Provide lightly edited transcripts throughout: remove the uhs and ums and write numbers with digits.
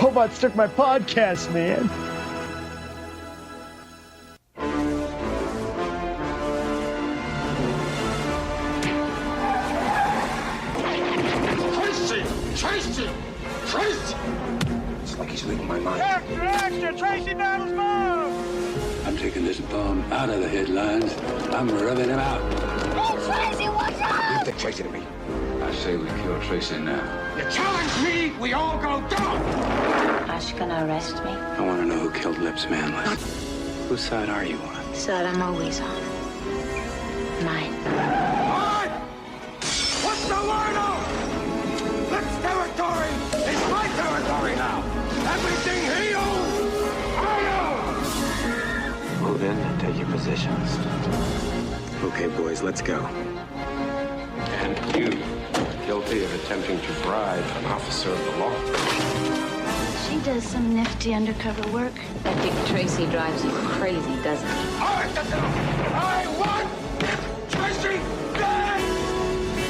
Robots took my podcast, man. Tracy! It's like he's reading my mind. Extra! Tracy Battles bomb! I'm taking this bomb out of the headlines. I'm rubbing him out. Hey, Tracy, watch out! Leave Tracy to me. I say we kill Tracy now. You challenge me, we all go down! Are you gonna arrest me? I want to know who killed Lips Manley. Whose side are you on? The side I'm always on. Mine. What? What's the word out? This territory is my territory now. Everything he owns, I own. Move in and take your positions. Okay, boys, let's go. And you, guilty of attempting to bribe an officer of the law. She does some nifty undercover work. That Dick Tracy drives you crazy, doesn't he? All right, that's enough. I want Tracy dead!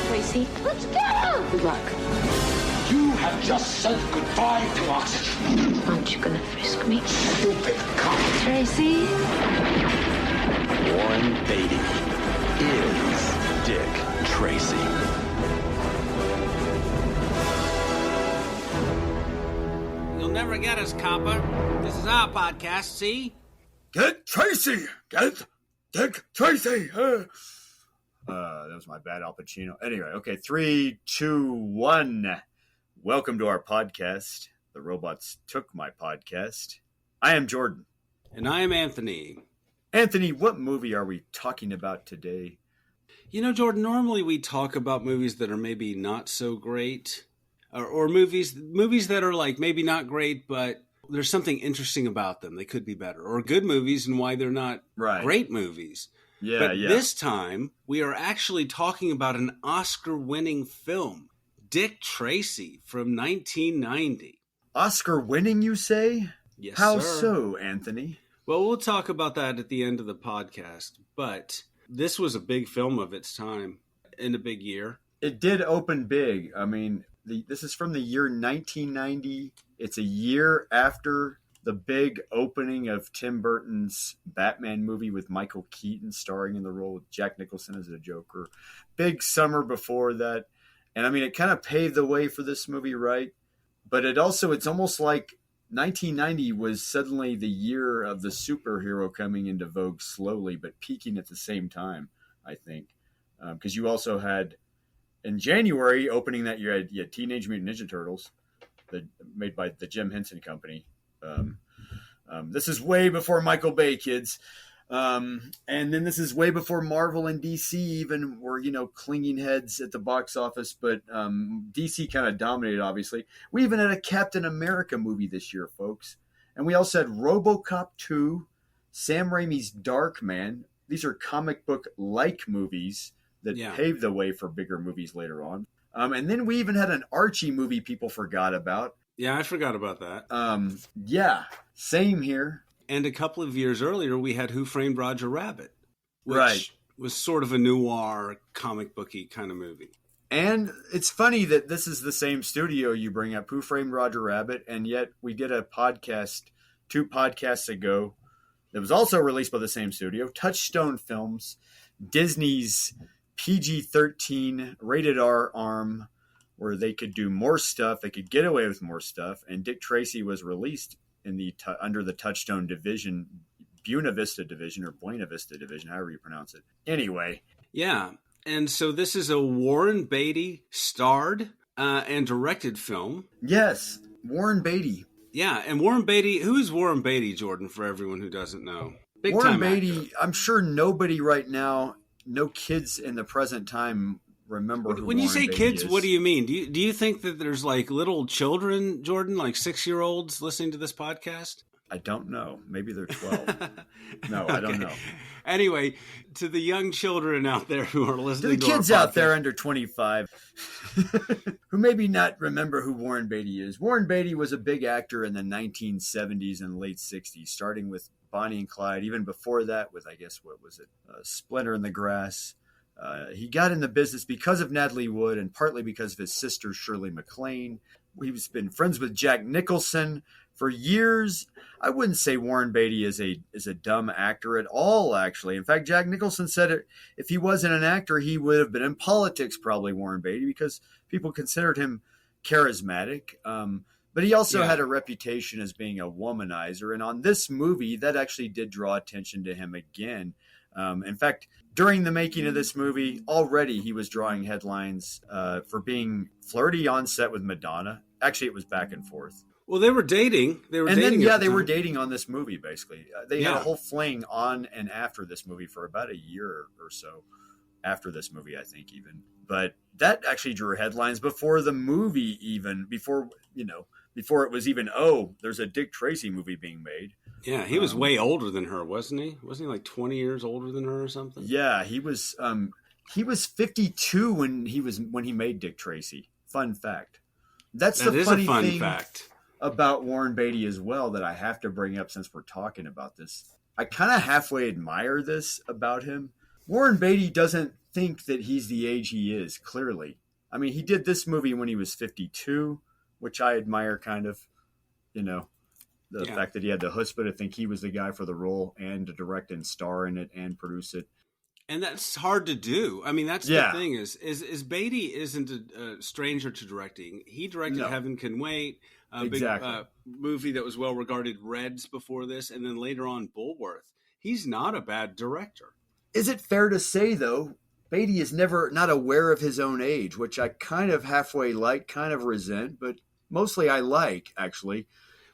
Tracy, let's go! Good luck. You have just said goodbye to oxygen. Aren't you gonna frisk me? Stupid cop. Tracy? Warren Beatty is Dick Tracy. You'll never get us, copper. This is our podcast, see? Get Tracy! Get Dick Tracy! That was my bad Al Pacino. Anyway, okay, 3, 2, 1. Welcome to our podcast. The Robots Took My Podcast. I am Jordan. And I am Anthony. Anthony, what movie are we talking about today? You know, Jordan, normally we talk about movies that are maybe not so great. Or movies that are like maybe not great, but there's something interesting about them. They could be better. Or good movies and why they're not great movies. Yeah, but this time, we are actually talking about an Oscar-winning film, Dick Tracy from 1990. Oscar-winning, you say? Yes, How sir. so, Anthony? Well, we'll talk about that at the end of the podcast. But this was a big film of its time in a big year. It did open big. I mean, this is from the year 1990. It's a year after the big opening of Tim Burton's Batman movie with Michael Keaton starring in the role with Jack Nicholson as the Joker. Big summer before that. And I mean, it kind of paved the way for this movie, right? But it's almost like 1990 was suddenly the year of the superhero coming into vogue slowly, but peaking at the same time, I think. Because you also had, in January, opening that year, you had Teenage Mutant Ninja Turtles, made by the Jim Henson Company. This is way before Michael Bay, kids. And then this is way before Marvel and DC even were, clinging heads at the box office. But DC kind of dominated, obviously. We even had a Captain America movie this year, folks. And we also had RoboCop 2, Sam Raimi's Darkman. These are comic book-like movies that paved the way for bigger movies later on. And then we even had an Archie movie people forgot about. Yeah, I forgot about that. Yeah, same here. And a couple of years earlier, we had Who Framed Roger Rabbit, which was sort of a noir, comic booky kind of movie. And it's funny that this is the same studio you bring up, Who Framed Roger Rabbit, and yet we did a podcast 2 podcasts ago that was also released by the same studio, Touchstone Films, Disney's PG-13 rated R arm, where they could do more stuff, they could get away with more stuff, and Dick Tracy was released in the under the Touchstone division, Buena Vista division, or Buena Vista division, however you pronounce it. Anyway. Yeah, and so this is a Warren Beatty starred and directed film. Yes, Warren Beatty. Yeah, and Warren Beatty, who is Warren Beatty, Jordan, for everyone who doesn't know? Big Warren time Beatty, actor. I'm sure nobody right now, no kids in the present time remember who when you Warren say Beatty kids, is. what do you mean? Do you think that there's like little children, Jordan, like 6-year-olds listening to this podcast? I don't know. Maybe they're 12. No, I don't know. Anyway, to the young children out there who are listening to the kids our out there podcast. under 25 who maybe not remember who Warren Beatty is. Warren Beatty was a big actor in the 1970s and late 60s, starting with Bonnie and Clyde, even before that with, I guess, what was it? Splinter in the Grass. He got in the business because of Natalie Wood and partly because of his sister, Shirley MacLaine. He's been friends with Jack Nicholson for years. I wouldn't say Warren Beatty is a dumb actor at all, actually. In fact, Jack Nicholson said if he wasn't an actor, he would have been in politics, probably, Warren Beatty, because people considered him charismatic. But he also had a reputation as being a womanizer. And on this movie, that actually did draw attention to him again. In fact, during the making of this movie, already he was drawing headlines for being flirty on set with Madonna. Actually, it was back and forth. Well, they were dating. They were dating. They were dating on this movie, basically. They had a whole fling on and after this movie for about a year or so after this movie, I think, even. But that actually drew headlines before the movie even, before it was even, there's a Dick Tracy movie being made. Yeah, he was way older than her, wasn't he? Wasn't he like 20 years older than her or something? Yeah, he was 52 when he made Dick Tracy. Fun fact. That is a fun fact about Warren Beatty as well that I have to bring up since we're talking about this. I kind of halfway admire this about him. Warren Beatty doesn't think that he's the age he is, clearly. I mean, he did this movie when he was 52, which I admire kind of, the fact that he had the chutzpah to think he was the guy for the role and to direct and star in it and produce it. And that's hard to do. I mean, that's the thing is Beatty isn't a stranger to directing. He directed Heaven Can Wait, a big movie that was well regarded, Reds before this, and then later on Bulworth. He's not a bad director. Is it fair to say, though, Beatty is not aware of his own age, which I kind of halfway like, kind of resent, but mostly I like, actually.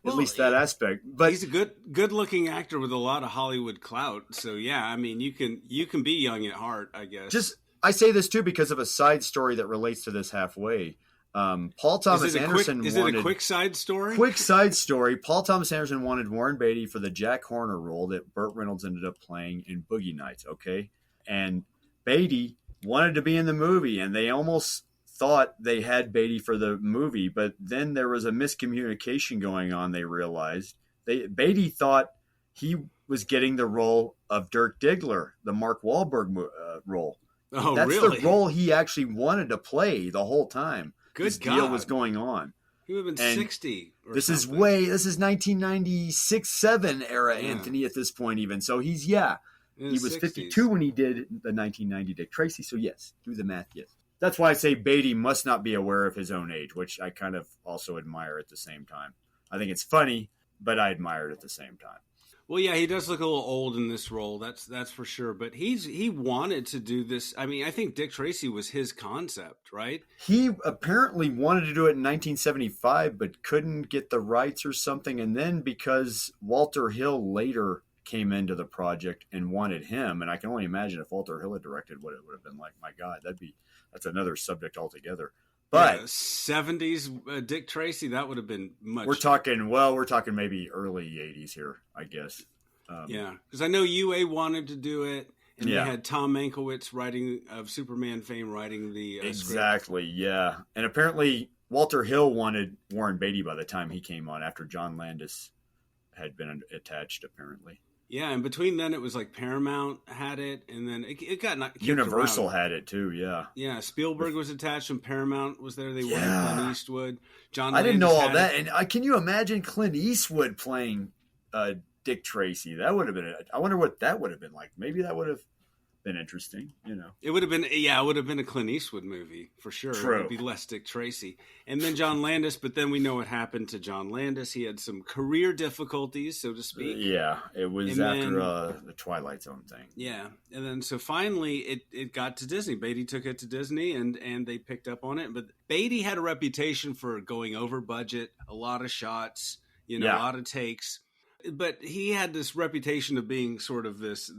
At least that aspect. But he's a good-looking actor with a lot of Hollywood clout. So yeah, I mean, you can be young at heart, I guess. I say this too because of a side story that relates to this halfway. Paul Thomas Anderson Is it a quick side story? Quick side story. Paul Thomas Anderson wanted Warren Beatty for the Jack Horner role that Burt Reynolds ended up playing in Boogie Nights. Okay, and Beatty wanted to be in the movie, and they almost thought they had Beatty for the movie, but then there was a miscommunication going on. They realized Beatty thought he was getting the role of Dirk Diggler, the Mark Wahlberg role. Oh, that's really? the role he actually wanted to play the whole time. This deal was going on. He would have been 60. This is 1996-7 era Anthony at this point even. So he was 52 when he did the 1990 Dick Tracy. So yes, do the math. Yes. That's why I say Beatty must not be aware of his own age, which I kind of also admire at the same time. I think it's funny, but I admire it at the same time. Well, yeah, he does look a little old in this role. That's for sure. But he wanted to do this. I mean, I think Dick Tracy was his concept, right? He apparently wanted to do it in 1975, but couldn't get the rights or something. And then because Walter Hill later came into the project and wanted him, and I can only imagine if Walter Hill had directed what it would have been like. My God, that's another subject altogether. But 70s Dick Tracy, that would have been much. We're talking maybe early 80s here, I guess. Yeah, because I know UA wanted to do it, and they had Tom Mankiewicz of Superman fame writing the exactly, script. Yeah, and apparently Walter Hill wanted Warren Beatty by the time he came on after John Landis had been attached, apparently. Yeah, and between then it was like Paramount had it, and then it got Universal had it too. Yeah, yeah. Spielberg was attached, and Paramount was there. They wanted Clint Eastwood. I didn't know all that, and can you imagine Clint Eastwood playing Dick Tracy? That would have been. I wonder what that would have been like. Maybe that would have been interesting. It would have been. Yeah, it would have been a Clint Eastwood movie for sure. True. It would be less Dick Tracy, and then John Landis. But then we know what happened to John Landis. He had some career difficulties, so to speak. Yeah, it was after the Twilight Zone thing. Yeah, and then so finally it got to Disney. Beatty took it to Disney, and they picked up on it. But Beatty had a reputation for going over budget, a lot of shots, a lot of takes. But he had this reputation of being sort of this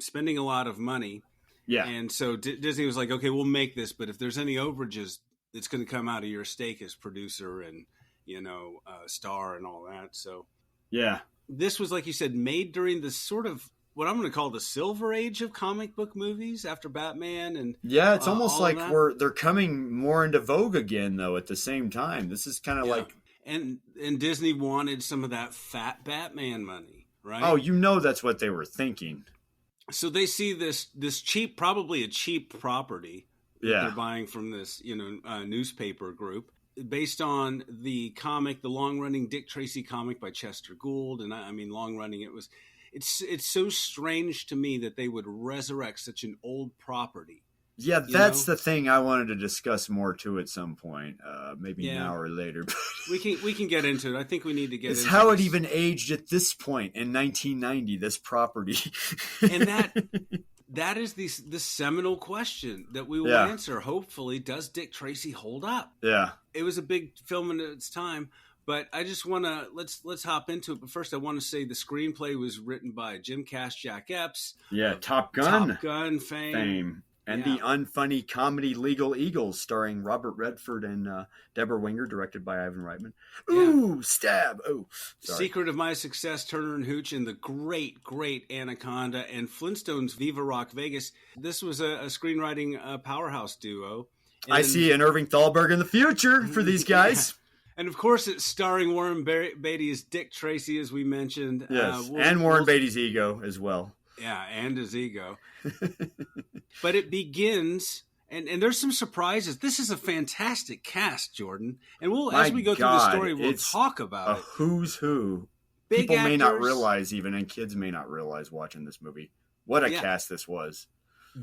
spending a lot of money. Yeah. And so Disney was like, okay, we'll make this, but if there's any overages, it's going to come out of your stake as producer and, star and all that. So yeah, this was, like you said, made during the sort of what I'm going to call the silver age of comic book movies after Batman. And yeah, it's almost like they're coming more into vogue again, though, at the same time. This is kind of like. And Disney wanted some of that fat Batman money, right? Oh, that's what they were thinking. So they see this cheap, probably a cheap property that Yeah. they're buying from this, newspaper group based on the comic, the long-running Dick Tracy comic by Chester Gould. And I mean, long-running, it's so strange to me that they would resurrect such an old property. Yeah, that's the thing I wanted to discuss more too at some point, maybe now or later. we can get into it. I think we need to get it's into how this. it even aged at this point in 1990. This property, and that is the seminal question that we will answer. Hopefully, does Dick Tracy hold up? Yeah, it was a big film in its time. But I just want to let's hop into it. But first, I want to say the screenplay was written by Jim Cash, Jack Epps. Yeah, Top Gun. Top Gun fame. And the unfunny comedy Legal Eagles, starring Robert Redford and Deborah Winger, directed by Ivan Reitman. Ooh, stab! Oh, sorry. Secret of My Success, Turner and Hooch, and the great Anaconda, and Flintstones Viva Rock Vegas. This was a screenwriting powerhouse duo. And I see an Irving Thalberg in the future for these guys. And of course, it's starring Warren Beatty as Dick Tracy, as we mentioned. Yes, and Warren Beatty's ego as well. Yeah, and his ego. But it begins, and there's some surprises. This is a fantastic cast, Jordan. And as we go through the story, we'll talk about it. Who's who. Big People actors, may not realize even, and kids may not realize watching this movie, what a cast this was.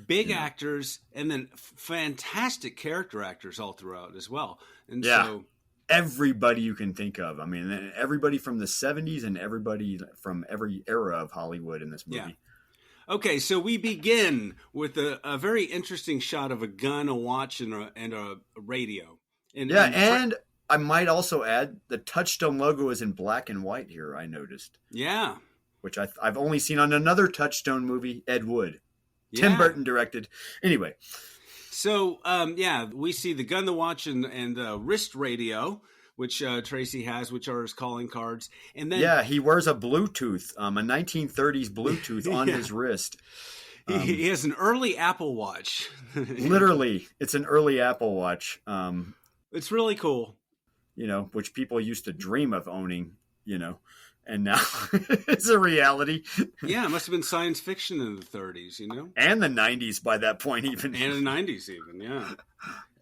Big actors, and then fantastic character actors all throughout as well. And so everybody you can think of. I mean, everybody from the 70s and everybody from every era of Hollywood in this movie. Yeah. Okay, so we begin with a very interesting shot of a gun, a watch, and a radio. And I might also add the Touchstone logo is in black and white here, I noticed. Yeah. Which I've only seen on another Touchstone movie, Ed Wood. Tim Burton directed. Anyway. So, we see the gun, the watch, and the wrist radio, which Tracy has, which are his calling cards. And then he wears a Bluetooth, a 1930s Bluetooth on his wrist. He has an early Apple Watch. Literally, it's an early Apple Watch. It's really cool. Which people used to dream of owning, and now it's a reality. Yeah, it must have been science fiction in the 30s, And the 90s by that point even. And the 90s even, yeah.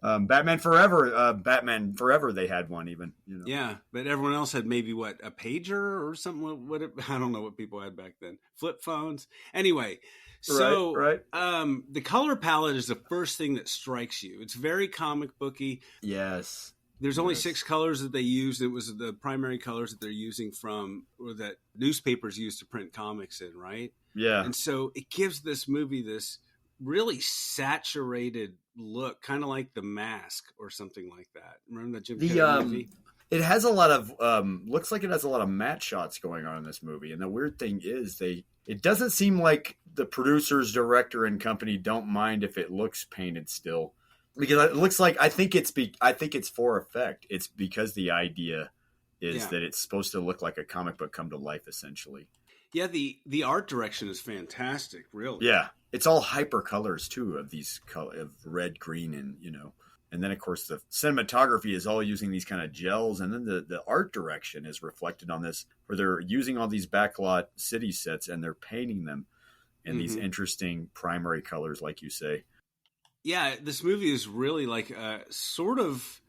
Batman Forever, they had one even. Yeah, but everyone else had maybe, a pager or something? I don't know what people had back then. Flip phones. Anyway, so right. The color palette is the first thing that strikes you. It's very comic booky. Yes. There's only 6 colors that they used. It was the primary colors that they're using or that newspapers used to print comics in, right? Yeah. And so it gives this movie this really saturated look, kind of like The Mask or something like that. Remember that Jim Carrey movie? It has a lot of looks like it has a lot of matte shots going on in this movie. And the weird thing is it doesn't seem like the producers, director, and company don't mind if it looks painted still. Because it looks like I think it's for effect. It's because the idea is that it's supposed to look like a comic book come to life, essentially. Yeah, the art direction is fantastic, really. Yeah, it's all hyper colors too of these of red, green, and and then of course the cinematography is all using these kind of gels, and then the art direction is reflected on this, where they're using all these backlot city sets and they're painting them in these interesting primary colors, like you say. Yeah, this movie is really like sort of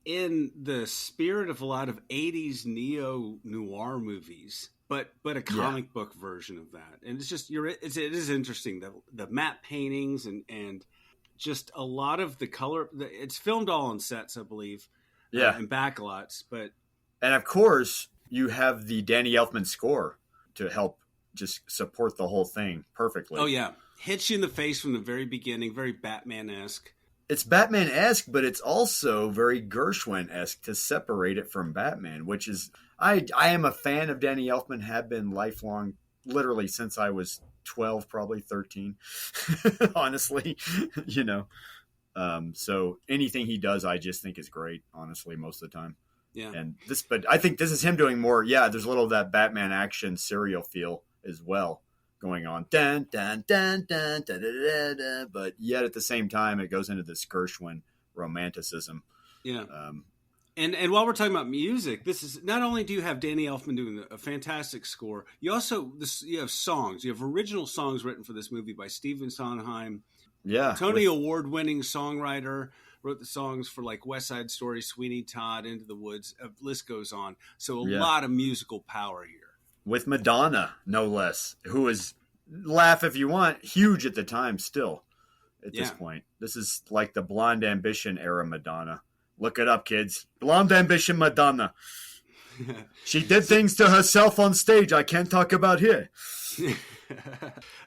in the spirit of a lot of 80s neo-noir movies, but a comic book version of that. And it's just it is interesting, the matte paintings and just a lot of the color. It's filmed all on sets, I believe. And backlots, and of course you have the Danny Elfman score to help just support the whole thing perfectly. Oh yeah. Hits you in the face from the very beginning, very Batman-esque. It's Batman-esque, but it's also very Gershwin-esque to separate it from Batman, which is, I am a fan of Danny Elfman, have been lifelong, literally since I was 12, probably 13, honestly, so anything he does, I just think is great, honestly, most of the time. Yeah. But I think this is him doing more, there's a little of that Batman action serial feel as well going on, dun, dun, dun, dun, dun, dun, dun, dun, but yet at the same time it goes into this Gershwin romanticism. Yeah. And while we're talking about music, this is not only do you have Danny Elfman doing a fantastic score, you have songs. You have original songs written for this movie by Stephen Sondheim. Yeah. Tony Award-winning songwriter, wrote the songs for like West Side Story, Sweeney Todd, Into the Woods. List goes on. So a lot of musical power here. With Madonna, no less, who was, laugh if you want, huge at the time still at this point. This is like the Blonde Ambition era Madonna. Look it up, kids. Blonde Ambition Madonna. She did things to herself on stage I can't talk about here.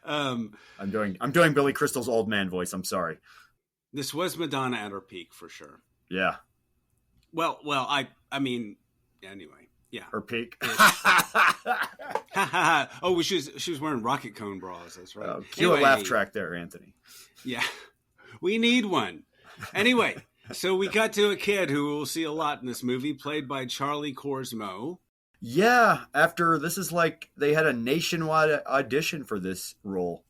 I'm doing Billy Crystal's old man voice. I'm sorry. This was Madonna at her peak for sure. Yeah. Well, I mean, anyway, yeah. Her peak. Oh, she was wearing rocket cone bras. That's right. Cue a laugh track there, Anthony. Yeah, we need one. Anyway. So we got to a kid who we'll see a lot in this movie, played by Charlie Korsmo. Yeah, after this is like they had a nationwide audition for this role.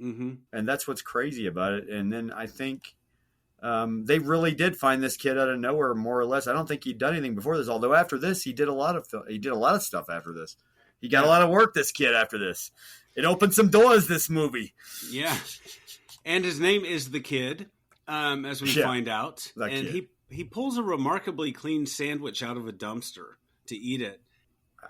Mm-hmm. And that's what's crazy about it. And then I think they really did find this kid out of nowhere, more or less. I don't think he'd done anything before this, although after this he did a lot of stuff after this. He got a lot of work, this kid, after this. It opened some doors, this movie. Yeah. And his name is The Kid. As we find out, and he pulls a remarkably clean sandwich out of a dumpster to eat it.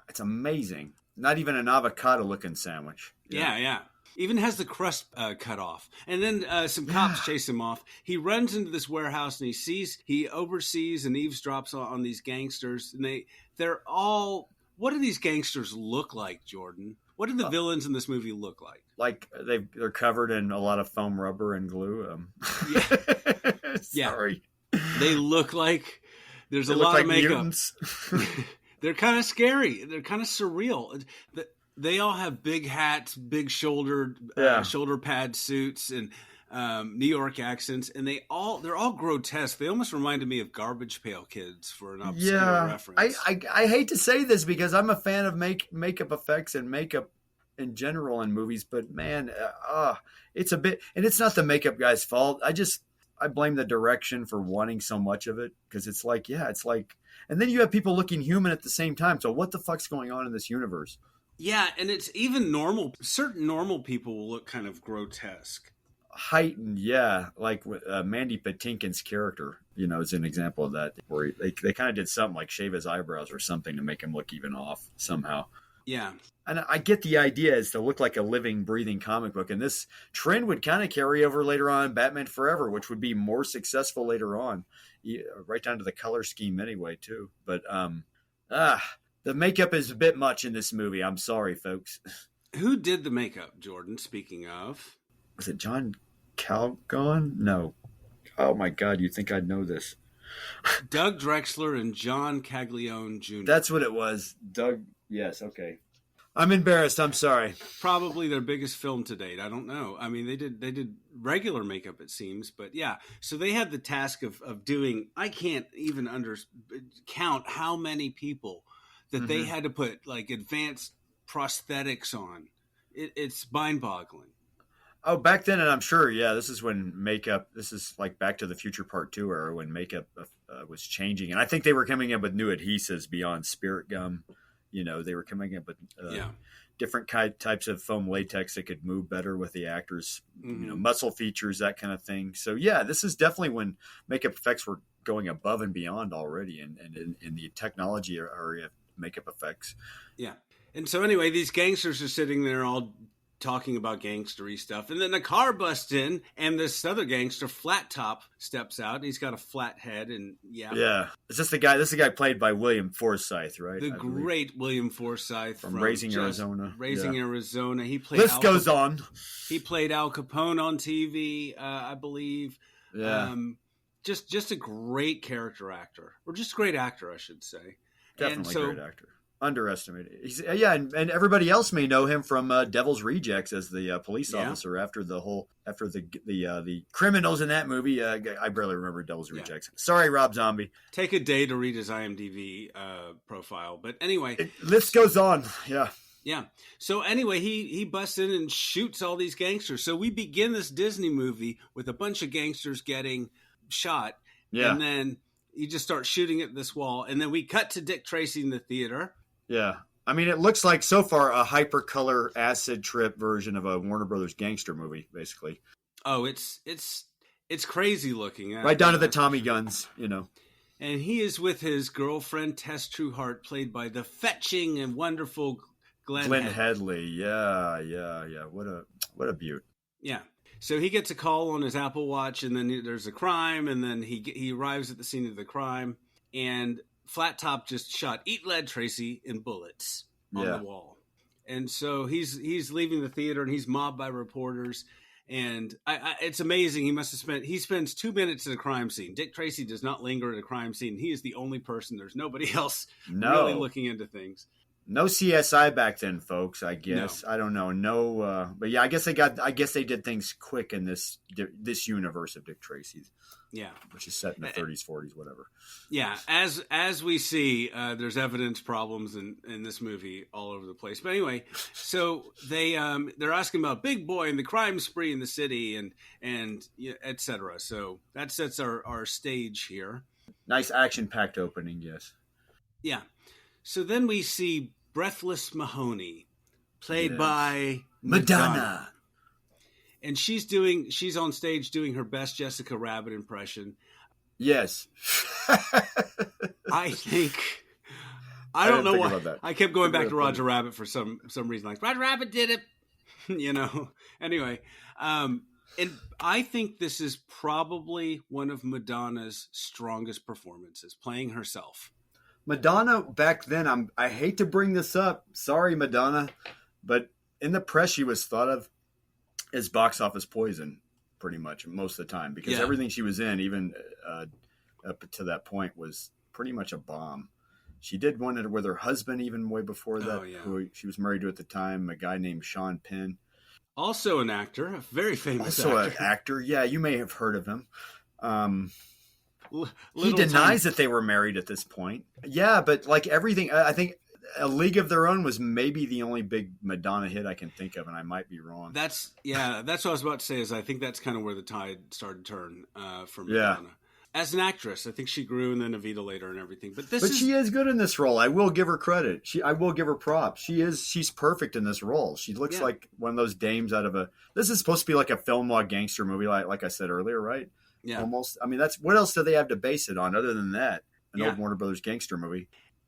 It's amazing. Not even an avocado-looking sandwich. Yeah. Even has the crust cut off. And then some cops chase him off. He runs into this warehouse and he oversees and eavesdrops on these gangsters. And they're all. What do these gangsters look like, Jordan? What do the villains in this movie look like? Like they're covered in a lot of foam rubber and glue. Sorry. They look like there's a lot of makeup. Mutants. They're kind of scary. They're kind of surreal. They all have big hats, big shoulder pad suits, and New York accents, and they're all grotesque. They almost reminded me of Garbage Pail Kids for an obscure reference. I hate to say this because I'm a fan of makeup effects and makeup in general in movies, but man, it's a bit, and it's not the makeup guy's fault. I blame the direction for wanting so much of it because it's like, and then you have people looking human at the same time. So what the fuck's going on in this universe? Yeah, and it's even normal. Certain normal people will look kind of grotesque. Heightened, like Mandy Patinkin's character, is an example of that, where they kind of did something like shave his eyebrows or something to make him look even off somehow. Yeah. And I get the idea is to look like a living, breathing comic book. And this trend would kind of carry over later on in Batman Forever, which would be more successful later on, right down to the color scheme anyway, too. But the makeup is a bit much in this movie. I'm sorry, folks. Who did the makeup, Jordan, speaking of? Was it John Calgon? No. Oh, my God. You'd think I'd know this. Doug Drexler and John Caglione Jr. That's what it was. Doug. Yes. Okay. I'm embarrassed. I'm sorry. Probably their biggest film to date. I don't know. I mean, they did regular makeup, it seems, but yeah. So they had the task of doing. I can't even count how many people that they had to put like advanced prosthetics on. It's mind-boggling. Oh, back then, and I'm sure, this is when makeup. This is like Back to the Future Part 2 era when makeup was changing, and I think they were coming up with new adhesives beyond Spirit Gum. They were coming up with different types of foam latex that could move better with the actors, muscle features, that kind of thing. So, this is definitely when makeup effects were going above and beyond already and in the technology area of makeup effects. Yeah. And so anyway, these gangsters are sitting there all talking about gangstery stuff, and then the car busts in, and this other gangster, Flat Top, steps out. And he's got a flat head, and is this the guy? This is the guy played by William Forsythe, right? The great William Forsythe from Raising Arizona. Arizona. He played. List goes on. He played Al Capone on TV, I believe. Yeah. Just a great character actor, or just a great actor, I should say. Definitely a great actor. Underestimated. And everybody else may know him from Devil's Rejects as the police officer after the criminals in that movie. I barely remember Devil's Rejects. Sorry, Rob Zombie. Take a day to read his IMDb profile. But anyway, list goes on. Yeah. Yeah. So anyway, he busts in and shoots all these gangsters. So we begin this Disney movie with a bunch of gangsters getting shot. Yeah. And then he just starts shooting at this wall. And then we cut to Dick Tracy in the theater. Yeah. I mean, it looks like so far a hypercolor acid trip version of a Warner Brothers gangster movie, basically. Oh, it's crazy looking. Right down to the Tommy guns, you know. And he is with his girlfriend, Tess Trueheart, played by the fetching and wonderful Glenn Headley. Yeah. What a beaut. Yeah. So he gets a call on his Apple Watch, and then there's a crime, and then he arrives at the scene of the crime, and Flat Top just shot Eat Lead Tracy in bullets on the wall. And so he's leaving the theater, and he's mobbed by reporters. And it's amazing. He spends 2 minutes at a crime scene. Dick Tracy does not linger at a crime scene. He is the only person. There's nobody else really looking into things. No CSI back then, folks. I guess. No. I don't know. No, but yeah, I guess they did things quick in this universe of Dick Tracy's. Yeah, which is set in the 30s, 40s, whatever. Yeah, as we see, there's evidence problems in this movie all over the place. But anyway, so they're asking about Big Boy and the crime spree in the city and et cetera. So that sets our stage here. Nice action-packed opening, yes. Yeah. So then we see Breathless Mahoney, played by Madonna. And she's on stage doing her best Jessica Rabbit impression. Yes. I don't know why. I kept going back to Roger Rabbit for some reason. Like, Roger Rabbit did it. You know. Anyway. And I think this is probably one of Madonna's strongest performances, playing herself. Madonna back then, I hate to bring this up. Sorry, Madonna. But in the press, she was thought of as box office poison pretty much most of the time, because everything she was in, even up to that point, was pretty much a bomb. She did one with her husband even way before that, who she was married to at the time, a guy named Sean Penn. Also an actor, a very famous actor. Also an actor, yeah, you may have heard of him. He denies that they were married at this point. Yeah, but like everything, I think A League of Their Own was maybe the only big Madonna hit I can think of, and I might be wrong. That's what I was about to say. Is I think that's kind of where the tide started to turn for Madonna. As an actress, I think she grew, and then Evita later and everything. But she is good in this role. I will give her credit. I will give her props. She's perfect in this role. She looks like one of those dames out of a. This is supposed to be like a film noir gangster movie, like I said earlier, right? Yeah. Almost. I mean, that's what else do they have to base it on other than that? An old Warner Brothers gangster movie.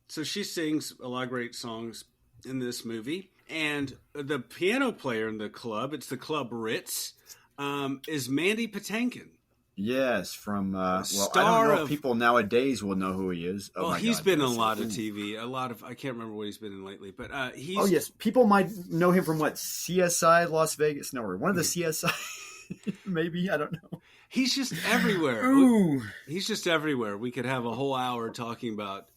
So she sings a lot of great songs in this movie, and the piano player in the club, it's the Club Ritz, is Mandy Patinkin. Yes, from I don't know if people nowadays will know who he is. He's been in a lot of TV, I can't remember what he's been in lately, but he's. Oh yes, people might know him from what, CSI Las Vegas? No, one of the CSI, maybe, I don't know. He's just everywhere. Ooh. He's just everywhere. We could have a whole hour talking about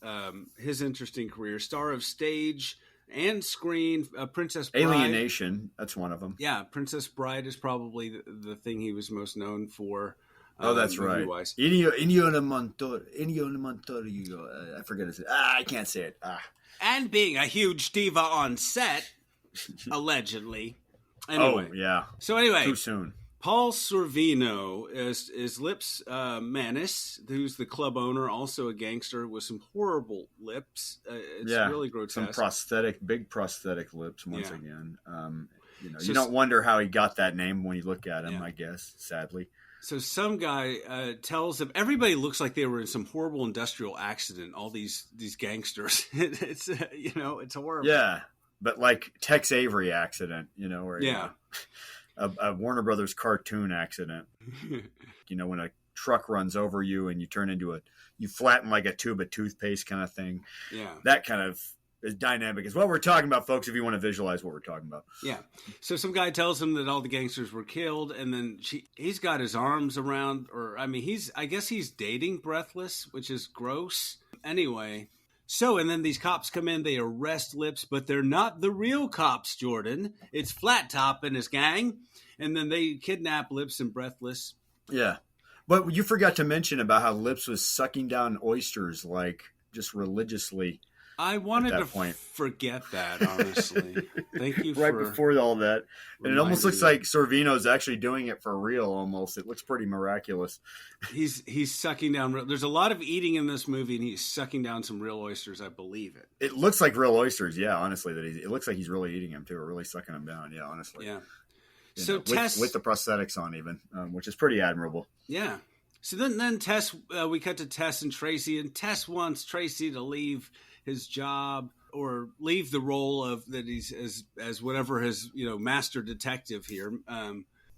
his interesting career. Star of stage and screen, Princess Bride. Alienation, that's one of them. Yeah, Princess Bride is probably the thing he was most known for. Oh, that's right. Ennio Montorio. I forget his name. I can't say it. And being a huge diva on set, allegedly. Anyway. Oh, yeah. So anyway. Too soon. Paul Sorvino is Lips Manis, who's the club owner, also a gangster with some horrible lips. It's really grotesque. Some big prosthetic lips once again. You don't wonder how he got that name when you look at him, I guess, sadly. So some guy tells him, everybody looks like they were in some horrible industrial accident, all these gangsters. It's it's horrible. Yeah, but like Tex Avery accident, or a Warner Brothers cartoon accident. When a truck runs over you and you turn into you flatten like a tube of toothpaste kind of thing. Yeah. That kind of is dynamic is what we're talking about, folks, if you want to visualize what we're talking about. Yeah. So some guy tells him that all the gangsters were killed, and then he's got his arms around, I guess he's dating Breathless, which is gross. Anyway. So, and then these cops come in, they arrest Lips, but they're not the real cops, Jordan. It's Flat Top and his gang. And then they kidnap Lips and Breathless. Yeah. But you forgot to mention about how Lips was sucking down oysters, like, just religiously. I wanted that to point. forget that, honestly. Thank you Right for before all that. And it almost looks reminding like Sorvino's actually doing it for real almost. It looks pretty miraculous. he's sucking down. There's a lot of eating in this movie, and he's sucking down some real oysters. I believe it. It looks like real oysters, yeah, honestly. It looks like he's really eating them, too, or really sucking them down, yeah, honestly. Yeah. You So know, Tess, with the prosthetics on even, which is pretty admirable. yeah. So then Tess, we cut to Tess and Tracy, and Tess wants Tracy to leave his job or leave the role of that he's as whatever his master detective here,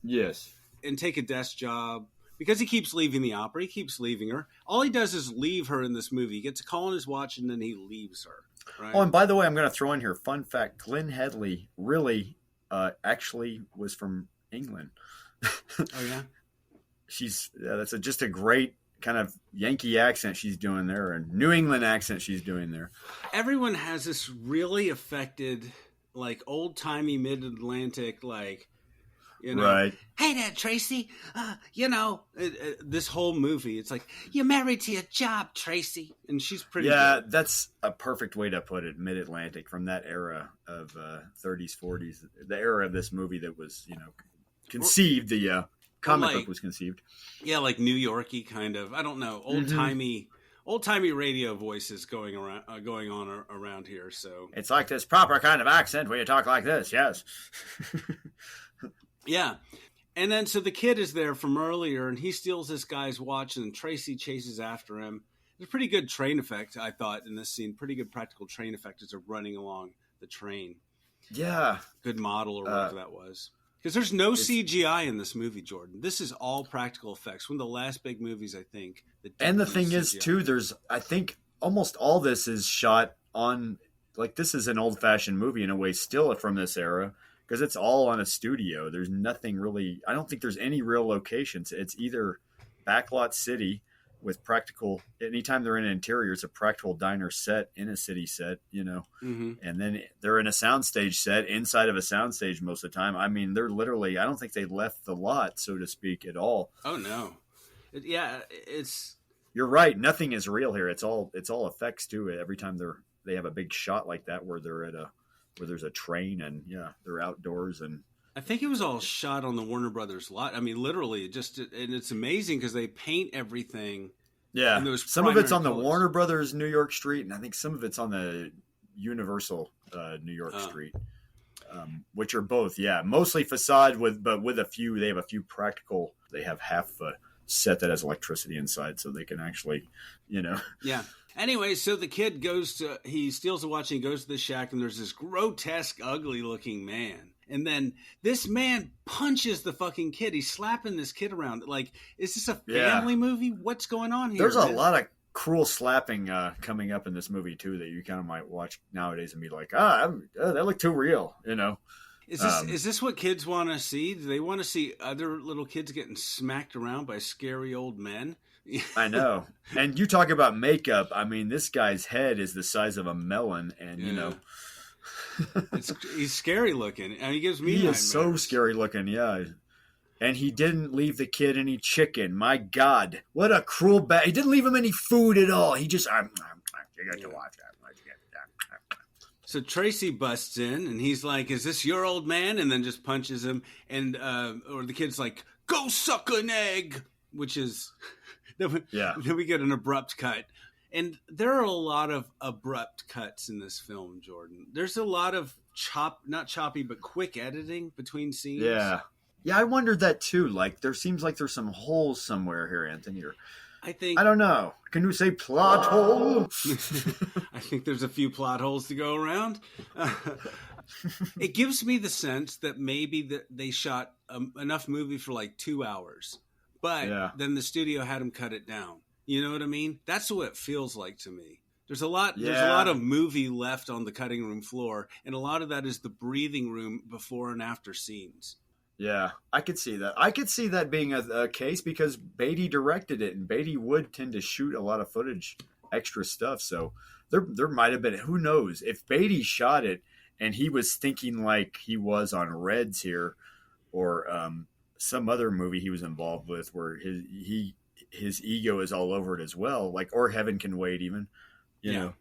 Yes. and take a desk job because he keeps leaving the opera. He keeps leaving her. All he does is leave her in this movie. He gets a call on his watch and then he leaves her. Right? Oh, and by the way, I'm going to throw in here, fun fact, Glenn Headley really actually was from England. Oh, yeah? That's just a great kind of Yankee accent she's doing there, and New England accent she's doing there. Everyone has this really affected, like, old-timey mid-Atlantic, like, Right. Hey there, Tracy. This whole movie, it's like, you're married to your job, Tracy. And she's pretty good. That's a perfect way to put it, mid-Atlantic, from that era of 30s, 40s, the era of this movie that was, conceived, the comic book was conceived. Yeah, like New Yorky kind of. I don't know, old-timey radio voices going on around here. So it's like this proper kind of accent where you talk like this, yes. Yeah. And then so the kid is there from earlier, and he steals this guy's watch, and Tracy chases after him. There's a pretty good train effect, I thought, in this scene. Pretty good practical train effect as they're running along the train. Yeah. Good model or whatever that was. Because there's no CGI in this movie, Jordan. This is all practical effects. One of the last big movies, I think. And the thing is, too, I think almost all this is shot on, like, this is an old-fashioned movie in a way still from this era, because it's all on a studio. There's nothing really, I don't think there's any real locations. It's either backlot city with practical, anytime they're in an interior, it's a practical diner set in a city set, and then they're in a soundstage set inside of a soundstage most of the time. I mean, they're literally, I don't think they left the lot, so to speak, at all. Oh no. You're right. Nothing is real here. It's all effects too. Every time they have a big shot like that where they're where there's a train and they're outdoors, and I think it was all shot on the Warner Brothers lot. I mean, literally, and it's amazing because they paint everything. Yeah, some of it's on the colors. Warner Brothers New York Street, and I think some of it's on the Universal New York Street, which are both, mostly facade but with a few. They have a few practical. They have half a set that has electricity inside, so they can actually, Yeah. Anyway, so the kid he steals the watch and he goes to the shack, and there's this grotesque, ugly-looking man. And then this man punches the fucking kid. He's slapping this kid around. Like, is this a family movie? What's going on here? There's a lot of cruel slapping coming up in this movie, too, that you kind of might watch nowadays and be like, that looked too real, Is this what kids want to see? Do they want to see other little kids getting smacked around by scary old men? I know. And you talk about makeup. I mean, this guy's head is the size of a melon, and he's scary looking, and he gives me he nightmares. is so scary looking. Yeah. And he didn't leave the kid any chicken. My God, what a cruel bad. He didn't leave him any food at all. He just you got to watch that. So Tracy busts in, and he's like, "Is this your old man?" And then just punches him, and or the kid's like, "Go suck an egg," which is. Then we get an abrupt cut. And there are a lot of abrupt cuts in this film, Jordan. There's a lot of not choppy, but quick editing between scenes. Yeah. Yeah, I wondered that too. Like, there seems like there's some holes somewhere here, Anthony. Or, I don't know. Can you say plot hole? I think there's a few plot holes to go around. It gives me the sense that maybe they shot enough movie for like 2 hours. But then the studio had him cut it down. You know what I mean? That's what it feels like to me. There's a lot of movie left on the cutting room floor, and a lot of that is the breathing room before and after scenes. Yeah, I could see that. I could see that being a case because Beatty directed it, and Beatty would tend to shoot a lot of footage, extra stuff. So there might have been, who knows, if Beatty shot it and he was thinking like he was on Reds here, or some other movie he was involved with where his ego is all over it as well, like, or Heaven Can Wait even, you know,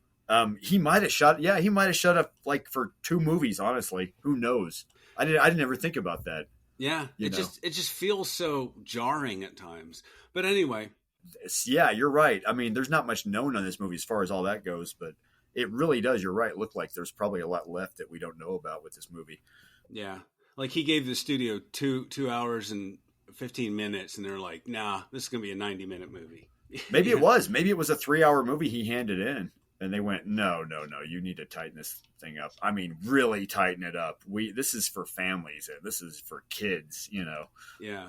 He might have shot. Yeah, he might have shot up like for 2 movies. Honestly, who knows? I didn't ever think about that. Yeah, it just feels so jarring at times. But anyway, yeah, you're right. I mean, there's not much known on this movie as far as all that goes, but it really does. You're right. Look like there's probably a lot left that we don't know about with this movie. Yeah, like he gave the studio 2 hours and 15 minutes, and they're like, "Nah, this is gonna be a 90-minute movie." Maybe it was. Maybe it was a 3-hour movie he handed in. And they went, no, you need to tighten this thing up. I mean, really tighten it up. This is for families. This is for kids, Yeah.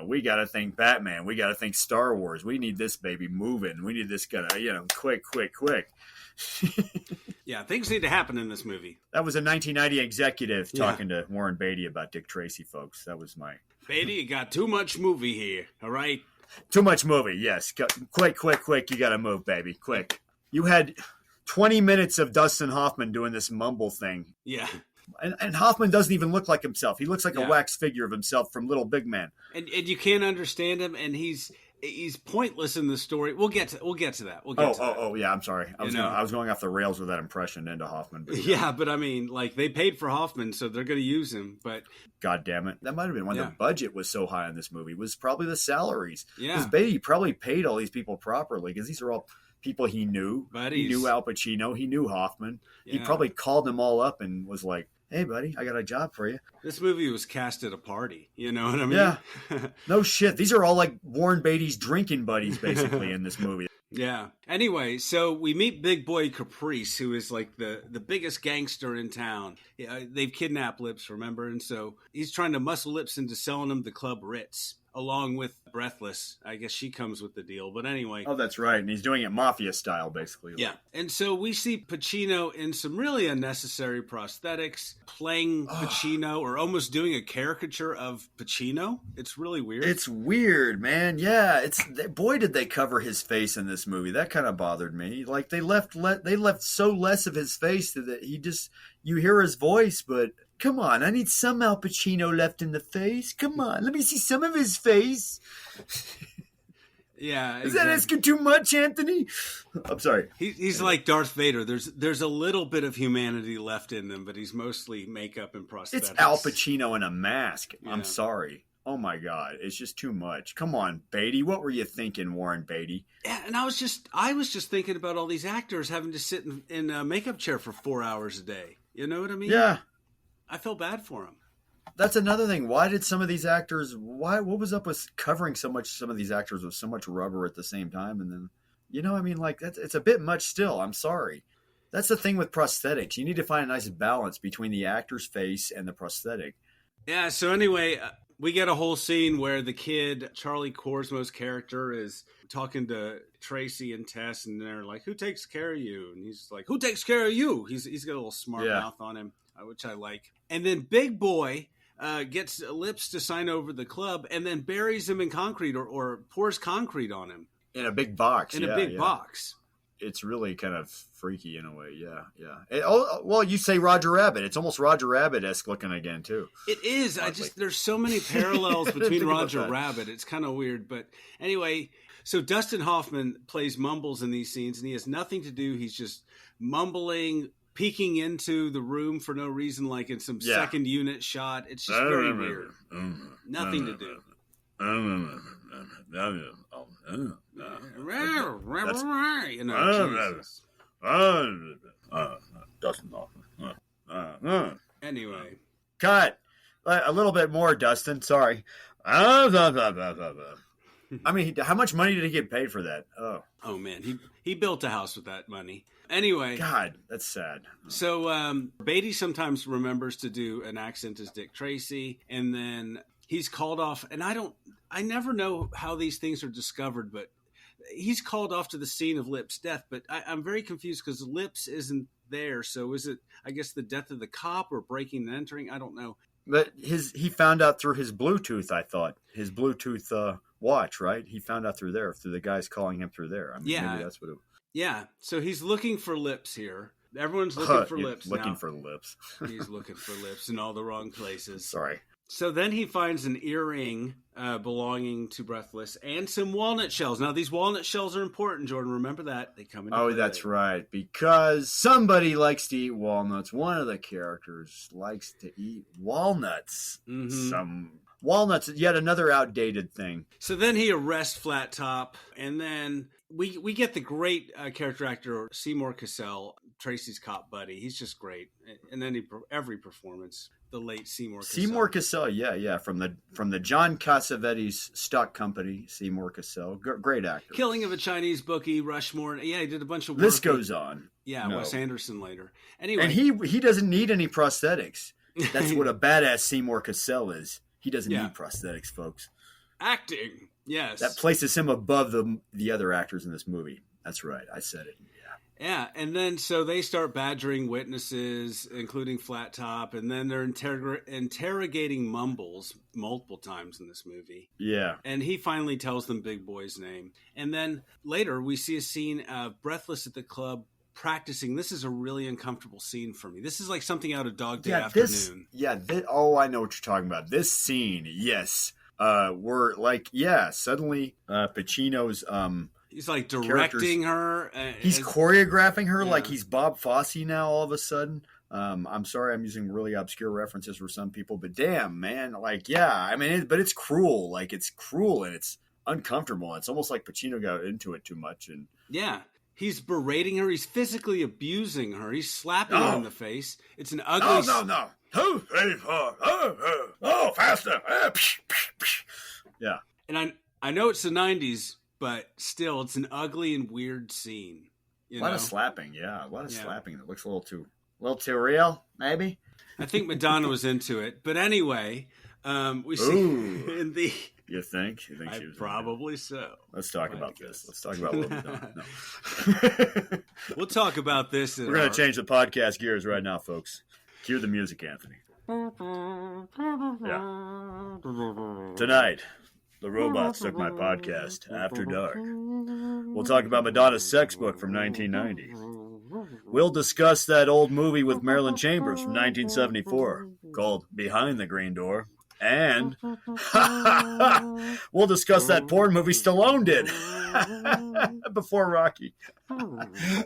We got to think Batman. We got to think Star Wars. We need this baby moving. We need this guy, quick. Yeah, things need to happen in this movie. That was a 1990 executive talking to Warren Beatty about Dick Tracy, folks. That was my... Beatty, you got too much movie here, all right? Too much movie, yes. Quick. You got to move, baby, quick. You had 20 minutes of Dustin Hoffman doing this mumble thing. Yeah. And Hoffman doesn't even look like himself. He looks like a wax figure of himself from Little Big Man. And you can't understand him, and he's pointless in the story. We'll get to that. Yeah, I'm sorry. I was going off the rails with that impression into Hoffman. But but I mean, like, they paid for Hoffman, so they're going to use him. But God damn it, that might have been when the budget was so high on this movie. Was probably the salaries. Yeah, because Beatty probably paid all these people properly because these are all people he knew. Buddies. He knew Al Pacino. He knew Hoffman. Yeah. He probably called them all up and was like, "Hey, buddy, I got a job for you." This movie was cast at a party. You know what I mean? Yeah. No shit. These are all like Warren Beatty's drinking buddies, basically, in this movie. Yeah. Anyway, so we meet Big Boy Caprice, who is like the biggest gangster in town. They've kidnapped Lips, remember? And so he's trying to muscle Lips into selling him the Club Ritz, along with Breathless. I guess she comes with the deal. But anyway. Oh, that's right. And he's doing it mafia style, basically. Yeah. And so we see Pacino in some really unnecessary prosthetics, playing Pacino, or almost doing a caricature of Pacino. It's really weird. It's weird, man. Yeah. Boy, did they cover his face in this movie. That kind of bothered me. Like, they left so less of his face that you hear his voice, but come on, I need some Al Pacino left in the face. Come on, let me see some of his face. Yeah, is that asking too much, Anthony? I'm sorry. He's like Darth Vader. There's a little bit of humanity left in him, but he's mostly makeup and prosthetics. It's Al Pacino in a mask. Yeah. I'm sorry. Oh my God, it's just too much. Come on, Beatty. What were you thinking, Warren Beatty? Yeah, and I was just thinking about all these actors having to sit in a makeup chair for 4 hours a day. You know what I mean? Yeah. I feel bad for him. That's another thing. Why did some of these actors? What was up with covering some of these actors with so much rubber at the same time? And then, I mean, like it's a bit much still. I'm sorry. That's the thing with prosthetics. You need to find a nice balance between the actor's face and the prosthetic. Yeah. So anyway, we get a whole scene where the kid, Charlie Korsmo's character, is talking to Tracy and Tess, and they're like, "Who takes care of you?" And he's like, "Who takes care of you?" He's got a little smart mouth on him, which I like. And then Big Boy gets Lips to sign over the club, and then buries him in concrete or pours concrete on him in a big box. In a big box. It's really kind of freaky in a way. Yeah. Well, you say Roger Rabbit. It's almost Roger Rabbit-esque looking again, too. It is. There's so many parallels between Roger Rabbit. It's kind of weird. But anyway, so Dustin Hoffman plays Mumbles in these scenes, and he has nothing to do. He's just mumbling, peeking into the room for no reason, like in some second unit shot. It's just very weird. Nothing to do. Dustin Hoffman. Anyway, cut a little bit more, Dustin. Sorry. I mean, how much money did he get paid for that? Oh man, he built a house with that money. Anyway, God, that's sad. So Beatty sometimes remembers to do an accent as Dick Tracy, and then he's called off. And I never know how these things are discovered, but he's called off to the scene of Lips' death. But I'm very confused because Lips isn't there. So is it, I guess, the death of the cop or breaking and entering? I don't know. But he found out through his Bluetooth. I thought his Bluetooth watch, right? He found out through the guys calling him through there. I mean, maybe that's what it was. Yeah, so he's looking for Lips here. Everyone's looking for Lips looking now. for Lips. He's looking for Lips in all the wrong places. Sorry. So then he finds an earring belonging to Breathless and some walnut shells. Now, these walnut shells are important, Jordan. Remember that. They come in. Oh, that's right. Because somebody likes to eat walnuts. One of the characters likes to eat walnuts. Mm-hmm. Some walnuts, yet another outdated thing. So then he arrests Flat Top, and then we get the great character actor Seymour Cassell, Tracy's cop buddy. He's just great. And then every performance, the late Seymour Cassell. Seymour Cassell, yeah, from the John Cassavetes stock company, Seymour Cassell, great actor. Killing of a Chinese Bookie, Rushmore. Yeah, he did a bunch of work. This goes on. Yeah, No. Wes Anderson later. Anyway, And he doesn't need any prosthetics. That's what a badass Seymour Cassell is. He doesn't need prosthetics, folks. acting. Yes. That places him above the other actors in this movie. That's right. I said it. Yeah, and then so they start badgering witnesses, including Flat Top, and then they're interrogating Mumbles multiple times in this movie. Yeah. And he finally tells them Big Boy's name. And then later we see a scene of Breathless at the club practicing. This is a really uncomfortable scene for me. This is like something out of Dog Day Afternoon. I know what you're talking about. This scene, yes. We're like, suddenly Pacino's he's like directing her. He's choreographing her like he's Bob Fosse now all of a sudden. I'm sorry I'm using really obscure references for some people, but damn, man. Like, but it's cruel. Like, it's cruel and it's uncomfortable. It's almost like Pacino got into it too much. And yeah. He's berating her. He's physically abusing her. He's slapping her in the face. It's an ugly... No. 2, 3, 4. Oh, faster. Yeah. And I know it's the 90s, but still, it's an ugly and weird scene. A lot of slapping, yeah. A lot of slapping that looks a little too real, maybe. I think Madonna was into it. But anyway, we see in the... You think she was? Probably so. Let's talk about this. Let's talk about what we've done. No. We'll talk about this. We're going to change the podcast gears right now, folks. Cue the music, Anthony. Yeah. Tonight, the robots took my podcast, After Dark. We'll talk about Madonna's sex book from 1990. We'll discuss that old movie with Marilyn Chambers from 1974 called Behind the Green Door. And we'll discuss that porn movie Stallone did before Rocky.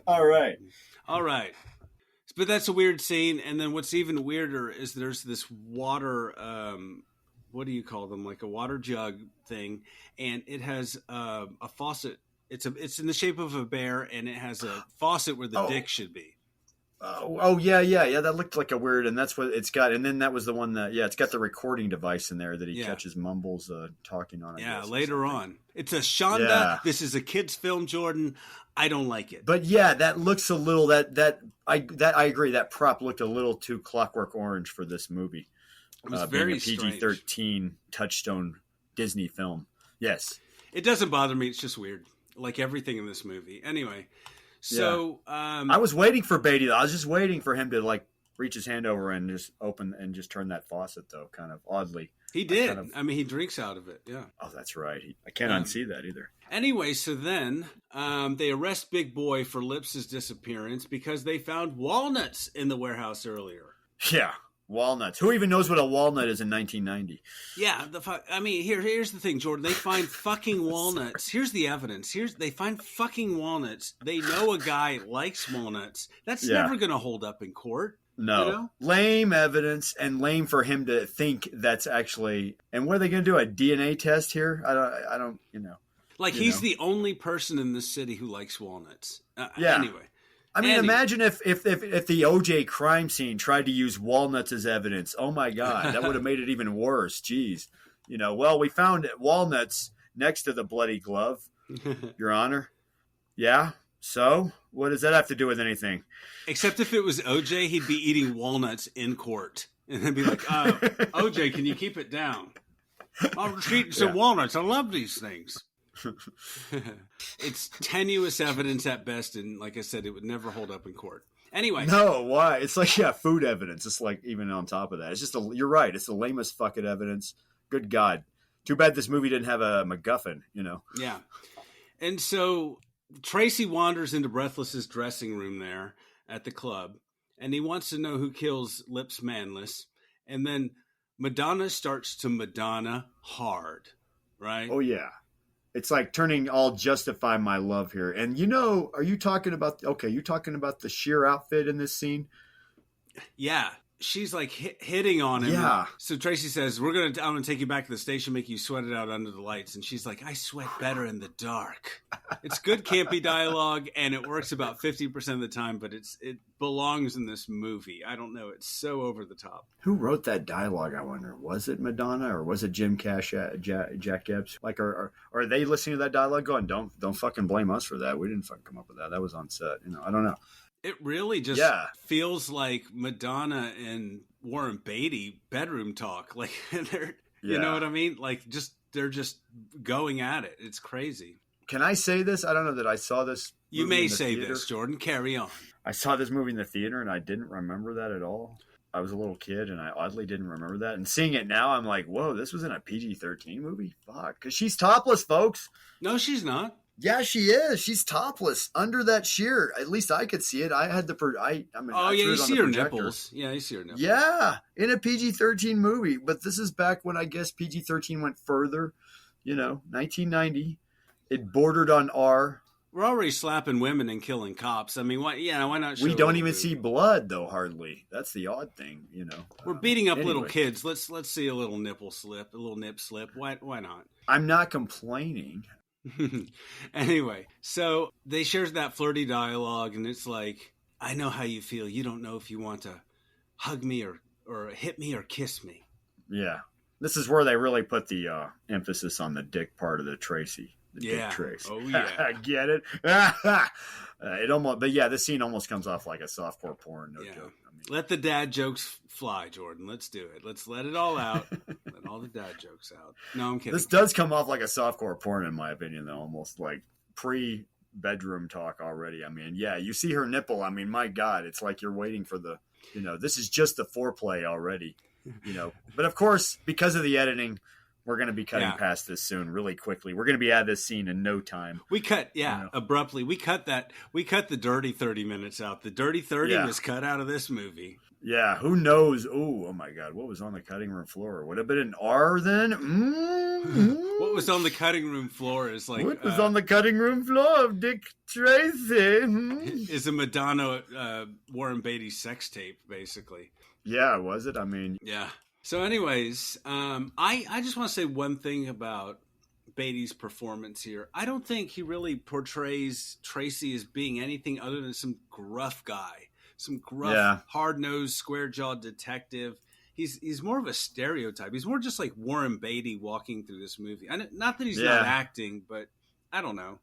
All right. But that's a weird scene. And then what's even weirder is there's this water, what do you call them? Like a water jug thing. And it has a faucet. It's in the shape of a bear, and it has a faucet where the dick should be. Yeah. That looked like a weird, and that's what it's got. And then that was the one that, it's got the recording device in there that he catches Mumbles talking on. Later on, it's a Shonda. Yeah. This is a kid's film, Jordan. I don't like it. But that looks a little I agree. That prop looked a little too Clockwork Orange for this movie. It was very PG-13 touchstone Disney film. Yes, it doesn't bother me. It's just weird, like everything in this movie. Anyway. So I was waiting for Beatty. I was just waiting for him to like reach his hand over and just open and just turn that faucet, though, kind of oddly. He did. I mean, he drinks out of it. Yeah. Oh, that's right. I can't unsee that either. Anyway, so then they arrest Big Boy for Lips' disappearance because they found walnuts in the warehouse earlier. Yeah. Walnuts. Who even knows what a walnut is in 1990? Yeah, here's the thing, Jordan. They find fucking walnuts. Here's the evidence. They find fucking walnuts. They know a guy likes walnuts. That's never going to hold up in court. No. You know? Lame evidence, and lame for him to think that's actually. And what are they going to do? A DNA test here? I don't. Like he's the only person in this city who likes walnuts. Anyway. I mean, imagine if the OJ crime scene tried to use walnuts as evidence. Oh my God, that would have made it even worse. Jeez, we found walnuts next to the bloody glove, Your Honor. Yeah. So what does that have to do with anything? Except if it was OJ, he'd be eating walnuts in court, and then be like, "OJ, can you keep it down? I'm just eating some walnuts. I love these things." It's tenuous evidence at best, and like I said, it would never hold up in court. Anyway, no, why? It's like food evidence. It's like even on top of that, it's just you're right. It's the lamest fucking evidence. Good God, too bad this movie didn't have a MacGuffin. Yeah, and so Tracy wanders into Breathless's dressing room there at the club, and he wants to know who kills Lips Manless, and then Madonna starts to Madonna hard, right? Oh yeah. It's like turning all Justify My Love here. And are you talking about, you're talking about the sheer outfit in this scene? Yeah. She's like hitting on him. Yeah. So Tracy says, I'm going to take you back to the station, make you sweat it out under the lights. And she's like, I sweat better in the dark. It's good campy dialogue, and it works about 50% of the time, but it belongs in this movie. I don't know. It's so over the top. Who wrote that dialogue, I wonder? Was it Madonna or was it Jim Cash, Jack Epps? Like, are they listening to that dialogue going, don't fucking blame us for that. We didn't fucking come up with that. That was on set. I don't know. It really just feels like Madonna and Warren Beatty bedroom talk. Like, you know what I mean? Like, they're just going at it. It's crazy. Can I say this? I don't know that I saw this. You may say this, Jordan. Carry on. I saw this movie in the theater and I didn't remember that at all. I was a little kid and I oddly didn't remember that. And seeing it now, I'm like, whoa, this was in a PG-13 movie? Fuck. Because she's topless, folks. No, she's not. Yeah, she is. She's topless under that sheer. At least I could see it. I had the. You see her nipples. Yeah, you see her nipples. Yeah, in a PG-13 movie. But this is back when I guess PG-13 went further. 1990. It bordered on R. We're already slapping women and killing cops. I mean, why not? We don't even see blood though. Hardly. That's the odd thing. We're beating up little kids. Let's see a little nipple slip, a little nip slip. Why not? I'm not complaining. Anyway, so they share that flirty dialogue, and it's like, I know how you feel. You don't know if you want to hug me or hit me or kiss me. Yeah. This is where they really put the emphasis on the dick part of the Tracy. Dick Tracy. Oh, yeah. Get it? This scene almost comes off like a softcore porn. No joke. Let the dad jokes fly, Jordan. Let's do it. Let's let it all out. Let all the dad jokes out. No, I'm kidding. This does come off like a softcore porn, in my opinion, though. Almost like pre-bedroom talk already. I mean, yeah, you see her nipple. I mean, my God, it's like you're waiting for the, this is just the foreplay already, But of course, because of the editing, we're going to be cutting past this soon, really quickly. We're going to be out of this scene in no time. We cut, abruptly. We cut the dirty 30 minutes out. The dirty 30 was cut out of this movie. Yeah, who knows? Oh my God, what was on the cutting room floor? Would have been an R then? What was on the cutting room floor is like... What was on the cutting room floor of Dick Tracy? Is a Madonna Warren Beatty sex tape, basically. Yeah, was it? I mean... Yeah. So anyways, I just want to say one thing about Beatty's performance here. I don't think he really portrays Tracy as being anything other than some gruff guy, some gruff, hard-nosed, square-jawed detective. He's more of a stereotype. He's more just like Warren Beatty walking through this movie. Not that he's not acting, but I don't know.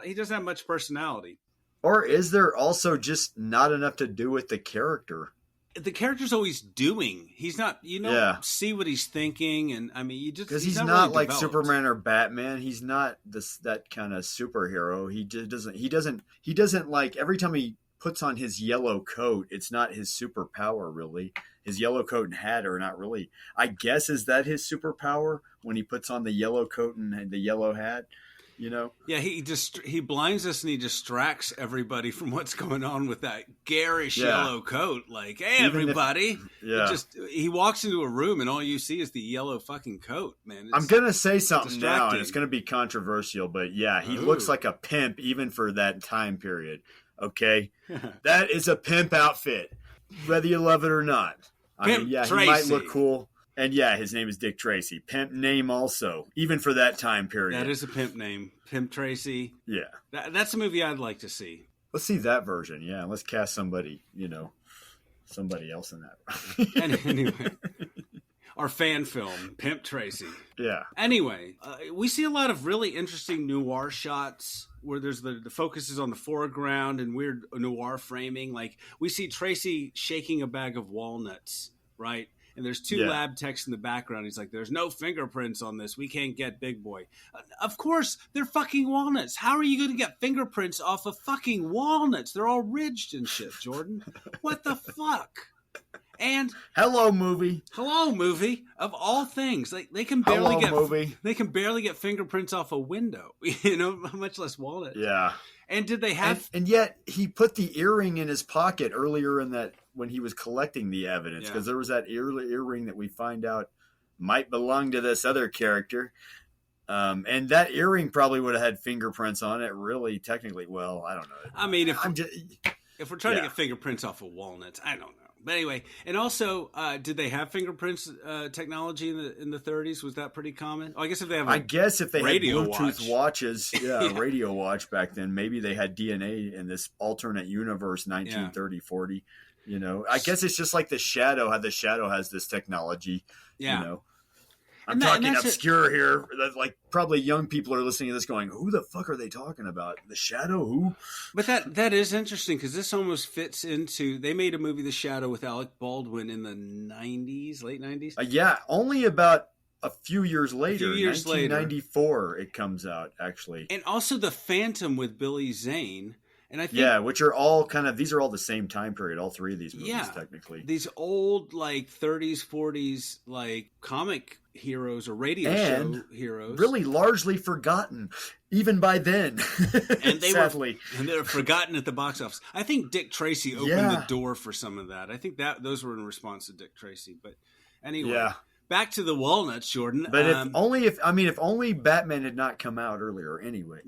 He doesn't have much personality. Or is there also just not enough to do with the character? The character's always doing. He's not, see what he's thinking, and I mean, because he's not really like Superman or Batman. He's not that kind of superhero. He just doesn't. He doesn't like every time he puts on his yellow coat. It's not his superpower, really. His yellow coat and hat are not really. I guess is that his superpower when he puts on the yellow coat and the yellow hat. Yeah, he blinds us and he distracts everybody from what's going on with that garish yellow coat. Like, hey, everybody! He walks into a room and all you see is the yellow fucking coat. Man, I'm gonna say something now, and it's gonna be controversial, but yeah, he looks like a pimp even for that time period. Okay, that is a pimp outfit, whether you love it or not. Pimp Tracy. He might look cool. And yeah, his name is Dick Tracy. Pimp name also, even for that time period. That is a pimp name. Pimp Tracy. Yeah. That's a movie I'd like to see. Let's see that version. Yeah, let's cast somebody, somebody else in that. Anyway, our fan film, Pimp Tracy. Yeah. Anyway, we see a lot of really interesting noir shots where there's the focus is on the foreground and weird noir framing. Like we see Tracy shaking a bag of walnuts, right? And there's two lab techs in the background. He's like, there's no fingerprints on this. We can't get Big Boy. Of course, they're fucking walnuts. How are you going to get fingerprints off of fucking walnuts? They're all ridged and shit, Jordan. What the fuck? And hello movie of all things. They can barely get fingerprints off a window, much less walnut. Yeah. And did they have? And yet he put the earring in his pocket earlier in that when he was collecting the evidence because there was that earring that we find out might belong to this other character. And that earring probably would have had fingerprints on it, really, technically. Well, I don't know. I mean, if we're trying to get fingerprints off of walnuts, I don't know. But anyway, and also, did they have fingerprints technology in the 30s? Was that pretty common? Oh, I guess if they have, I guess if they had Bluetooth watches, Yeah. radio watch back then, maybe they had DNA in this alternate universe, 1930, 40. You know, I guess it's just like the Shadow. How the Shadow has this technology. Yeah. You know, I'm talking obscure here. Like probably young people are listening to this, going, "Who the fuck are they talking about? The Shadow? Who?" But that is interesting because this almost fits into. They made a movie, The Shadow, with Alec Baldwin in the '90s, late '90s. Yeah, only about a few years later, 1994, later, it comes out actually. And also The Phantom with Billy Zane. And I think, which are all these are all the same time period. All three of these movies, technically. These old, like 30s, 40s, like comic heroes or radio show heroes, really largely forgotten, even by then. And they sadly, were forgotten at the box office. I think Dick Tracy opened the door for some of that. I think that those were in response to Dick Tracy. But anyway, back to the walnuts, Jordan. But if only Batman had not come out earlier. Anyway,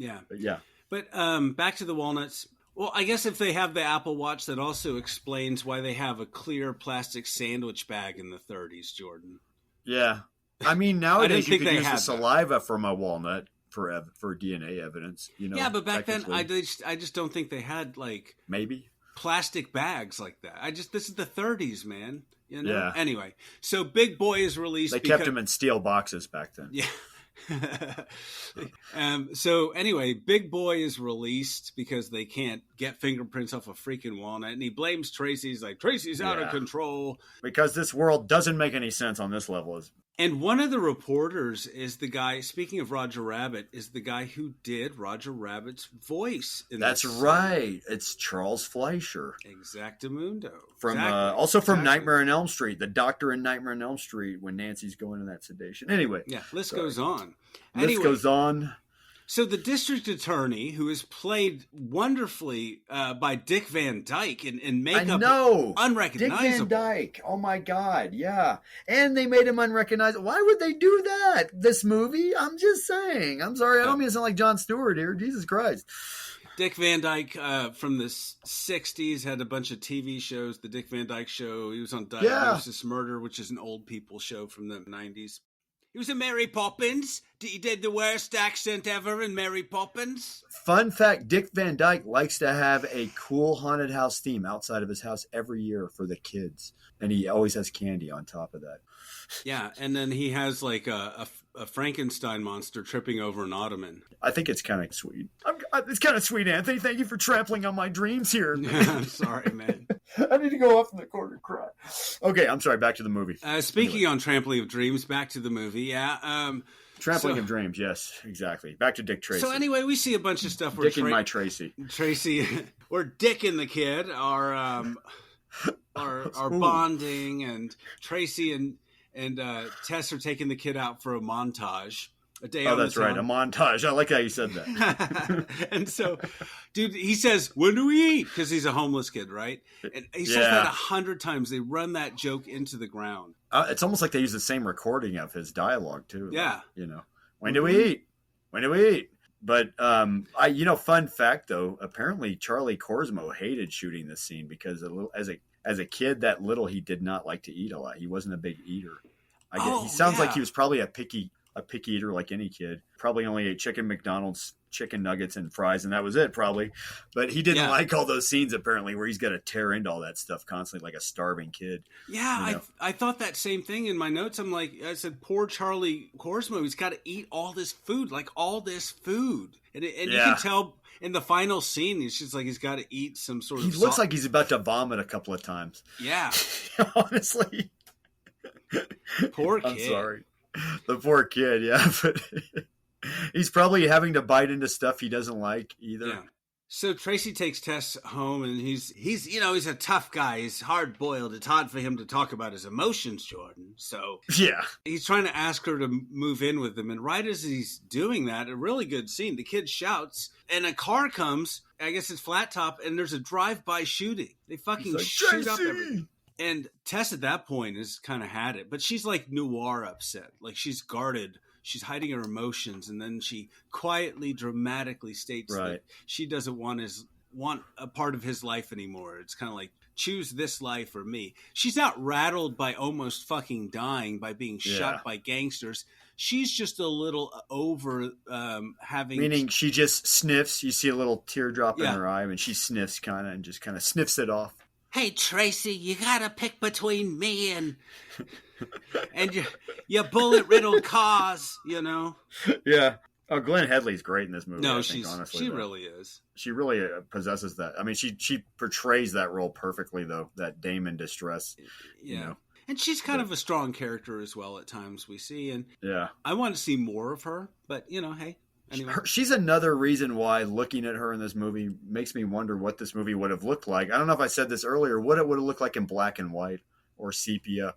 But back to the walnuts. Well, I guess if they have the Apple Watch, that also explains why they have a clear plastic sandwich bag in the 30s, Jordan. Yeah. I mean, nowadays you could use the saliva from a walnut for DNA evidence. You know. Yeah, but back then, I just don't think they had, like... Maybe. Plastic bags like that. This is the 30s, man. You know? Yeah. Anyway, so Big Boy is released. They kept them in steel boxes back then. Yeah. So anyway, Big Boy is released because they can't get fingerprints off a freaking walnut, and he blames Tracy. He's like, Tracy's out of control because this world doesn't make any sense on this level. And one of the reporters is the guy, speaking of Roger Rabbit, is the guy who did Roger Rabbit's voice. That's right. It's Charles Fleischer. Exactamundo. Also from Nightmare on Elm Street, the doctor in Nightmare on Elm Street when Nancy's going into that sedation. Anyway. Yeah, list goes on. List goes on. So the district attorney, who is played wonderfully by Dick Van Dyke in makeup, I know, unrecognizable. Dick Van Dyke. Oh my God, yeah. And they made him unrecognizable. Why would they do that? This movie? I'm just saying. I'm sorry. I don't mean to sound like Jon Stewart here. Jesus Christ. Dick Van Dyke from the 60s had a bunch of TV shows. The Dick Van Dyke Show. He was on Diagnosis Murder, which is an old people show from the 90s. He was in Mary Poppins. He did the worst accent ever in Mary Poppins. Fun fact, Dick Van Dyke likes to have a cool haunted house theme outside of his house every year for the kids. And he always has candy on top of that. Yeah, and then he has like a Frankenstein monster tripping over an ottoman. I think it's kind of sweet. It's kind of sweet, Anthony. Thank you for trampling on my dreams here. I'm sorry, man. I need to go off in the corner and cry. Okay, I'm sorry. Back to the movie. Speaking on trampling of dreams, back to the movie. Yeah. Trampling of dreams. Yes, exactly. Back to Dick Tracy. So anyway, we see a bunch of stuff where Dick and my Tracy. Tracy, or Dick and the kid are bonding, and Tracy and Tess are taking the kid out for a montage. A day on that's the town. Right, a montage. I like how you said that. And so, dude, he says, "When do we eat?" Because he's a homeless kid, right? And he says that 100 times. They run that joke into the ground. It's almost like they use the same recording of his dialogue too. Yeah, like, when do we eat? When do we eat? But fun fact though, apparently Charlie Korsmo hated shooting this scene because as a kid that little he did not like to eat a lot. He wasn't a big eater. He sounds like he was probably a picky eater like any kid. Probably only ate McDonald's chicken nuggets and fries, and that was it probably. But he didn't like all those scenes apparently where he's got to tear into all that stuff constantly like a starving kid. Yeah, I thought that same thing in my notes. I said, poor Charlie Korsmo, he's got to eat all this food, and you can tell in the final scene, it's just like he's got to eat some sort of. He looks like he's about to vomit a couple of times. Yeah, honestly. Poor kid. I'm sorry. The poor kid, yeah, but he's probably having to bite into stuff he doesn't like either. Yeah. So Tracy takes Tess home, and he's a tough guy. He's hard boiled. It's hard for him to talk about his emotions, Jordan. So he's trying to ask her to move in with him, and right as he's doing that, a really good scene. The kid shouts, and a car comes. I guess it's flat top, and there's a drive-by shooting. They fucking shoot up everything. And Tess at that point has kind of had it, but she's like noir upset. Like she's guarded. She's hiding her emotions. And then she quietly, dramatically states that she doesn't want a part of his life anymore. It's kind of like, choose this life or me. She's not rattled by almost fucking dying by being shot by gangsters. She's just a little over having... Meaning she just sniffs. You see a little teardrop in her eye, and she sniffs kind of and just kind of sniffs it off. Hey, Tracy, you gotta pick between me and your bullet-riddled cause, you know? Yeah. Oh, Glenn Headley's great in this movie. No, honestly, she really is. She really possesses that. I mean, she portrays that role perfectly, though. That Damon distress. Yeah. You know? And she's kind of a strong character as well at times, we see. And yeah, I want to see more of her, but, you know, hey. Anyway. She's another reason why looking at her in this movie makes me wonder what this movie would have looked like. I don't know if I said this earlier, what it would have looked like in black and white or sepia,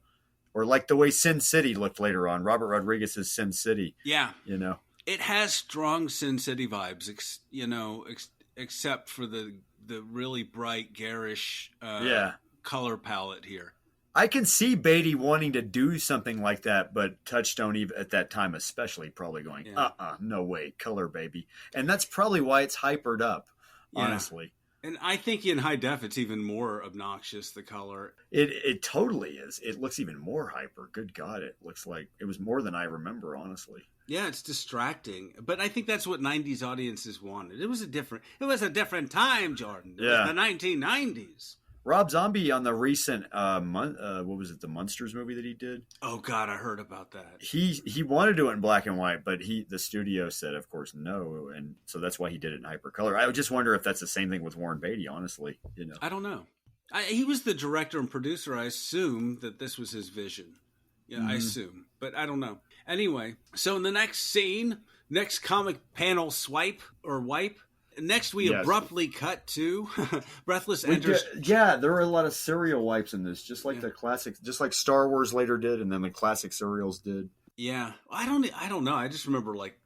or like the way Sin City looked later on, Robert Rodriguez's Sin City. Yeah. You know? It has strong Sin City vibes, except for the really bright, garish color palette here. I can see Beatty wanting to do something like that, but Touchstone, even at that time especially, probably going, no way, color, baby. And that's probably why it's hypered up, honestly. And I think in high def, it's even more obnoxious, the color. It totally is. It looks even more hyper. Good God, it looks like it was more than I remember, honestly. Yeah, it's distracting. But I think that's what 90s audiences wanted. It was a different time, Jordan. It was the 1990s. Rob Zombie on the recent what was it, the Munsters movie that he did? Oh God, I heard about that. He wanted to do it in black and white, but the studio said, of course, no, and so that's why he did it in hypercolor. I would just wonder if that's the same thing with Warren Beatty, honestly. You know, I don't know. He was the director and producer. I assume that this was his vision. Yeah, I assume, but I don't know. Anyway, so in the next scene, next comic panel swipe or wipe. Next, we abruptly cut to Breathless enters. There were a lot of serial wipes in this, just like the classics, just like Star Wars later did, and then the classic serials did. Yeah, I don't know. I just remember like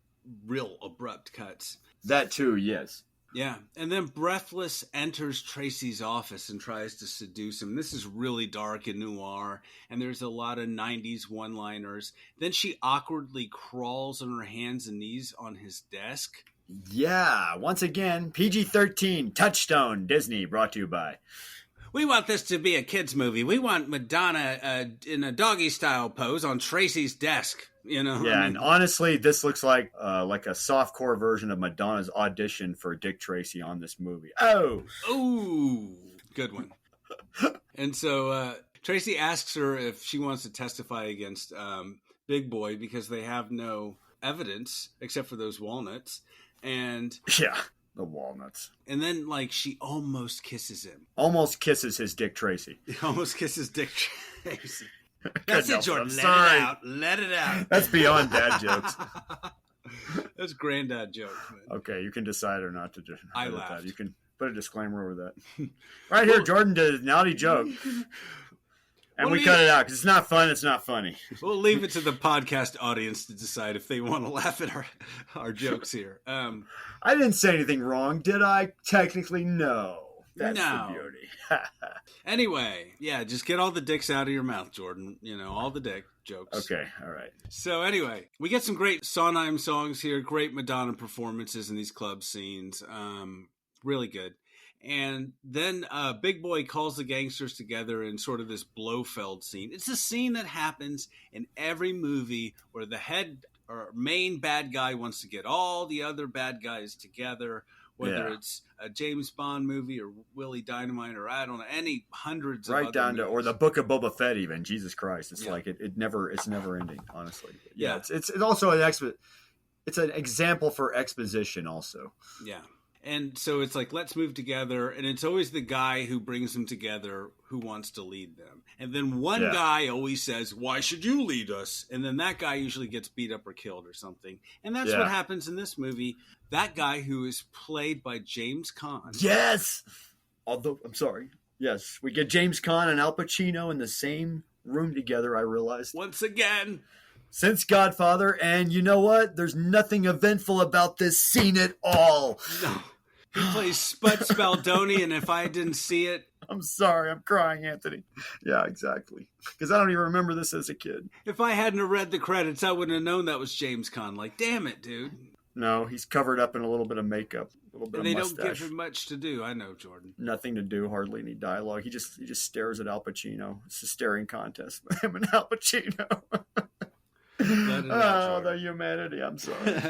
real abrupt cuts. That too, yes. Yeah, and then Breathless enters Tracy's office and tries to seduce him. This is really dark and noir, and there's a lot of 90s one-liners. Then she awkwardly crawls on her hands and knees on his desk. Yeah, once again, PG-13, Touchstone, Disney, brought to you by. We want this to be a kid's movie. We want Madonna in a doggy-style pose on Tracy's desk. You know? Yeah, and honestly, this looks like a softcore version of Madonna's audition for Dick Tracy on this movie. Ooh, good one. And so Tracy asks her if she wants to testify against Big Boy because they have no evidence except for those walnuts. And yeah, the walnuts. And then, like, she almost kisses him. Almost kisses his Dick Tracy. Almost kisses Dick Tracy. That's it, Jordan. Let it out. That's beyond dad jokes. That's granddad jokes, man. Okay, you can decide or not to do I laughed. that. You can put a disclaimer over that. Right here, Jordan did a naughty joke. And we cut it out because it's not fun. It's not funny. We'll leave it to the podcast audience to decide if they want to laugh at our jokes here. I didn't say anything wrong, did I? Technically, no. That's the beauty. Anyway, yeah, just get all the dicks out of your mouth, Jordan. You know, all the dick jokes. Okay, all right. So anyway, we get some great Sondheim songs here, great Madonna performances in these club scenes. Really good. And then Big Boy calls the gangsters together in sort of this Blofeld scene. It's a scene that happens in every movie where the head or main bad guy wants to get all the other bad guys together, whether it's a James Bond movie or Willie Dynamite or I don't know, any hundreds of other down movies. to, or the Book of Boba Fett even. Jesus Christ. It's like it's never ending, honestly. But yeah. It's also it's an example for exposition also. Yeah. And so it's like, let's move together. And it's always the guy who brings them together who wants to lead them. And then one guy always says, why should you lead us? And then that guy usually gets beat up or killed or something. And that's what happens in this movie. That guy who is played by James Caan. Yes. Although, I'm sorry. Yes. We get James Caan and Al Pacino in the same room together, I realized. Once again. Since Godfather. And you know what? There's nothing eventful about this scene at all. No. He plays Spud Spaldoni, and if I didn't see it, I'm sorry, I'm crying, Anthony. Yeah, exactly. Because I don't even remember this as a kid. if I hadn't have read the credits, I wouldn't have known that was James Caan. Like, damn it, dude. No, he's covered up in a little bit of makeup, a little bit And of they mustache. don't give him much to do. I know, Jordan. Nothing to do, hardly any dialogue. He just stares at Al Pacino. It's a staring contest with him and Al Pacino. Let it out, The humanity. I'm sorry.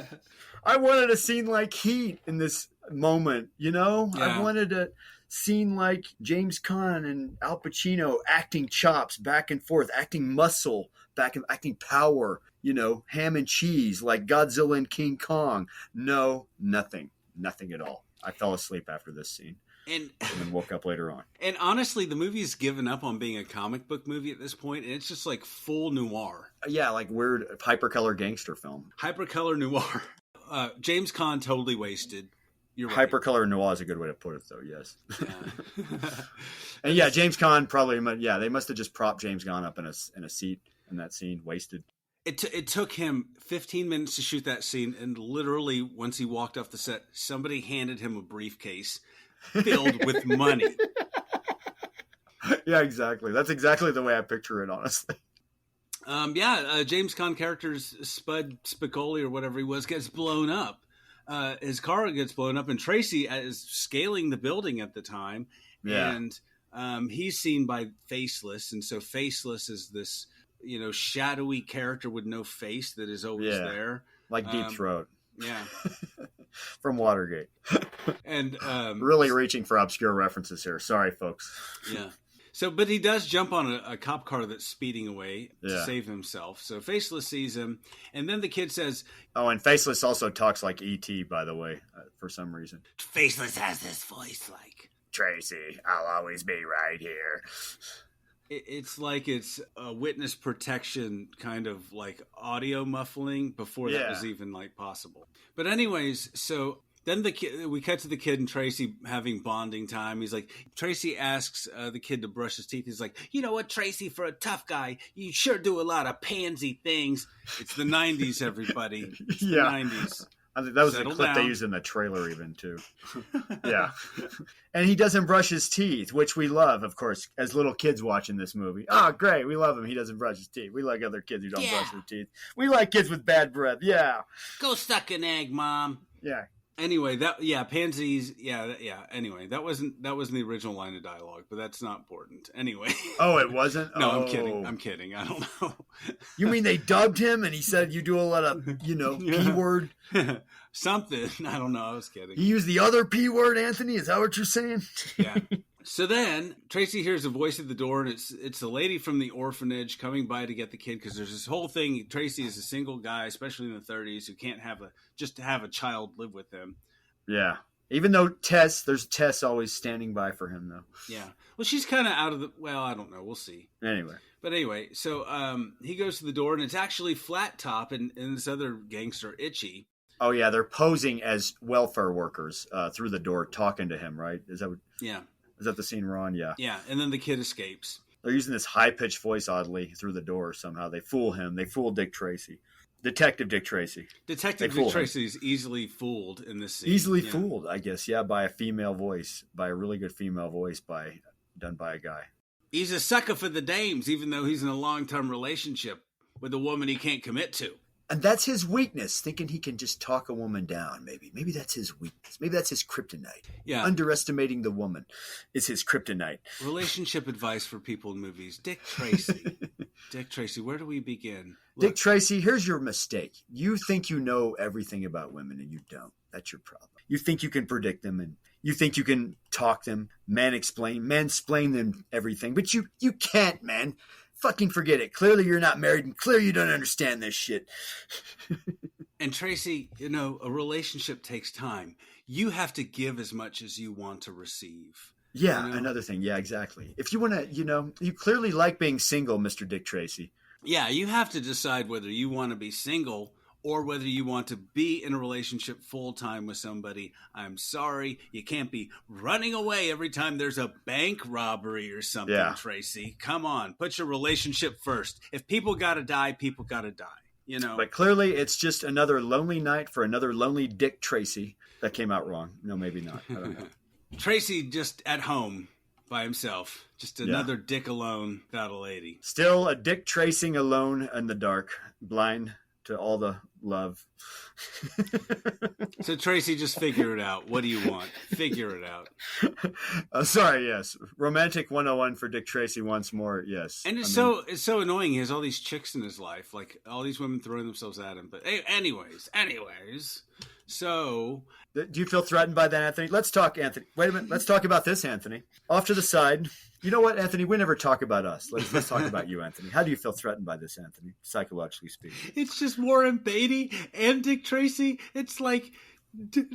I wanted a scene like Heat in this moment, you know? Yeah. I wanted a scene like James Caan and Al Pacino acting chops back and forth, acting muscle, acting power, you know, ham and cheese like Godzilla and King Kong. No, nothing. Nothing at all. I fell asleep after this scene And then woke up later on. and honestly, the movie's given up on being a comic book movie at this point, and it's just like full noir. Yeah, like weird hypercolor gangster film. Hypercolor noir. James Caan totally wasted. You're right. Hypercolor noir is a good way to put it, though. Yes. Yeah. And yeah, James Caan probably. Yeah, they must have just propped James Caan up in a seat in that scene, wasted. It took him 15 minutes to shoot that scene, and literally, once he walked off the set, somebody handed him a briefcase filled with money. Yeah, exactly. That's exactly the way I picture it, honestly. James Caan character's Spud Spicoli or whatever he was gets blown up. His car gets blown up, and Tracy is scaling the building at the time. Yeah. And he's seen by Faceless, and so Faceless is this, you know, shadowy character with no face that is always there. Like Deep Throat. Yeah. From Watergate. And Really reaching for obscure references here. Sorry, folks. yeah. So, but he does jump on a cop car that's speeding away to Yeah. save himself. So Faceless sees him, and then the kid says, Oh, and Faceless also talks like E.T., by the way, for some reason. Faceless has this voice like... Tracy, I'll always be right here. It's like it's a witness protection kind of like audio muffling before that Yeah. was even like possible. But anyways, so then we cut to the kid and Tracy having bonding time. He's like, Tracy asks the kid to brush his teeth. He's like, you know what, Tracy, for a tough guy, you sure do a lot of pansy things. It's the 90s, everybody. It's the Yeah. 90s. I think that was Settle the clip down. they used in the trailer even, too. Yeah. And he doesn't brush his teeth, which we love, of course, as little kids watching this movie. Oh, great. We love him. He doesn't brush his teeth. We like other kids who don't brush their teeth. We like kids with bad breath. Yeah. Go suck an egg, Mom. Yeah. Anyway, pansies. Anyway, that wasn't the original line of dialogue, but that's not important. Anyway. Oh, it wasn't? No, Oh. I'm kidding. I don't know. You mean they dubbed him and he said you do a lot of, P word? Something. I don't know. I was kidding. You use the other P word, Anthony? Is that what you're saying? Yeah. So then Tracy hears a voice at the door, and it's a lady from the orphanage coming by to get the kid, because there's this whole thing. Tracy is a single guy, especially in the 30s, who can't have a child live with him. Yeah. Even though there's Tess always standing by for him, though. Yeah. Well, she's kind of out of the. Well, I don't know. We'll see. Anyway. But anyway, so he goes to the door, and it's actually Flat Top and this other gangster, Itchy. Oh, yeah. They're posing as welfare workers through the door talking to him, right? Is that the scene we're on? Yeah. Yeah, and then the kid escapes. They're using this high-pitched voice, oddly, through the door somehow. They fool him. They fool Dick Tracy. Detective Dick Tracy. Detective They fool Dick Tracy is easily fooled in this scene. Easily Yeah. fooled, I guess, yeah, by a female voice, by a really good female voice done by a guy. He's a sucker for the dames, even though he's in a long-term relationship with a woman he can't commit to. And that's his weakness, thinking he can just talk a woman down, maybe. Maybe that's his weakness. Maybe that's his kryptonite. Yeah. Underestimating the woman is his kryptonite. Relationship advice for people in movies. Dick Tracy. Dick Tracy, where do we begin? Dick Tracy, here's your mistake. You think you know everything about women, and you don't. That's your problem. You think you can predict them, and you think you can talk them, mansplain them everything, but you can't, man. Fucking forget it. Clearly you're not married, and clearly you don't understand this shit. And Tracy, a relationship takes time. You have to give as much as you want to receive. Yeah, another thing. Yeah, exactly. If you want to, you clearly like being single, Mr. Dick Tracy. Yeah, you have to decide whether you want to be single or whether you want to be in a relationship full-time with somebody. I'm sorry, you can't be running away every time there's a bank robbery or something, Yeah. Tracy. Come on, put your relationship first. If people got to die, people got to die. You know, But clearly, it's just another lonely night for another lonely Dick Tracy. That came out wrong. No, maybe not. I don't know. Tracy just at home by himself. Just another dick alone without a lady. Still a Dick tracing alone in the dark, blind to all the love. So Tracy, just figure it out. What do you want? Figure it out. Sorry, yes. Romantic 101 for Dick Tracy once more, yes. And it's so annoying. He has all these chicks in his life, like all these women throwing themselves at him. But anyways. So, do you feel threatened by that, Anthony? Let's talk, Anthony. Wait a minute. Let's talk about this, Anthony. Off to the side. You know what, Anthony? We never talk about us. Let's talk about you, Anthony. How do you feel threatened by this, Anthony, psychologically speaking? it's just Warren Beatty and Dick Tracy. It's like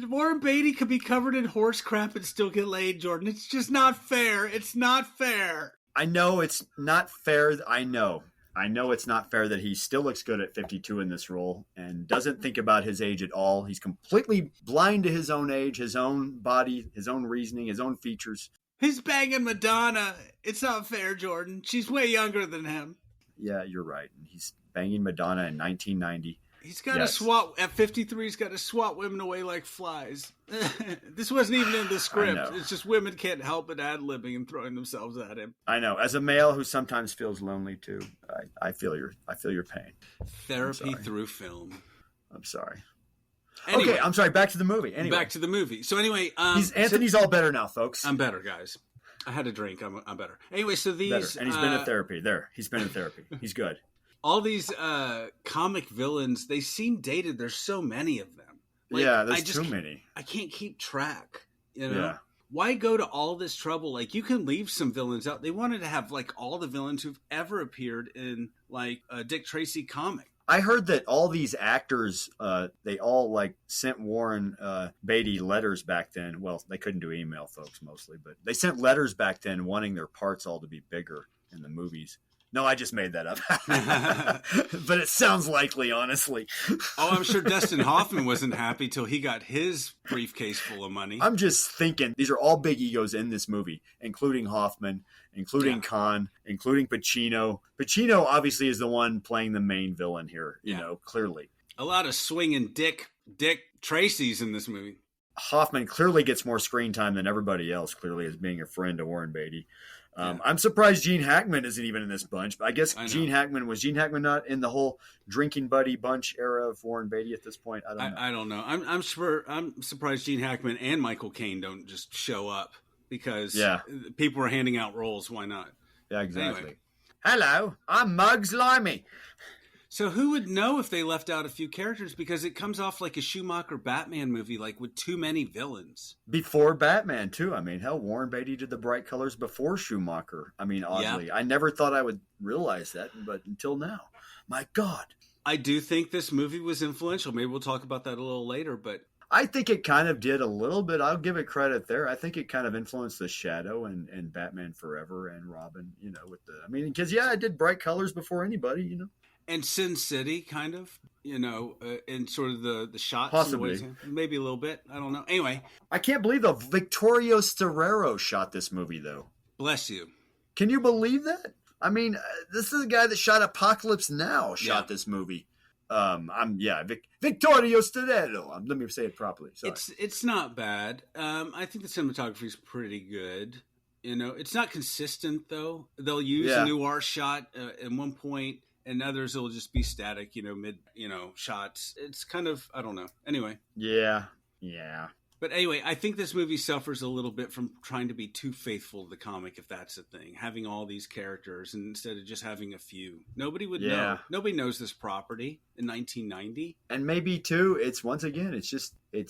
Warren Beatty could be covered in horse crap and still get laid, Jordan. It's just not fair. It's not fair. I know it's not fair. I know it's not fair that he still looks good at 52 in this role and doesn't think about his age at all. He's completely blind to his own age, his own body, his own reasoning, his own features. He's banging Madonna. It's not fair, Jordan. She's way younger than him. Yeah, you're right. He's banging Madonna in 1990. He's got to swat at 53. He's got to swat women away like flies. This wasn't even in the script. It's just women can't help but ad-libbing and throwing themselves at him. I know. As a male who sometimes feels lonely too, I feel your pain. Therapy through film. I'm sorry. Anyway, okay, I'm sorry. Back to the movie. Anyway, back to the movie. So anyway, Anthony's all better now, folks. I'm better, guys. I had a drink. I'm better. Anyway, so these better. And he's been in therapy. He's been in therapy. He's good. All these comic villains, they seem dated. There's so many of them. Like, yeah, there's too many. I can't keep track. You know, yeah. Why go to all this trouble? Like, you can leave some villains out. They wanted to have like all the villains who've ever appeared in like a Dick Tracy comic. I heard that all these actors, they all like sent Warren Beatty letters back then. Well, they couldn't do email, folks, mostly, but they sent letters back then wanting their parts all to be bigger in the movies. No, I just made that up. But it sounds likely, honestly. Oh, I'm sure Dustin Hoffman wasn't happy till he got his briefcase full of money. I'm just thinking, these are all big egos in this movie, including Hoffman, including Khan, including Pacino. Pacino obviously is the one playing the main villain here, you know, clearly. A lot of swinging Dick Tracy's in this movie. Hoffman clearly gets more screen time than everybody else, clearly, as being a friend to Warren Beatty. I'm surprised Gene Hackman isn't even in this bunch, but I guess Gene Hackman not in the whole drinking buddy bunch era of Warren Beatty at this point? I don't know. I'm surprised Gene Hackman and Michael Caine don't just show up because people are handing out roles. Why not? Yeah, exactly. Anyway. Hello, I'm Muggs Limey. So who would know if they left out a few characters, because it comes off like a Schumacher Batman movie, like with too many villains. Before Batman, too. I mean, hell, Warren Beatty did the bright colors before Schumacher. I mean, oddly. Yeah. I never thought I would realize that, but until now. My God. I do think this movie was influential. Maybe we'll talk about that a little later, but... I think it kind of did a little bit. I'll give it credit there. I think it kind of influenced The Shadow and Batman Forever and Robin, you know, because, I did bright colors before anybody, you know. And Sin City, kind of, you know, in sort of the shots. Possibly. Maybe a little bit. I don't know. Anyway. I can't believe though Vittorio Storaro shot this movie, though. Bless you. Can you believe that? I mean, this is the guy that shot Apocalypse Now shot this movie. Vittorio Storaro. Let me say it properly. Sorry. It's not bad. I think the cinematography is pretty good. You know, it's not consistent, though. They'll use a noir shot at one point. And others will just be static, shots. It's kind of, I don't know. Anyway. Yeah. But anyway, I think this movie suffers a little bit from trying to be too faithful to the comic, if that's the thing. Having all these characters instead of just having a few. Nobody would know. Nobody knows this property in 1990. And maybe, too, it's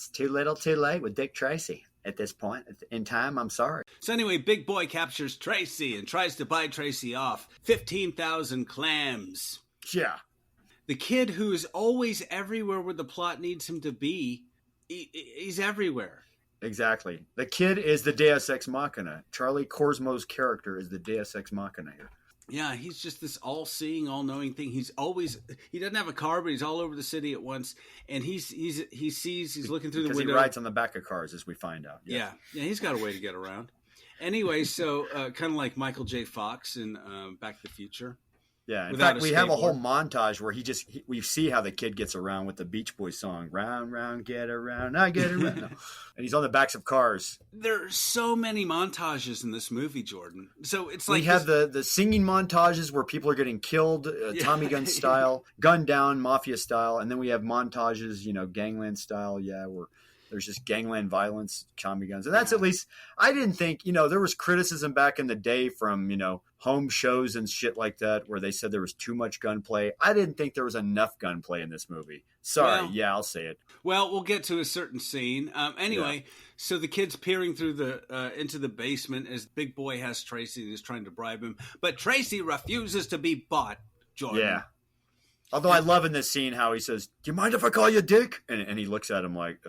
too little too late with Dick Tracy. At this point in time, I'm sorry. So anyway, Big Boy captures Tracy and tries to buy Tracy off 15,000 clams. Yeah. The kid who is always everywhere where the plot needs him to be, he's everywhere. Exactly. The kid is the Deus Ex Machina. Charlie Korsmo's character is the Deus Ex Machina here. Yeah, he's just this all-seeing, all-knowing thing. He doesn't have a car, but he's all over the city at once. And he's looking through the window. Because he rides on the back of cars, as we find out. Yeah, he's got a way to get around. Anyway, so kind of like Michael J. Fox in Back to the Future. Yeah, in Without fact, a we have a whole skateboard. montage where we see how the kid gets around with the Beach Boys song, "Round, round, get around, I get around," no. And he's on the backs of cars. There's so many montages in this movie, Jordan. So it's We like have this- the singing montages where people are getting killed, Tommy gun style, gunned down, mafia style, and then we have montages, gangland style, where there's just gangland violence, Tommy guns, and that's at least. I didn't think, there was criticism back in the day from home shows and shit like that where they said there was too much gunplay. I didn't think there was enough gunplay in this movie. Sorry, Well- I'll say it. Well, we'll get to a certain scene. Anyway, so the kid's peering through the into the basement as Big Boy has Tracy and is trying to bribe him, but Tracy refuses to be bought. Jordan. Yeah. Although I love in this scene how he says, "Do you mind if I call you Dick?" And he looks at him like,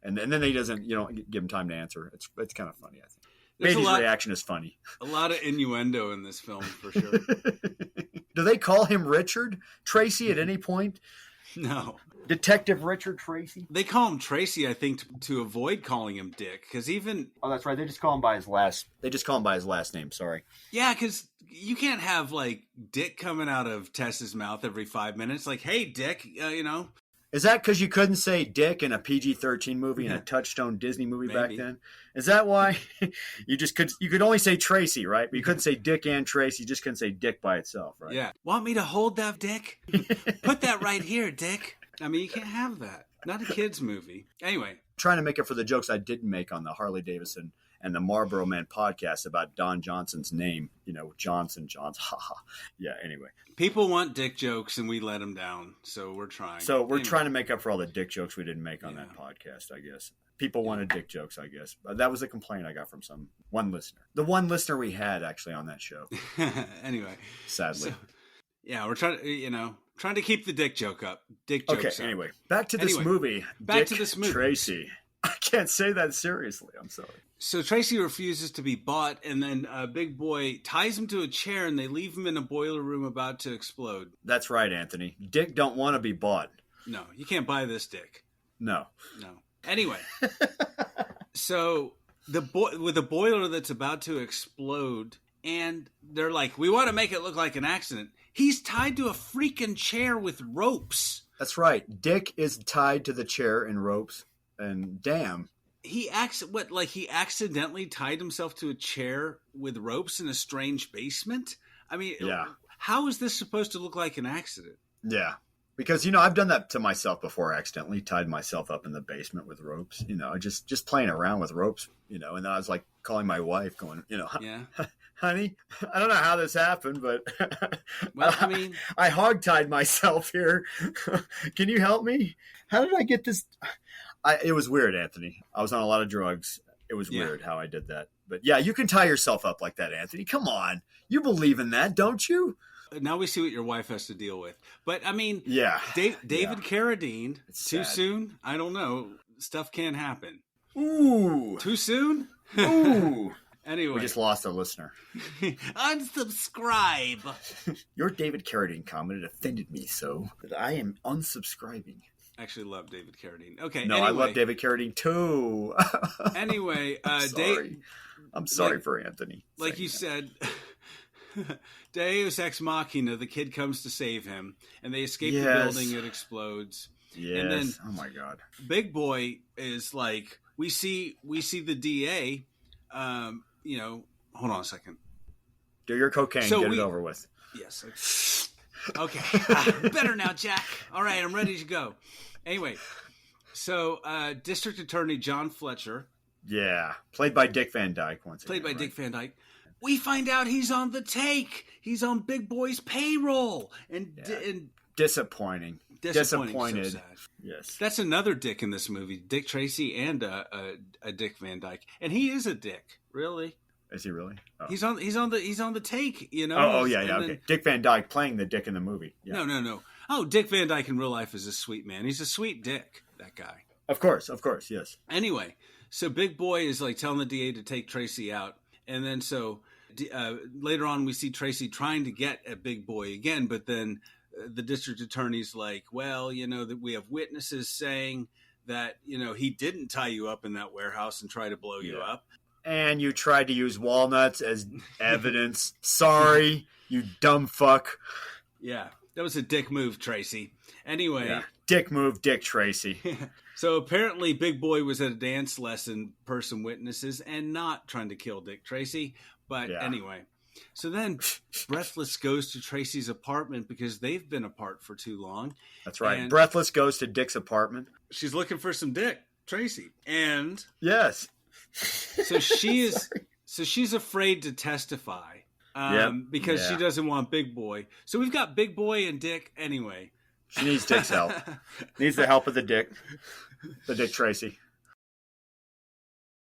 and then he doesn't, give him time to answer. It's kind of funny, I think. There's Beatty's reaction is funny. A lot of innuendo in this film, for sure. Do they call him Richard Tracy at any point? No. Detective Richard Tracy? They call him Tracy, I think, to avoid calling him Dick, because even Oh, that's right. They just call him by his last. They just call him by his last name. Sorry. yeah, because you can't have like Dick coming out of Tess's mouth every 5 minutes, like, "Hey, Dick," Is that because you couldn't say Dick in a PG-13 movie and a Touchstone Disney movie back Maybe. then? Is that why you could only say Tracy, right? But you couldn't say Dick and Tracy. You just couldn't say Dick by itself, right? Yeah. Want me to hold that, Dick? Put that right here, Dick. I mean, you can't have that. Not a kid's movie. Anyway, Trying to make up for the jokes I didn't make on the Harley Davidson and the Marlboro Man podcast about Don Johnson's name, Johnson. Haha. Yeah, anyway. people want Dick jokes and we let them down, so we're trying. So we're Anyway. trying to make up for all the dick jokes we didn't make on that podcast, I guess. People wanted dick jokes, I guess. That was a complaint I got from one listener. The one listener we had actually on that show, Anyway, sadly. so, yeah, we're trying to keep the dick joke up. Dick jokes Okay, up. anyway, back to this movie. Back Dick to this movie. Tracy. I can't say that seriously. I'm sorry. So Tracy refuses to be bought, and then Big Boy ties him to a chair, and they leave him in a boiler room about to explode. That's right, Anthony. Dick don't want to be bought. No, you can't buy this dick. No. No. Anyway, so with the boiler that's about to explode, and they're like, "We want to make it look like an accident." He's tied to a freaking chair with ropes. That's right. Dick is tied to the chair in ropes, and damn. He accidentally tied himself to a chair with ropes in a strange basement? I mean, Yeah. How is this supposed to look like an accident? Yeah. Because, I've done that to myself before, accidentally tied myself up in the basement with ropes, just playing around with ropes, and then I was like calling my wife going, Yeah. honey, I don't know how this happened, but Well, I mean, I hogtied myself here. Can you help me? How did I get this? It was weird, Anthony. I was on a lot of drugs. It was weird how I did that. But yeah, you can tie yourself up like that, Anthony. Come on. You believe in that, don't you? now we see what your wife has to deal with. But I mean, Yeah. David Carradine, It's too sad. soon? I don't know. Stuff can happen. Ooh. Too soon? Ooh. Anyway, We just lost a listener. unsubscribe. Your David Carradine comment offended me so that I am unsubscribing. Actually, love David Carradine. Okay, No, anyway, I love David Carradine too. Anyway, sorry. I'm sorry like- for Anthony. like saying you that. said, Deus Ex Machina, the kid comes to save him, and they escape the Yes. building. It explodes. Yes. and then- oh my God. Big Boy is like, we see the DA. Hold on a second. Do your cocaine. So Get we- it over with. Yes. Okay. Better now, Jack. All right, I'm ready to go. Anyway, so District Attorney John Fletcher, Yeah. Played by Dick Van Dyke once played by again, Dick Van Dyke. We find out he's on the take. He's on Big Boy's payroll, and Disappointing. disappointing. So sad. Yes. That's another Dick in this movie, Dick Tracy and a Dick Van Dyke, and he is a Dick, really. Is he really? Oh. He's on the take, Oh, yeah. And Okay. then- Dick Van Dyke playing the Dick in the movie. Yeah. No. Oh, Dick Van Dyke in real life is a sweet man. He's a sweet Dick, that guy. Of course. Yes. Anyway, so Big Boy is like telling the DA to take Tracy out. And then so later on we see Tracy trying to get at Big Boy again, but then the district attorney's like, well, that we have witnesses saying that, he didn't tie you up in that warehouse and try to blow you up. And you tried to use walnuts as evidence. Sorry, you dumb fuck. Yeah, that was a dick move, Tracy. Anyway. Yeah. Dick move, Dick Tracy. So apparently Big Boy was at a dance lesson per some witnesses and not trying to kill Dick Tracy. But anyway. So then Breathless goes to Tracy's apartment because they've been apart for too long. That's right. And Breathless goes to Dick's apartment. she's looking for some dick, Tracy. And Yes. so she's afraid to testify because she doesn't want Big Boy. So we've got Big Boy and Dick anyway. She needs Dick's help. Needs the help of the Dick. The Dick Tracy.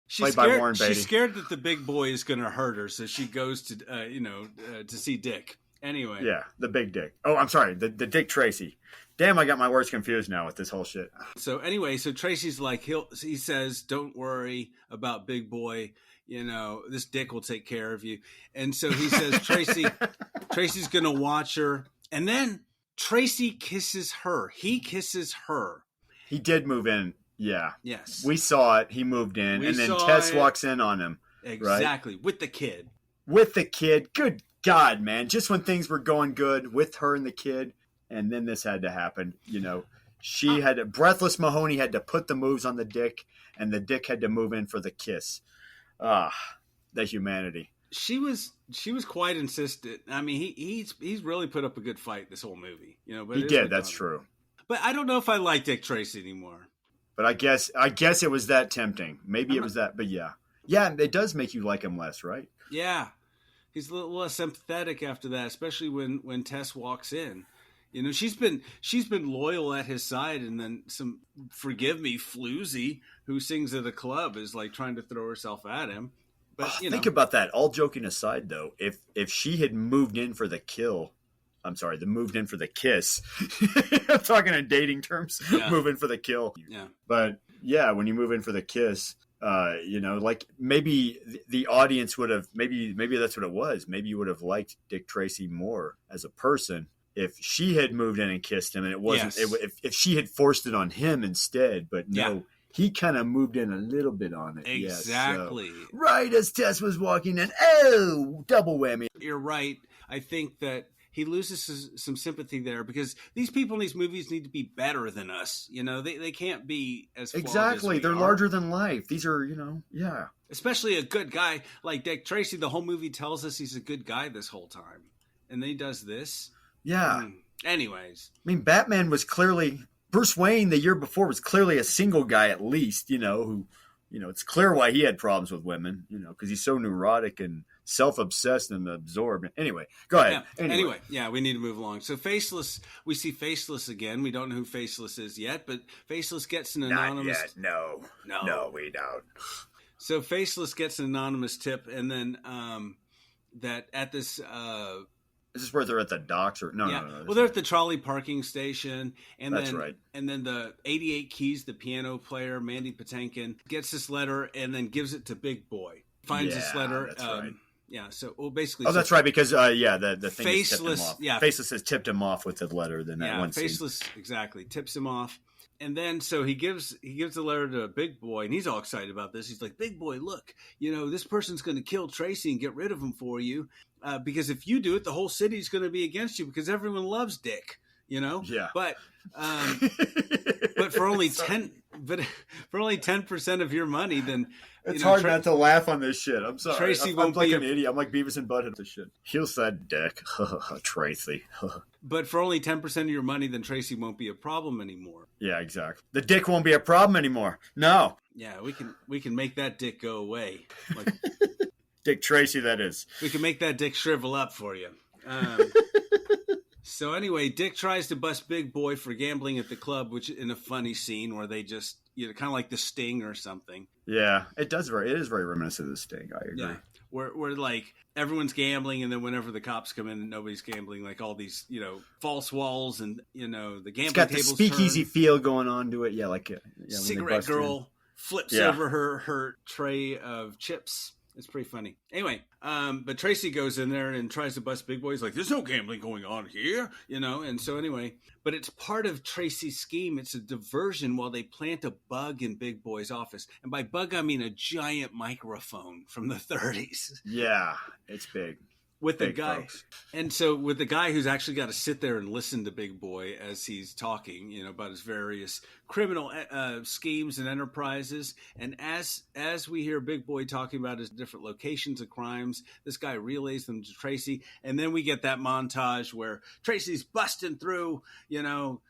She's Played by Warren Beatty. She's scared that the Big Boy is going to hurt her, so she goes to to see Dick. Anyway. Yeah, the big Dick. Oh, I'm sorry, the Dick Tracy. Damn, I got my words confused now with this whole shit. So anyway, so Tracy's like, he says, don't worry about Big Boy. You know, this Dick will take care of you. And so he says, Tracy's going to watch her. And then Tracy kisses her. He kisses her. He did move in. Yeah. Yes. We saw it. He moved in. We and then saw Tess it. walks in on him. Exactly. Right? With the kid. With the kid. Good God, man. Just when things were going good with her and the kid. And then this had to happen. You know, Breathless Mahoney had to put the moves on the Dick. And the Dick had to move in for the kiss. The humanity. She was quite insistent. I mean, he's really put up a good fight this whole movie. You know, but He did. That's true. But I don't know if I like Dick Tracy anymore. But I guess it was that tempting. Maybe it was that, but yeah. Yeah, it does make you like him less, right? Yeah. He's a little less sympathetic after that, especially when Tess walks in. You know, she's been loyal at his side, and then some, forgive me, floozy who sings at a club is like trying to throw herself at him. But think about that. All joking aside, though, if she had moved in for the kill, moved in for the kiss. I'm talking in dating terms. Yeah. Move in for the kill. Yeah. But yeah, when you move in for the kiss, like maybe the audience would have, maybe that's what it was. Maybe you would have liked Dick Tracy more as a person if she had moved in and kissed him, and it wasn't, if she had forced it on him instead, but no. Yeah. He kind of moved in a little bit on it. Exactly. Yes, so, right as Tess was walking in. Oh, double whammy. You're right. I think that he loses some sympathy there because these people in these movies need to be better than us. You know, they can't be as flawed exactly. As They're are. Larger than life. These are, yeah. Especially a good guy like Dick Tracy. The whole movie tells us he's a good guy this whole time, and then he does this. Yeah. Anyways, I mean, Batman was clearly Bruce Wayne the year before was clearly a single guy at least. Who, it's clear why he had problems with women. Because he's so neurotic and self-obsessed and absorbed. Anyway, go ahead. Yeah. Anyway, we need to move along. So Faceless, we see Faceless again. We don't know who Faceless is yet, but Faceless gets an anonymous. Not yet. No, we don't. So Faceless gets an anonymous tip, and then that at this. Is this where they're at the docks or no? Well, they're at the trolley parking station, and that's right. And then the 88 Keys, the piano player Mandy Patinkin, gets this letter and then gives it to Big Boy. Finds this letter. That's right. Yeah. So basically. Oh, that's right. Because the thing Faceless. tipped him off. Yeah. Faceless has tipped him off with the letter. Then that one. Faceless scene. Exactly tips him off. And then so he gives the letter to Big Boy, and he's all excited about this. He's like, Big Boy, look, this person's going to kill Tracy and get rid of him for you. Because if you do it, the whole city's going to be against you because everyone loves Dick, Yeah. But for only 10% of your money, then it's hard not to laugh on this shit. I'm sorry. Tracy I'm won't like be an idiot. I'm like Beavis and Butthead. This shit. He'll said Dick. Tracy. But for only 10% of your money, then Tracy won't be a problem anymore. Yeah, exactly. The Dick won't be a problem anymore. No. Yeah, we can make that Dick go away. Like, Dick Tracy, that is. We can make that Dick shrivel up for you. So anyway, Dick tries to bust Big Boy for gambling at the club, which in a funny scene where they just, kind of like The Sting or something. Yeah, it is very reminiscent of The Sting. I agree. Yeah, where like everyone's gambling, and then whenever the cops come in, nobody's gambling. Like all these, false walls, and the gambling tables. It's got the speakeasy feel going on to it. Yeah, like cigarette girl flips over her tray of chips. It's pretty funny. Anyway, but Tracy goes in there and tries to bust Big Boy. He's like, there's no gambling going on here, And so anyway, but it's part of Tracy's scheme. It's a diversion while they plant a bug in Big Boy's office. And by bug, I mean a giant microphone from the 30s. Yeah, it's big. with the big guy, folks. and so with the guy who's actually got to sit there and listen to Big Boy as he's talking, about his various criminal schemes and enterprises. And as we hear Big Boy talking about his different locations of crimes, this guy relays them to Tracy, and then we get that montage where Tracy's busting through,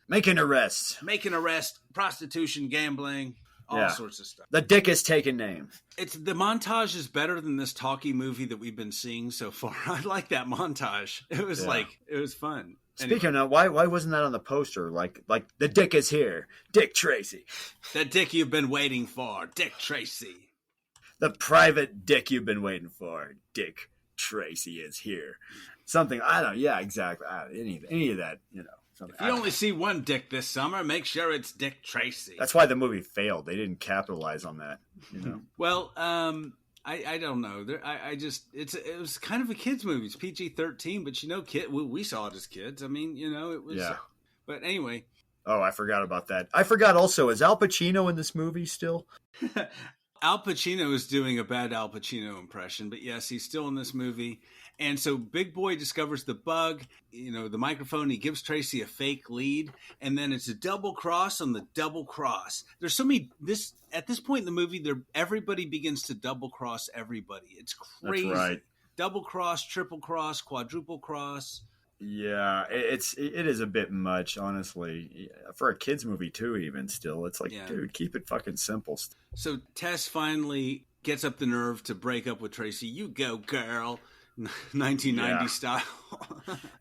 Making arrests. making arrests, prostitution, gambling, all sorts of stuff. The dick is taking name. It's the montage is better than this talkie movie that we've been seeing so far. I like that montage. It was it was fun. Speaking of, why wasn't that on the poster? Like the dick is here, Dick Tracy. The dick you've been waiting for, Dick Tracy. The private dick you've been waiting for, Dick Tracy is here. Something I don't. Yeah, exactly. Any of that. Something. If you only see one dick this summer, make sure it's Dick Tracy. That's why the movie failed. They didn't capitalize on that. Well, I don't know. It was kind of a kids movie. It's PG-13, but we saw it as kids. I mean, it was. Yeah. But anyway. Oh, I forgot about that. I forgot also. Is Al Pacino in this movie still? Al Pacino is doing a bad Al Pacino impression, but yes, he's still in this movie. And so Big Boy discovers the bug, the microphone. He gives Tracy a fake lead, and then it's a double cross on the double cross. There's so many. At this point in the movie, everybody begins to double cross everybody. It's crazy. That's right. Double cross, triple cross, quadruple cross. Yeah, it is a bit much, honestly, for a kids movie too. Even still, it's like, dude, keep it fucking simple. So Tess finally gets up the nerve to break up with Tracy. You go, girl. 1990 style.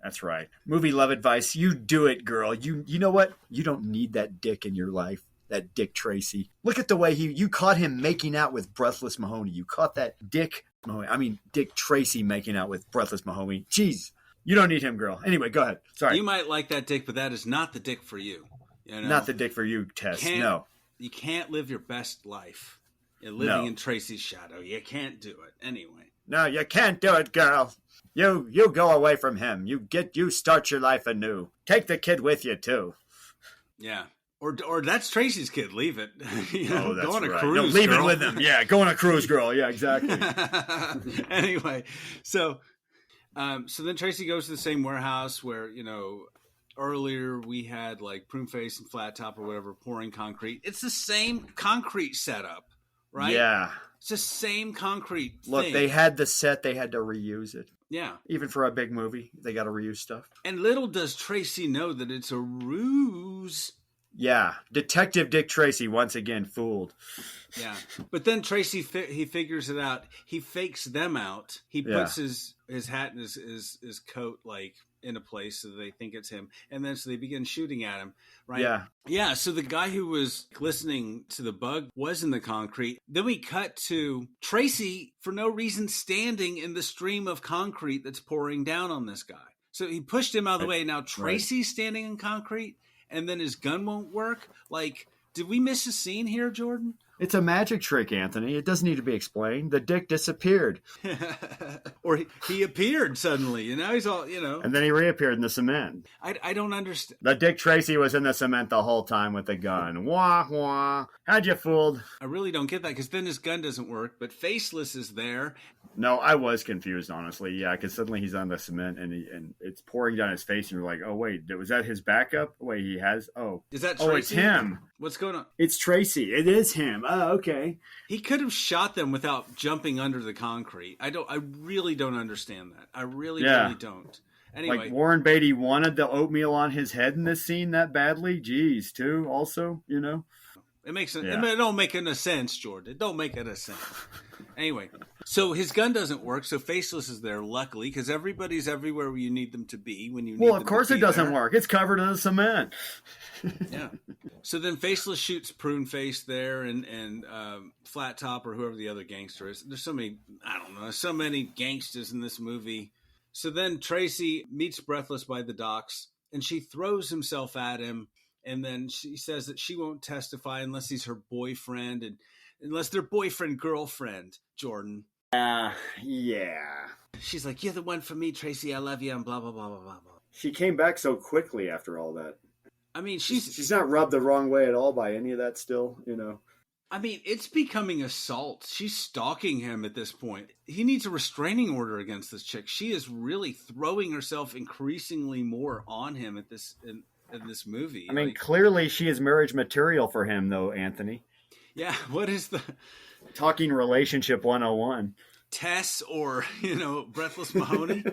That's right. Movie love advice. You do it, girl. You know what? You don't need that dick in your life. That Dick Tracy. Look at the way you caught him making out with Breathless Mahoney. You caught that Dick Tracy making out with Breathless Mahoney. Jeez. You don't need him, girl. Anyway, go ahead. Sorry. You might like that dick, but that is not the dick for you. Not the dick for you, Tess. No. You can't live your best life. You're living in Tracy's shadow. You can't do it. Anyway. No, you can't do it, girl. You go away from him. You start your life anew. Take the kid with you too. Yeah. Or that's Tracy's kid. Leave it. That's go on a right. cruise. No, leave girl. it with him. Yeah, go on a cruise, girl. Yeah, exactly. Anyway, so then Tracy goes to the same warehouse where earlier we had like Pruneface and Flat Top or whatever pouring concrete. It's the same concrete setup, right? Yeah. It's the same concrete Look, thing. they had the set. They had to reuse it. Yeah. Even for a big movie, they got to reuse stuff. And little does Tracy know that it's a ruse. Yeah. Detective Dick Tracy, once again, fooled. Yeah. But then Tracy, he figures it out. He fakes them out. He puts his hat and his coat like in a place so they think it's him. And then so they begin shooting at him, right? Yeah. Yeah, so the guy who was listening to the bug was in the concrete. Then we cut to Tracy, for no reason, standing in the stream of concrete that's pouring down on this guy. So he pushed him out of the way. Now Tracy's standing in concrete, and then his gun won't work. Like, did we miss a scene here, Jordan? It's a magic trick, Anthony. It doesn't need to be explained. The dick disappeared. Or he appeared suddenly, he's all, And then he reappeared in the cement. I don't understand. The Dick Tracy was in the cement the whole time with the gun. Wah, wah. Had you fooled. I really don't get that, because then his gun doesn't work, but Faceless is there. No, I was confused, honestly. Yeah, because suddenly he's on the cement and it's pouring down his face, and you're like, oh, wait, was that his backup? Wait, he has? Oh. Is that Tracy? Oh, it's him. What's going on? It's Tracy. It is him. Oh, okay. He could have shot them without jumping under the concrete. I really don't understand that. I really don't. Anyway. Like Warren Beatty wanted the oatmeal on his head in this scene that badly. Jeez, too, also, It makes it don't make any sense, Jordan. It don't make any sense. Anyway, so his gun doesn't work, so Faceless is there, luckily, because everybody's everywhere where you need them to be when you need them. Well, of course it doesn't work. It's covered in the cement. Yeah. So then Faceless shoots Pruneface there and Flat Top or whoever the other gangster is. There's so many, I don't know, so many gangsters in this movie. So then Tracy meets Breathless by the docks, and she throws himself at him. And then she says that she won't testify unless he's her boyfriend, and unless they're boyfriend-girlfriend, Jordan. Yeah. She's like, you're the one for me, Tracy. I love you, and blah, blah, blah, blah, blah, blah. She came back so quickly after all that. I mean, she's not rubbed the wrong way at all by any of that still, I mean, it's becoming assault. She's stalking him at this point. He needs a restraining order against this chick. She is really throwing herself increasingly more on him at this in this movie. I mean, clearly she is marriage material for him, though, Anthony. Yeah, what is the talking relationship 101? Tess or, Breathless Mahoney?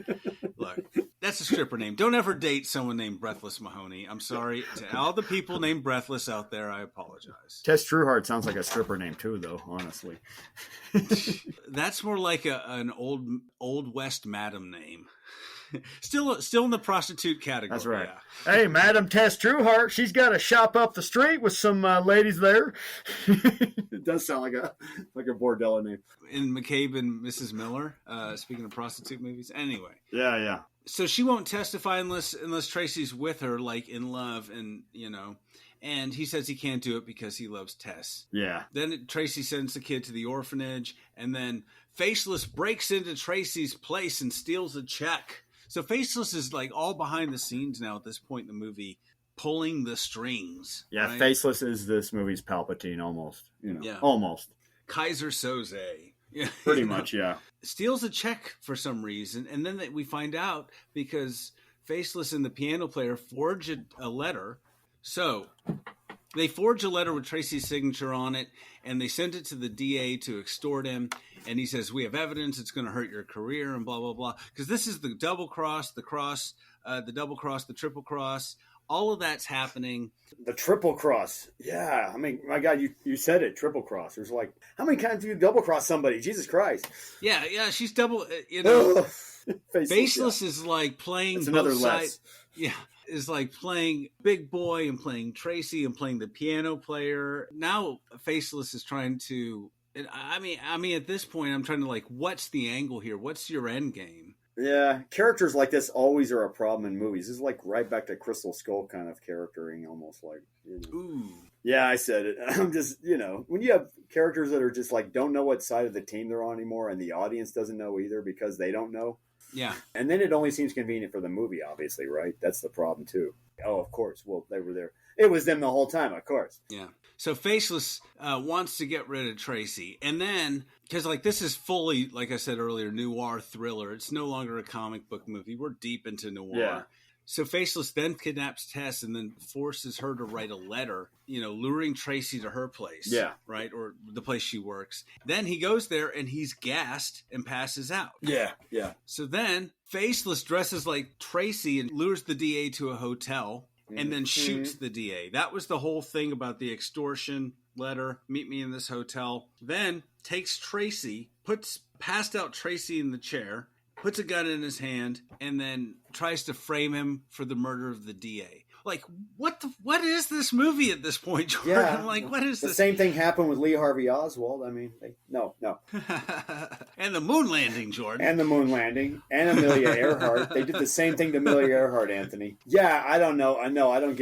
Look, that's a stripper name. Don't ever date someone named Breathless Mahoney. I'm sorry. To all the people named Breathless out there, I apologize. Tess Trueheart sounds like a stripper name too, though, honestly. That's more like an old West madam name. Still in the prostitute category. That's right. Yeah. Hey, Madam Tess Trueheart, she's got a shop up the street with some ladies there. It does sound like a bordello name. In McCabe and Mrs. Miller, speaking of prostitute movies. Anyway. Yeah. So she won't testify unless Tracy's with her, like in love, and and he says he can't do it because he loves Tess. Yeah. Then Tracy sends the kid to the orphanage, and then Faceless breaks into Tracy's place and steals a check. So Faceless is like all behind the scenes now at this point in the movie, pulling the strings. Yeah, right? Faceless is this movie's Palpatine almost. Yeah. Almost. Kaiser Soze. Yeah. Pretty much, yeah. Steals a check for some reason, and then we find out because Faceless and the piano player forge a letter. So they forge a letter with Tracy's signature on it, and they send it to the DA to extort him. And he says, we have evidence it's going to hurt your career and blah, blah, blah. Because this is the double cross, the double cross, the triple cross. All of that's happening. The triple cross. Yeah. I mean, my God, you said it, triple cross. There's like, how many times do you double cross somebody? Jesus Christ. Yeah, she's double, Faceless is like playing That's both another sides. less. Yeah. Is like playing Big Boy and playing Tracy and playing the piano player. Now Faceless is trying to, I mean, at this point, I'm trying to like, what's the angle here? What's your end game? Yeah, characters like this always are a problem in movies. This is like right back to Crystal Skull kind of charactering, almost like. Ooh. Yeah, I said it. I'm just, when you have characters that are just like don't know what side of the team they're on anymore, and the audience doesn't know either because they don't know. Yeah. And then it only seems convenient for the movie, obviously, right? That's the problem too. Oh, of course. Well, they were there. It was them the whole time, of course. Yeah. So Faceless wants to get rid of Tracy. And then, because like this is fully, like I said earlier, noir thriller. It's no longer a comic book movie. We're deep into noir. Yeah. So Faceless then kidnaps Tess and then forces her to write a letter, luring Tracy to her place. Yeah. Right? Or the place she works. Then he goes there and he's gassed and passes out. Yeah. So then Faceless dresses like Tracy and lures the DA to a hotel and then shoots the DA. That was the whole thing about the extortion letter. Meet me in this hotel. Then takes Tracy, passed out Tracy in the chair, puts a gun in his hand, and then tries to frame him for the murder of the DA. Like, what is this movie at this point, Jordan? Yeah. Like, what is The this? same thing happened with Lee Harvey Oswald. I mean, no. And the moon landing, Jordan. And the moon landing. And Amelia Earhart. They did the same thing to Amelia Earhart, Anthony. Yeah, I don't know. I don't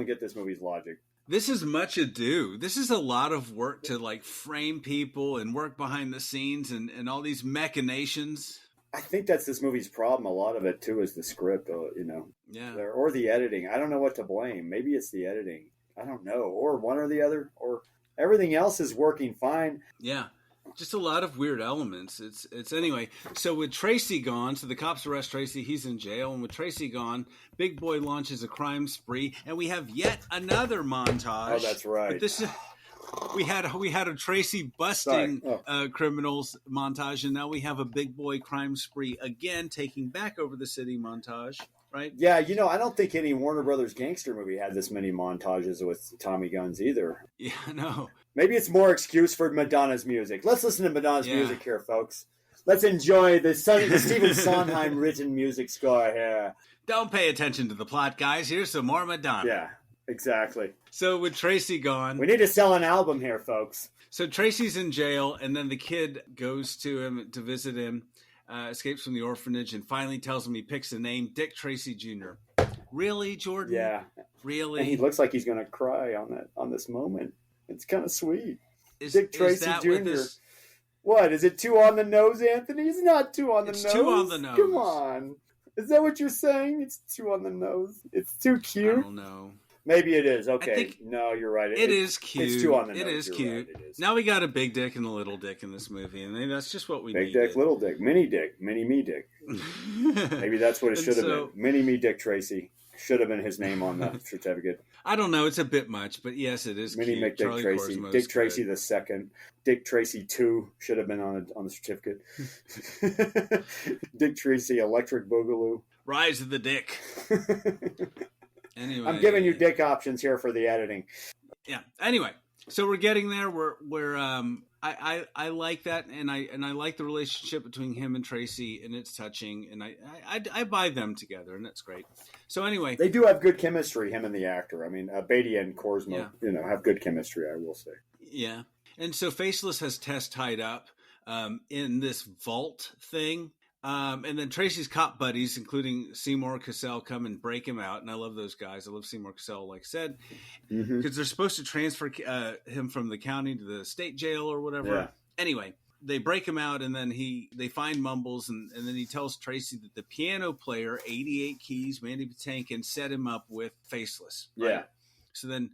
get this movie's logic. This is much ado. This is a lot of work to like frame people and work behind the scenes and all these machinations. I think that's this movie's problem. A lot of it, too, is the script, Yeah. or the editing. I don't know what to blame. Maybe it's the editing. I don't know. Or one or the other. Or everything else is working fine. Yeah. Just a lot of weird elements. It's anyway. So with Tracy gone, so the cops arrest Tracy. He's in jail. And with Tracy gone, Big Boy launches a crime spree. And we have yet another montage. Oh, that's right. But this is... We had a Tracy busting criminals montage, and now we have a Big Boy crime spree again, taking back over the city montage, right? Yeah, I don't think any Warner Brothers gangster movie had this many montages with Tommy guns either. Yeah, no. Maybe it's more excuse for Madonna's music. Let's listen to Madonna's music here, folks. Let's enjoy the Stephen Sondheim written music score here. Don't pay attention to the plot, guys. Here's some more Madonna. Yeah. Exactly. So with Tracy gone... We need to sell an album here, folks. So Tracy's in jail, and then the kid goes to him to visit him, escapes from the orphanage, and finally tells him he picks a name, Dick Tracy Jr. Really, Jordan? Yeah. Really? And he looks like he's going to cry on this moment. It's kind of sweet. Dick Tracy Jr. What? Is it too on the nose, Anthony? It's not too on the nose. It's too on the nose. Come on. Is that what you're saying? It's too on the nose. It's too cute. I don't know. Maybe it is. I Okay. think No, you're right. it is cute. It's too on the It nose. is You're cute. right, it is. Now we got a big dick and a little dick in this movie, and maybe that's just what we Big needed. dick, little dick, mini me dick. Maybe that's what it And should have so- been. Mini me Dick Tracy should have been his name on the certificate. I don't know. It's a bit much, but yes, it is Mini cute. McDick Charlie Tracy, Cosmo's Dick Tracy good. the second, Dick Tracy 2 should have been on the certificate. Dick Tracy Electric Boogaloo. Rise of the Dick. Anyway, I'm giving you dick options here for the editing. Yeah. Anyway, so we're getting there. I like that, and I like the relationship between him and Tracy, and it's touching, and I buy them together, and that's great. So anyway, They do have good chemistry, him and the actor. I mean, Beatty and Korsmo, have good chemistry, I will say. yeah. And so Faceless has Tess tied up in this vault thing. And then Tracy's cop buddies, including Seymour Cassell, come and break him out. And I love those guys. I love Seymour Cassell, like I said, because they're supposed to transfer him from the county to the state jail or whatever. Yeah. Anyway, they break him out, and then they find Mumbles, and then he tells Tracy that the piano player, 88 Keys, Mandy Patinkin, set him up with Faceless. Right? Yeah. So then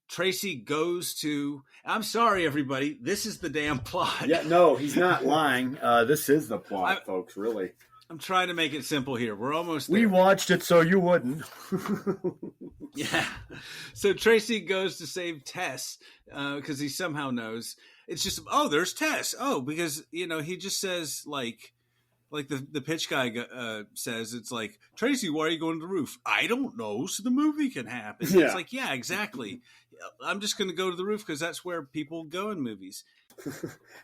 Tracy goes to, I'm sorry, everybody, this is the damn plot. Yeah, no, he's not lying. This is the plot, folks, really. I'm trying to make it simple here. We're almost there. We watched it so you wouldn't. Yeah. So Tracy goes to save Tess because he somehow knows. It's just, oh, there's Tess. Oh, because, he just says, like the pitch guy says, it's like, Tracy, why are you going to the roof? I don't know, so the movie can happen. Yeah. It's like, yeah, exactly. I'm just going to go to the roof because that's where people go in movies.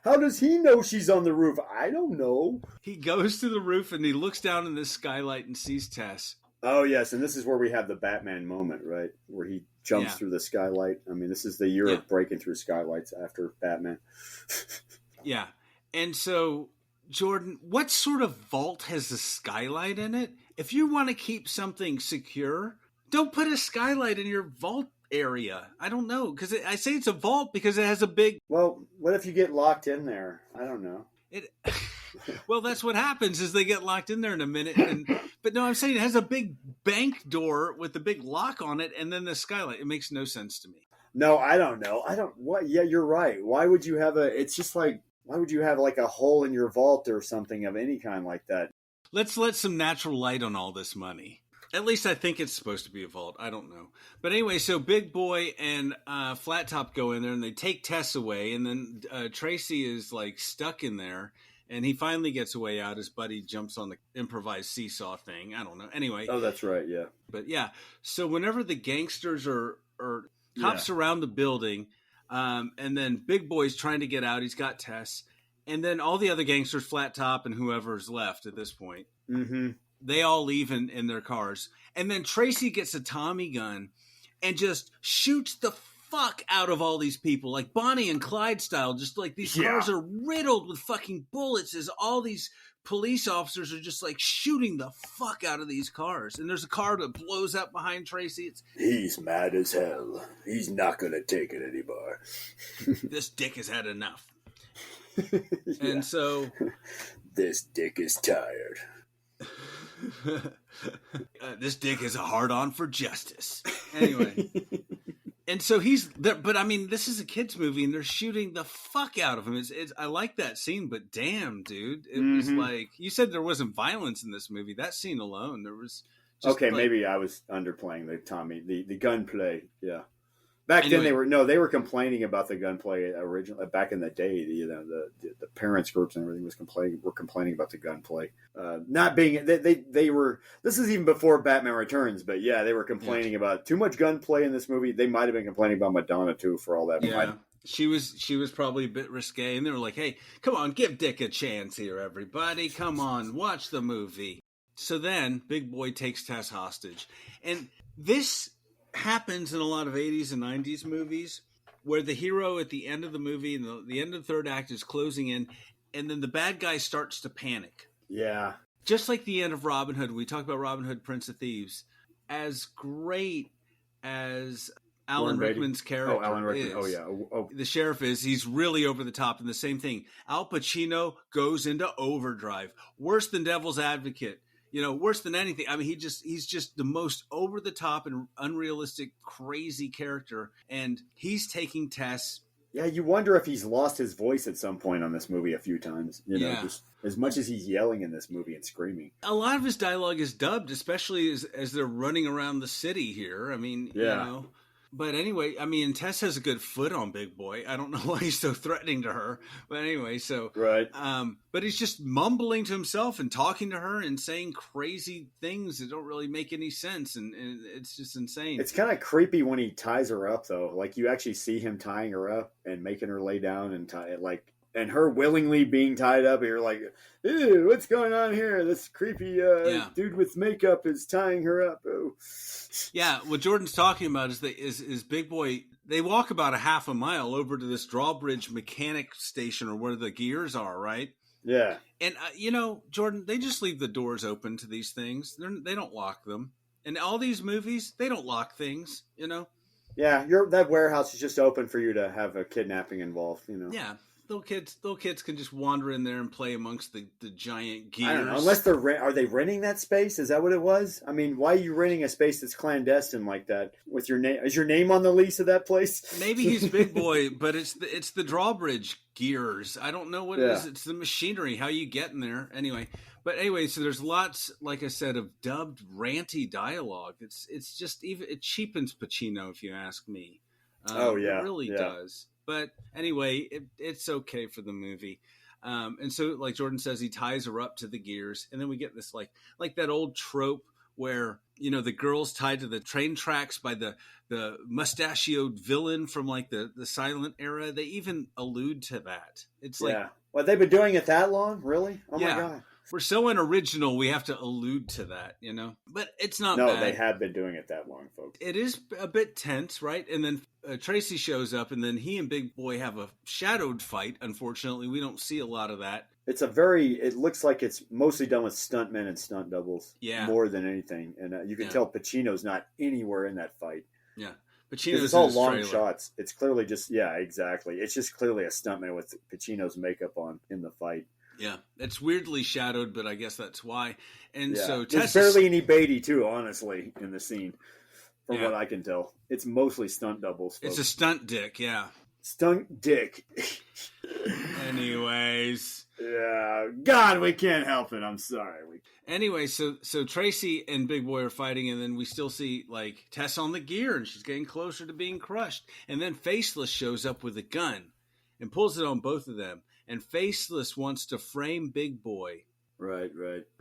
How does he know she's on the roof? I don't know. He goes to the roof and he looks down in this skylight and sees Tess. Oh, yes, and this is where we have the Batman moment, right? Where he jumps through the skylight. I mean, this is the year of breaking through skylights after Batman. Yeah. And so, Jordan, what sort of vault has a skylight in it? If you want to keep something secure, don't put a skylight in your vault area. I don't know, because I say it's a vault because it has a big... Well, what if you get locked in there? I don't know. Well, that's what happens is they get locked in there in a minute. But no, I'm saying it has a big bank door with a big lock on it and then the skylight. It makes no sense to me. No, I don't know. What? Yeah, you're right. Why would you have it's just like, why would you have like a hole in your vault or something of any kind like that? Let's let some natural light on all this money. At least I think it's supposed to be a vault. I don't know. But anyway, so Big Boy and Flat Top go in there and they take Tess away. And then Tracy is like stuck in there. And he finally gets a way out. His buddy jumps on the improvised seesaw thing. I don't know. Anyway. Oh, that's right. Yeah. But yeah. So whenever the gangsters or cops around the building, and then Big Boy's trying to get out, he's got Tess. And then all the other gangsters, Flat Top and whoever's left at this point, they all leave in their cars. And then Tracy gets a Tommy gun and just shoots the fuck out of all these people, like Bonnie and Clyde style. Just like these cars are riddled with fucking bullets as all these police officers are just like shooting the fuck out of these cars. And there's a car that blows up behind Tracy. He's mad as hell. He's not going to take it anymore. This dick has had enough. And so this dick is tired. This dick is a hard-on for justice. Anyway. And so he's there, but I mean, this is a kid's movie, and they're shooting the fuck out of him. I like that scene, but damn, dude, it was like you said there wasn't violence in this movie. That scene alone, there was. Just okay, like, maybe I was underplaying the Tommy, the gunplay. Yeah, back then they were complaining about the gunplay originally. Back in the day, the parents groups and everything were complaining about the gunplay. Not being they were. This is even before Batman Returns, but yeah, they were complaining about too much gunplay in this movie. They might have been complaining about Madonna too, for all that. Yeah, she was probably a bit risque, and they were like, "Hey, come on, give Dick a chance here, everybody. Come on, watch the movie." So then, Big Boy takes Tess hostage, and this happens in a lot of 80s and 90s movies where the hero at the end of the movie and the end of the third act is closing in, and then the bad guy starts to panic. Yeah. Just like the end of Robin Hood. We talked about Robin Hood, Prince of Thieves. As great as Alan Rickman's character the sheriff is, he's really over the top. And the same thing, Al Pacino goes into overdrive. Worse than Devil's Advocate. worse than anything. I mean, he's just the most over the top and unrealistic, crazy character, and he's taking Tess. Yeah, you wonder if he's lost his voice at some point on this movie a few times. Just as much as he's yelling in this movie and screaming. A lot of his dialogue is dubbed, especially as they're running around the city here. I mean, But anyway, I mean, Tess has a good foot on Big Boy. I don't know why he's so threatening to her. But anyway, so... Right. But he's just mumbling to himself and talking to her and saying crazy things that don't really make any sense. And it's just insane. It's kind of creepy when he ties her up, though. Like, you actually see him tying her up and making her lay down and and her willingly being tied up. And you're like, ew, what's going on here? This creepy dude with makeup is tying her up. Oh. Yeah, what Jordan's talking about is Big Boy. They walk about a half a mile over to this drawbridge mechanic station or where the gears are, right? Yeah. And, Jordan, they just leave the doors open to these things. They don't lock them. And all these movies, they don't lock things, Yeah, that warehouse is just open for you to have a kidnapping involved, Yeah. Little kids can just wander in there and play amongst the giant gears. I don't know, unless are they renting that space? Is that what it was? I mean, why are you renting a space that's clandestine like that with your name? Is your name on the lease of that place? Maybe he's Big Boy, but it's the drawbridge gears. I don't know what it is. It's the machinery. How you get in there? Anyway, so there's lots, like I said, of dubbed ranty dialogue. It's just it cheapens Pacino, if you ask me. It really does. But anyway, it's okay for the movie. And so, like Jordan says, he ties her up to the gears. And then we get this, like that old trope where, the girl's tied to the train tracks by the mustachioed villain from, like, the silent era. They even allude to that. It's like... Yeah. Well, they've been doing it that long? Really? Oh, my God. We're so unoriginal, we have to allude to that, But it's not bad. No, they have been doing it that long, folks. It is a bit tense, right? And then Tracy shows up, and then he and Big Boy have a shadowed fight. Unfortunately, we don't see a lot of that. It looks like it's mostly done with stuntmen and stunt doubles. Yeah. More than anything. And you can tell Pacino's not anywhere in that fight. Yeah. Pacino's it's all long shots. It's clearly just, exactly. It's just clearly a stuntman with Pacino's makeup on in the fight. Yeah, it's weirdly shadowed, but I guess that's why. And so there's barely any Beatty too, honestly, in the scene, from what I can tell. It's mostly stunt doubles. Folks. It's a stunt dick, yeah. Stunt dick. Anyways. Yeah, God, we can't help it. I'm sorry. Anyway, so Tracy and Big Boy are fighting, and then we still see, like, Tess on the gear, and she's getting closer to being crushed. And then Faceless shows up with a gun and pulls it on both of them. And Faceless wants to frame Big Boy. Right.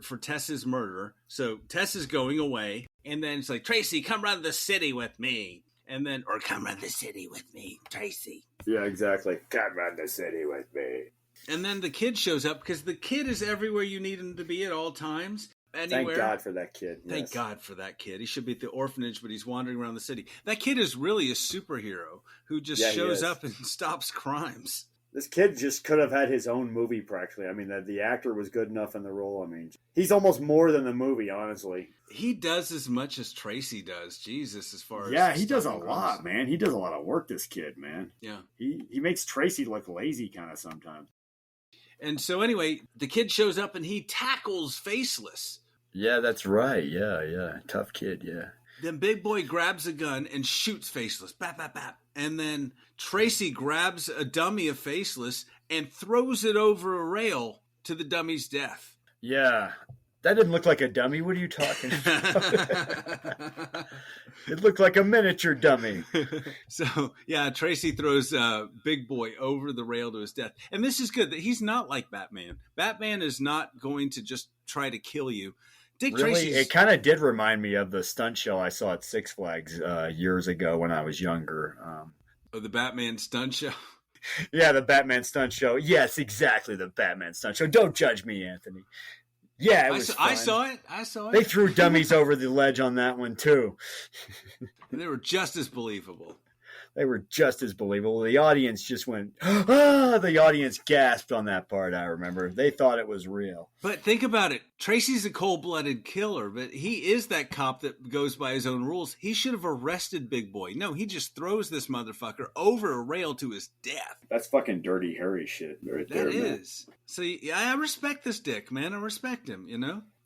For Tess's murder. So Tess is going away. And then it's like, Tracy, come run the city with me. Or come run the city with me, Tracy. Yeah, exactly. Come run the city with me. And then the kid shows up because the kid is everywhere you need him to be at all times. Anywhere. Thank God for that kid. Yes. Thank God for that kid. He should be at the orphanage, but he's wandering around the city. That kid is really a superhero who just shows up and stops crimes. This kid just could have had his own movie, practically. I mean, the actor was good enough in the role. I mean, he's almost more than the movie, honestly. He does as much as Tracy does. Jesus, as far as... Yeah, he does a lot, man. He does a lot of work, this kid, man. Yeah. He makes Tracy look lazy kind of sometimes. And so anyway, the kid shows up and he tackles Faceless. Yeah, that's right. Yeah. Tough kid, yeah. Then Big Boy grabs a gun and shoots Faceless. Bap, bap, bap. And then Tracy grabs a dummy of Faceless and throws it over a rail to the dummy's death. Yeah. That didn't look like a dummy. What are you talking about? It looked like a miniature dummy. So, yeah, Tracy throws Big Boy over the rail to his death. And this is good. That he's not like Batman. Batman is not going to just try to kill you. Dick Tracy's... It kind of did remind me of the stunt show I saw at Six Flags years ago when I was younger. The Batman stunt show? Yeah, the Batman stunt show. Yes, exactly, the Batman stunt show. Don't judge me, Anthony. Yeah, it was fun. I saw it. They threw dummies over the ledge on that one, too. And they were just as believable. They were just as believable. The audience just went, ah! The audience gasped on that part, I remember. They thought it was real. But think about it. Tracy's a cold-blooded killer, but he is that cop that goes by his own rules. He should have arrested Big Boy. No, he just throws this motherfucker over a rail to his death. That's fucking Dirty Harry shit right there, man. That is. So, yeah, I respect this dick, man. I respect him,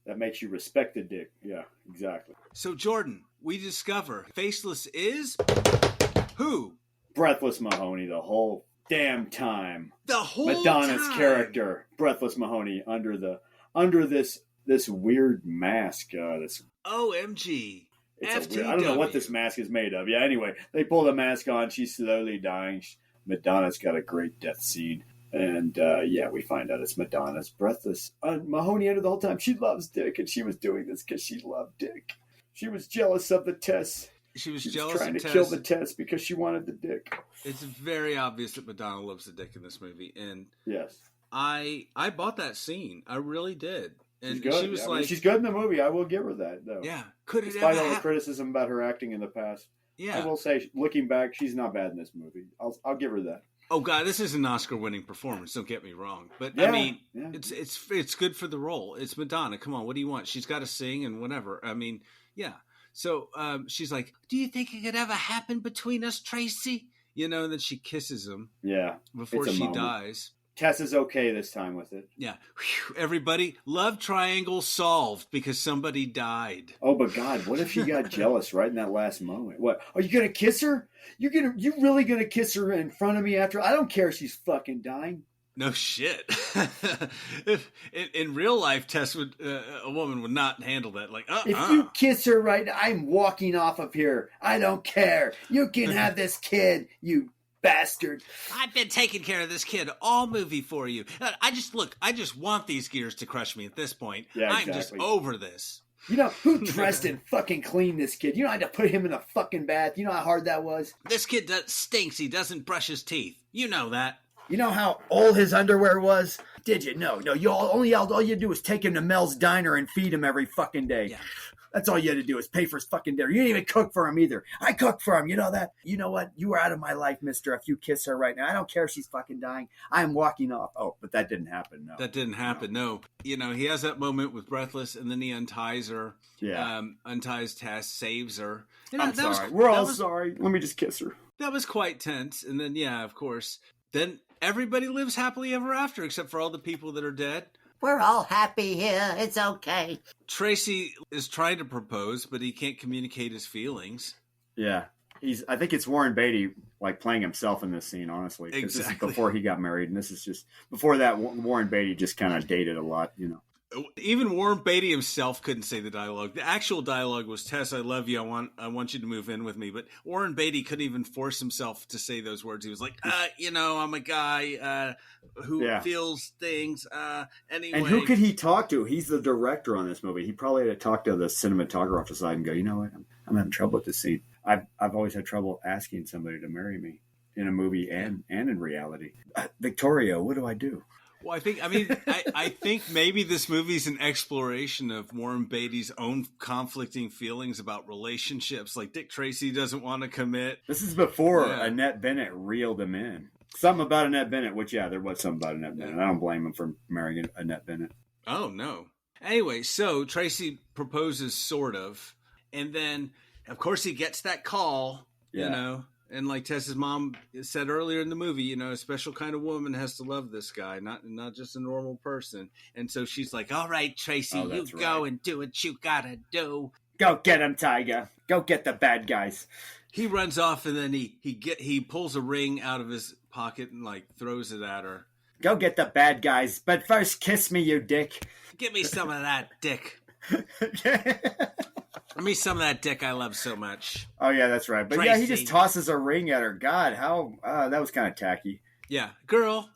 That makes you respect the dick. Yeah, exactly. So, Jordan, we discover Faceless is who? Breathless Mahoney the whole damn time. The whole Madonna's time. character, Breathless Mahoney, under this weird mask. This OMG. I don't know what this mask is made of. Yeah, anyway, they pull the mask on. She's slowly dying. Madonna's got a great death scene. And, we find out it's Madonna's Breathless. Mahoney under the whole time, she loves Dick, and she was doing this because she loved Dick. She was jealous of the Tess. She was She was jealous trying of to Tess. kill the Tess because she wanted the Dick. It's very obvious that Madonna loves the Dick in this movie. And Yes. I bought that scene. I really did. And She's good. she was I like... mean, she's good in the movie. I will give her that, though. Yeah. Could it Despite ever all the happen? criticism about her acting in the past. Yeah. I will say, looking back, she's not bad in this movie. I'll give her that. Oh God, this is an Oscar-winning performance. Don't get me wrong, but Yeah, I mean, yeah. it's good for the role. It's Madonna. Come on, what do you want? She's got to sing and whatever. I mean, yeah. So she's like, "Do you think it could ever happen between us, Tracy?" You know, and then she kisses him. Yeah. Before It's a she moment. dies. Tess is okay this time with it. Yeah. Whew, everybody, love triangle solved because somebody died. Oh, but God, what if she got jealous right in that last moment? What? Are you gonna kiss her? You really gonna kiss her in front of me after? I don't care if she's fucking dying. No shit. If in real life, Tess would a woman would not handle that. Like, If you kiss her right now, I'm walking off of here. I don't care. You can have this kid, you bastard. I've been taking care of this kid all movie for you. I just want these gears to crush me at this point. Yeah, I'm just exactly. over this. You know who dressed and fucking cleaned this kid? You know I had to put him in a fucking bath. You know how hard that was. This kid stinks. He doesn't brush his teeth. You know that. You know how old his underwear was? Did you? No. All you do is take him to Mel's Diner and feed him every fucking day. Yeah. That's all you had to do is pay for his fucking dinner. You didn't even cook for him either. I cooked for him. You know that? You know what? You are out of my life, mister, if you kiss her right now. I don't care if she's fucking dying. I'm walking off. Oh, but that didn't happen, no. That didn't happen. No. You know, he has that moment with Breathless, and then he unties her. Yeah. Unties Tess, saves her. You know, I'm that sorry. Was, We're that all was, sorry. Let me just kiss her. That was quite tense. And then, yeah, of course. Then everybody lives happily ever after, except for all the people that are dead. We're all happy here. It's okay. Tracy is trying to propose, but he can't communicate his feelings. Yeah. I think it's Warren Beatty like playing himself in this scene, honestly. 'Cause Exactly. This is before he got married, and this is just before that. Warren Beatty just kind of dated a lot, you know. Even Warren Beatty himself couldn't say the dialogue. The actual dialogue was, "Tess, I love you. I want you to move in with me." But Warren Beatty couldn't even force himself to say those words. He was like, I'm a guy who feels things. Anyway. And who could he talk to? He's the director on this movie. He probably had to talk to the cinematographer side and go, you know what? I'm having trouble with this scene. I've always had trouble asking somebody to marry me in a movie and in reality. Victoria, what do I do? Well, I think maybe this movie's an exploration of Warren Beatty's own conflicting feelings about relationships. Like Dick Tracy doesn't want to commit. This is before Annette Bening reeled him in. Something about Annette Bening, which, there was something about Annette Bening. I don't blame him for marrying Annette Bening. Oh, no. Anyway, so Tracy proposes, sort of. And then, of course, he gets that call, you know. And like Tess's mom said earlier in the movie, you know, a special kind of woman has to love this guy, not just a normal person. And so she's like, all right, Tracy, you go and do what you gotta do. Go get him, Tiger. Go get the bad guys. He runs off and then he pulls a ring out of his pocket and like throws it at her. Go get the bad guys, but first kiss me, you dick. Give me some of that dick. Give me some of that dick I love so much. Oh, yeah, that's right. But Tracy. he just tosses a ring at her. God, how that was kind of tacky. Yeah. Girl,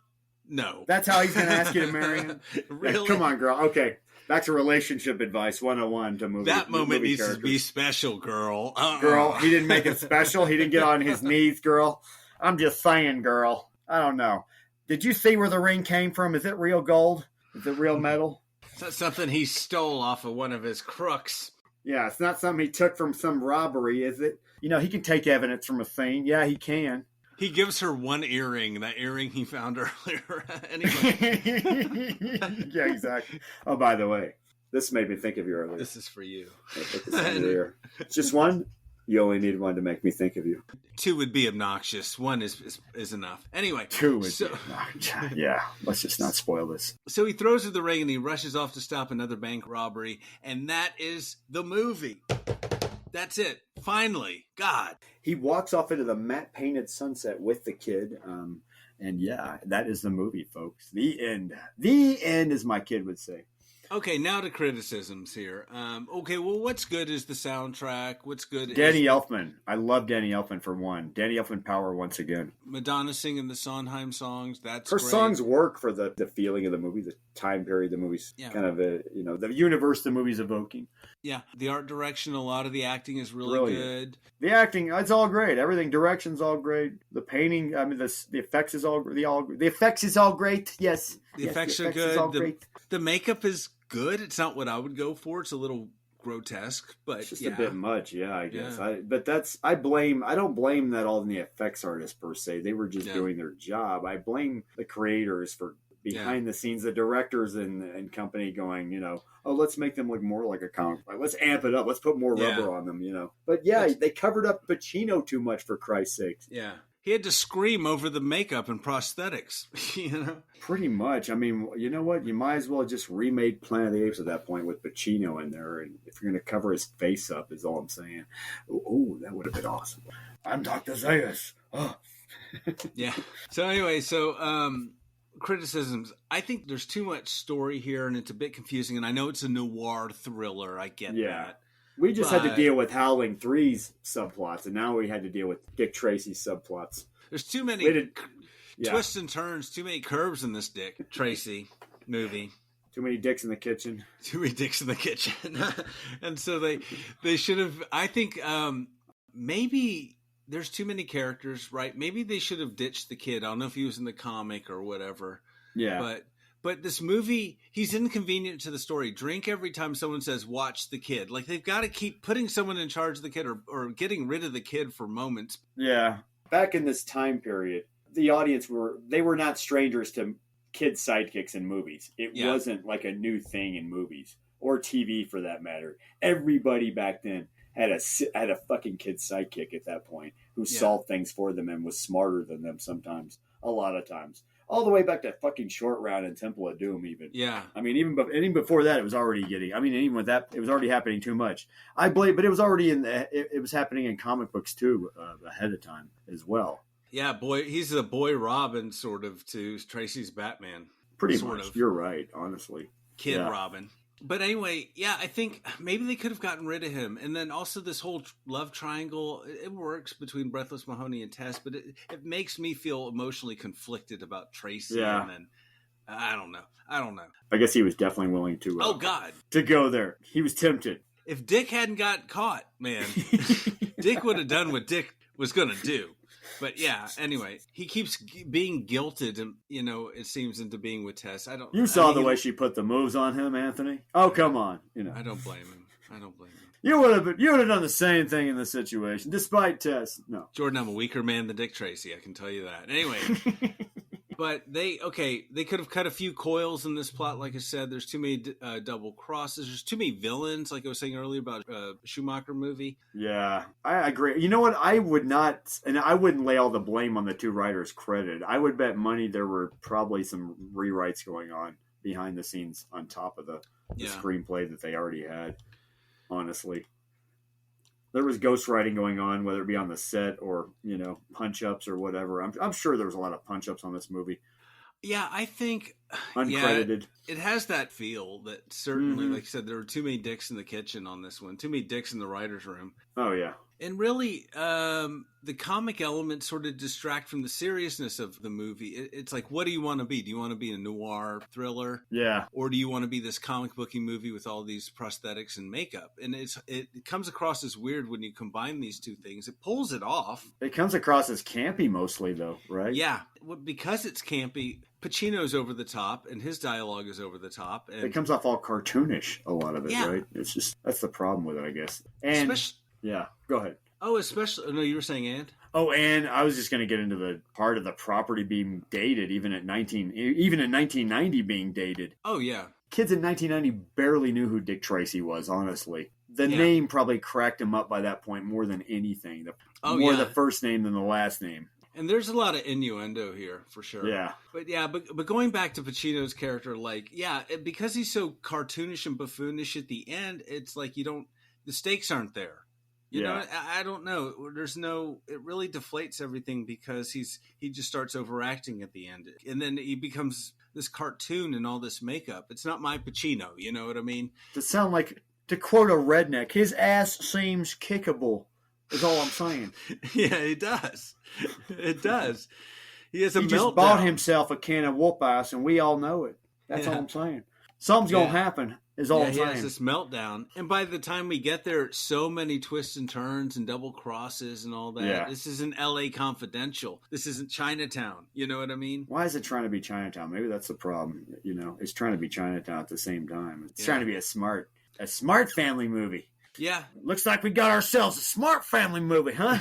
no. That's how he's going to ask you to marry him? Really? Yeah, come on, girl. Okay, back to relationship advice 101 to movie. That moment movie needs characters. to be special, girl. Girl, he didn't make it special. He didn't get on his knees, girl. I'm just saying, girl. I don't know. Did you see where the ring came from? Is it real gold? Is it real metal? Is that something he stole off of one of his crooks? Yeah, it's not something he took from some robbery, is it? You know, he can take evidence from a scene. Yeah, he can. He gives her one earring, that earring he found earlier. Anyway. Yeah, exactly. Oh, by the way, this made me think of you earlier. This is for you. I'll put this on your ear. It's just one? You only need one to make me think of you. 2 would be obnoxious. 1 is enough. Anyway. 2 would be yeah, let's just not spoil this. So he throws her the ring and he rushes off to stop another bank robbery. And that is the movie. That's it. Finally. God. He walks off into the matte painted sunset with the kid. And yeah, that is the movie, folks. The end. The end, as my kid would say. Okay, now to criticisms here. Okay, well, what's good is the soundtrack. What's good Danny Elfman. I love Danny Elfman for one. Danny Elfman power once again. Madonna singing the Sondheim songs. That's her great. Songs work for the feeling of the movie, the time period the movie's kind of the universe the movie's evoking. Yeah, the art direction, a lot of the acting is really Brilliant. good. The acting, it's all great. Everything, direction's all great. The painting, I mean, the effects is all the effects is all great. Yes, the effects are good. The makeup is good. It's not what I would go for. It's a little grotesque, but it's just a bit much. Yeah, I guess. Yeah. I don't blame that all in the effects artists per se. They were just doing their job. I blame the creators for behind the scenes, the directors and company going, oh, let's make them look more like a comic. Let's amp it up. Let's put more rubber on them, But they covered up Pacino too much, for Christ's sake. Yeah. He had to scream over the makeup and prosthetics, Pretty much. I mean, you know what? You might as well just remade Planet of the Apes at that point with Pacino in there. And if you're going to cover his face up, is all I'm saying. Oh, that would have been awesome. I'm Dr. Zayas. Oh. Yeah. So anyway, criticisms. I think there's too much story here, and it's a bit confusing. And I know it's a noir thriller. I get that. We just had to deal with Howling 3's subplots, and now we had to deal with Dick Tracy's subplots. There's too many twists and turns, too many curves in this Dick Tracy movie. Too many dicks in the kitchen. Too many dicks in the kitchen. And so they should have, I think, maybe there's too many characters, right? Maybe they should have ditched the kid. I don't know if he was in the comic or whatever. Yeah. But this movie, he's inconvenient to the story. Drink every time someone says, watch the kid. Like, they've got to keep putting someone in charge of the kid or getting rid of the kid for moments. Yeah. Back in this time period, the audience were not strangers to kid sidekicks in movies. It wasn't like a new thing in movies or TV for that matter. Everybody back then had a fucking kid sidekick at that point who solved things for them and was smarter than them sometimes, a lot of times. All the way back to fucking Short Round and Temple of Doom, even. Yeah. I mean, even before that, it was already getting. I mean, even with that, it was already happening too much. I blame, but it was already it was happening in comic books too, ahead of time as well. Yeah, he's the boy Robin sort of to Tracy's Batman. Pretty much. You're right, honestly. Kid Robin. But anyway, I think maybe they could have gotten rid of him. And then also this whole love triangle, it works between Breathless Mahoney and Tess, but it makes me feel emotionally conflicted about Tracy. Yeah. And then, I don't know. I guess he was definitely willing to. Oh, God. To go there. He was tempted. If Dick hadn't got caught, man, Dick would have done what Dick was going to do. But anyway, he keeps being guilted, and it seems into being with Tess. You saw the way she put the moves on him, Anthony. Oh, come on, I don't blame him. You would have done the same thing in this situation, despite Tess. No, Jordan, I'm a weaker man than Dick Tracy. I can tell you that. Anyway, but they could have cut a few coils in this plot. Like I said, there's too many double crosses. There's too many villains. Like I was saying earlier about Schumacher movie. Yeah, I agree. You know what? I would not, and I wouldn't lay all the blame on the two writers' credit. I would bet money there were probably some rewrites going on behind the scenes on top of the screenplay that they already had. Honestly, there was ghostwriting going on, whether it be on the set or punch-ups or whatever. I'm sure there was a lot of punch-ups on this movie. Yeah, I think uncredited. It has that feel that certainly, like I said, there were too many dicks in the kitchen on this one. Too many dicks in the writer's room. Oh yeah. And really, the comic elements sort of distract from the seriousness of the movie. It's like, what do you want to be? Do you want to be a noir thriller? Yeah. Or do you want to be this comic booky movie with all these prosthetics and makeup? And it comes across as weird when you combine these two things. It pulls it off. It comes across as campy mostly, though, right? Yeah. Because it's campy, Pacino's over the top, and his dialogue is over the top. And it comes off all cartoonish, a lot of it, right? It's just, that's the problem with it, I guess. And... yeah, go ahead. Oh, especially. No, you were saying and. Oh, and I was just going to get into the part of the property being dated, even in 1990 being dated. Oh yeah. Kids in 1990 barely knew who Dick Tracy was, honestly. The name probably cracked him up by that point more than anything. More the first name than the last name. And there's a lot of innuendo here, for sure. Yeah. But going back to Pacino's character, because he's so cartoonish and buffoonish at the end, it's like the stakes aren't there. You know, I don't know. It really deflates everything because he just starts overacting at the end. And then he becomes this cartoon and all this makeup. It's not my Pacino, you know what I mean? To quote a redneck, his ass seems kickable, is all I'm saying. Yeah, it does. It does. He has a meltdown. He just bought himself a can of whoop ass, and we all know it. That's all I'm saying. Something's going to happen, is all I'm saying. He has this meltdown. And by the time we get there, so many twists and turns and double crosses and all that. Yeah. This isn't L.A. Confidential. This isn't Chinatown. You know what I mean? Why is it trying to be Chinatown? Maybe that's the problem. You know, it's trying to be Chinatown at the same time. It's trying to be a smart family movie. Yeah. Looks like we got ourselves a smart family movie, huh?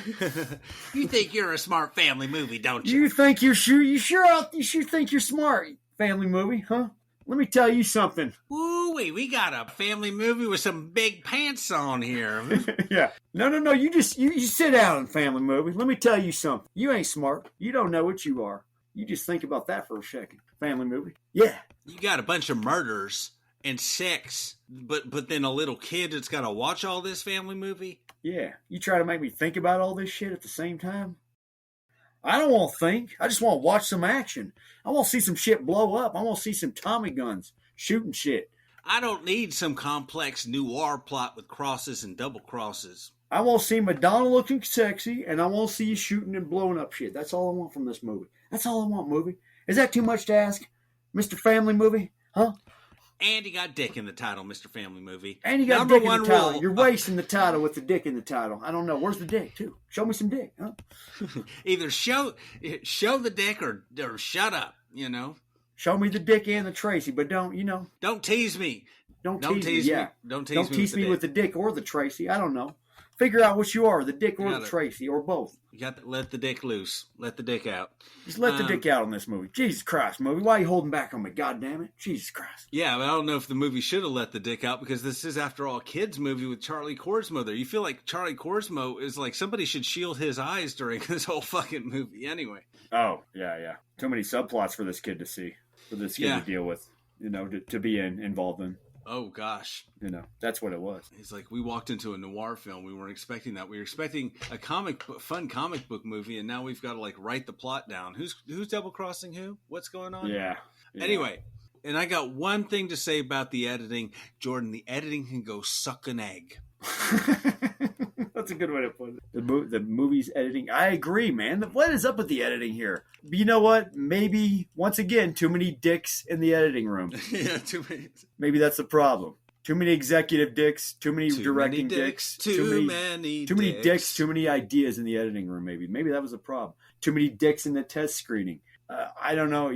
You think you're a smart family movie, don't you? You think you sure think you're smart family movie, huh? Let me tell you something. Ooh-wee, we got a family movie with some big pants on here. Yeah. No. You sit down, family movie. Let me tell you something. You ain't smart. You don't know what you are. You just think about that for a second. Family movie. Yeah. You got a bunch of murders and sex, but then a little kid that's got to watch all this family movie? Yeah. You try to make me think about all this shit at the same time? I don't want to think. I just want to watch some action. I want to see some shit blow up. I want to see some Tommy guns shooting shit. I don't need some complex noir plot with crosses and double crosses. I want to see Madonna looking sexy, and I want to see you shooting and blowing up shit. That's all I want from this movie. That's all I want, movie. Is that too much to ask, Mr. Family Movie? Huh? And you got dick in the title, Mr. Family Movie. And you got dick in the title. You're wasting the title with the dick in the title. I don't know. Where's the dick, too? Show me some dick, huh? Either show the dick or shut up, you know? Show me the dick and the Tracy, but don't tease me. Don't tease me, yeah. Don't tease me with the dick or the Tracy. I don't know. Figure out what you are, the dick or the Tracy, or both. You got to let the dick loose. Let the dick out. Just let the dick out on this movie. Jesus Christ, movie. Why are you holding back on me? God damn it. Jesus Christ. Yeah, but I don't know if the movie should have let the dick out because this is, after all, a kid's movie with Charlie Korsmo there. You feel like Charlie Korsmo is like somebody should shield his eyes during this whole fucking movie anyway. Oh, yeah. Too many subplots for this kid to see, for this kid to deal with, to be involved in. Oh, gosh. That's what it was. It's like we walked into a noir film. We weren't expecting that. We were expecting a fun comic book movie, and now we've got to, write the plot down. Who's double-crossing who? What's going on? Yeah. Anyway, and I got one thing to say about the editing. Jordan, the editing can go suck an egg. That's a good way to put it. The movie's editing. I agree, man. What is up with the editing here? But you know what? Maybe, once again, too many dicks in the editing room. Yeah, too many. Maybe that's the problem. Too many executive dicks, too many directing dicks, too many dicks, too many ideas in the editing room. Maybe that was the problem. Too many dicks in the test screening. I don't know.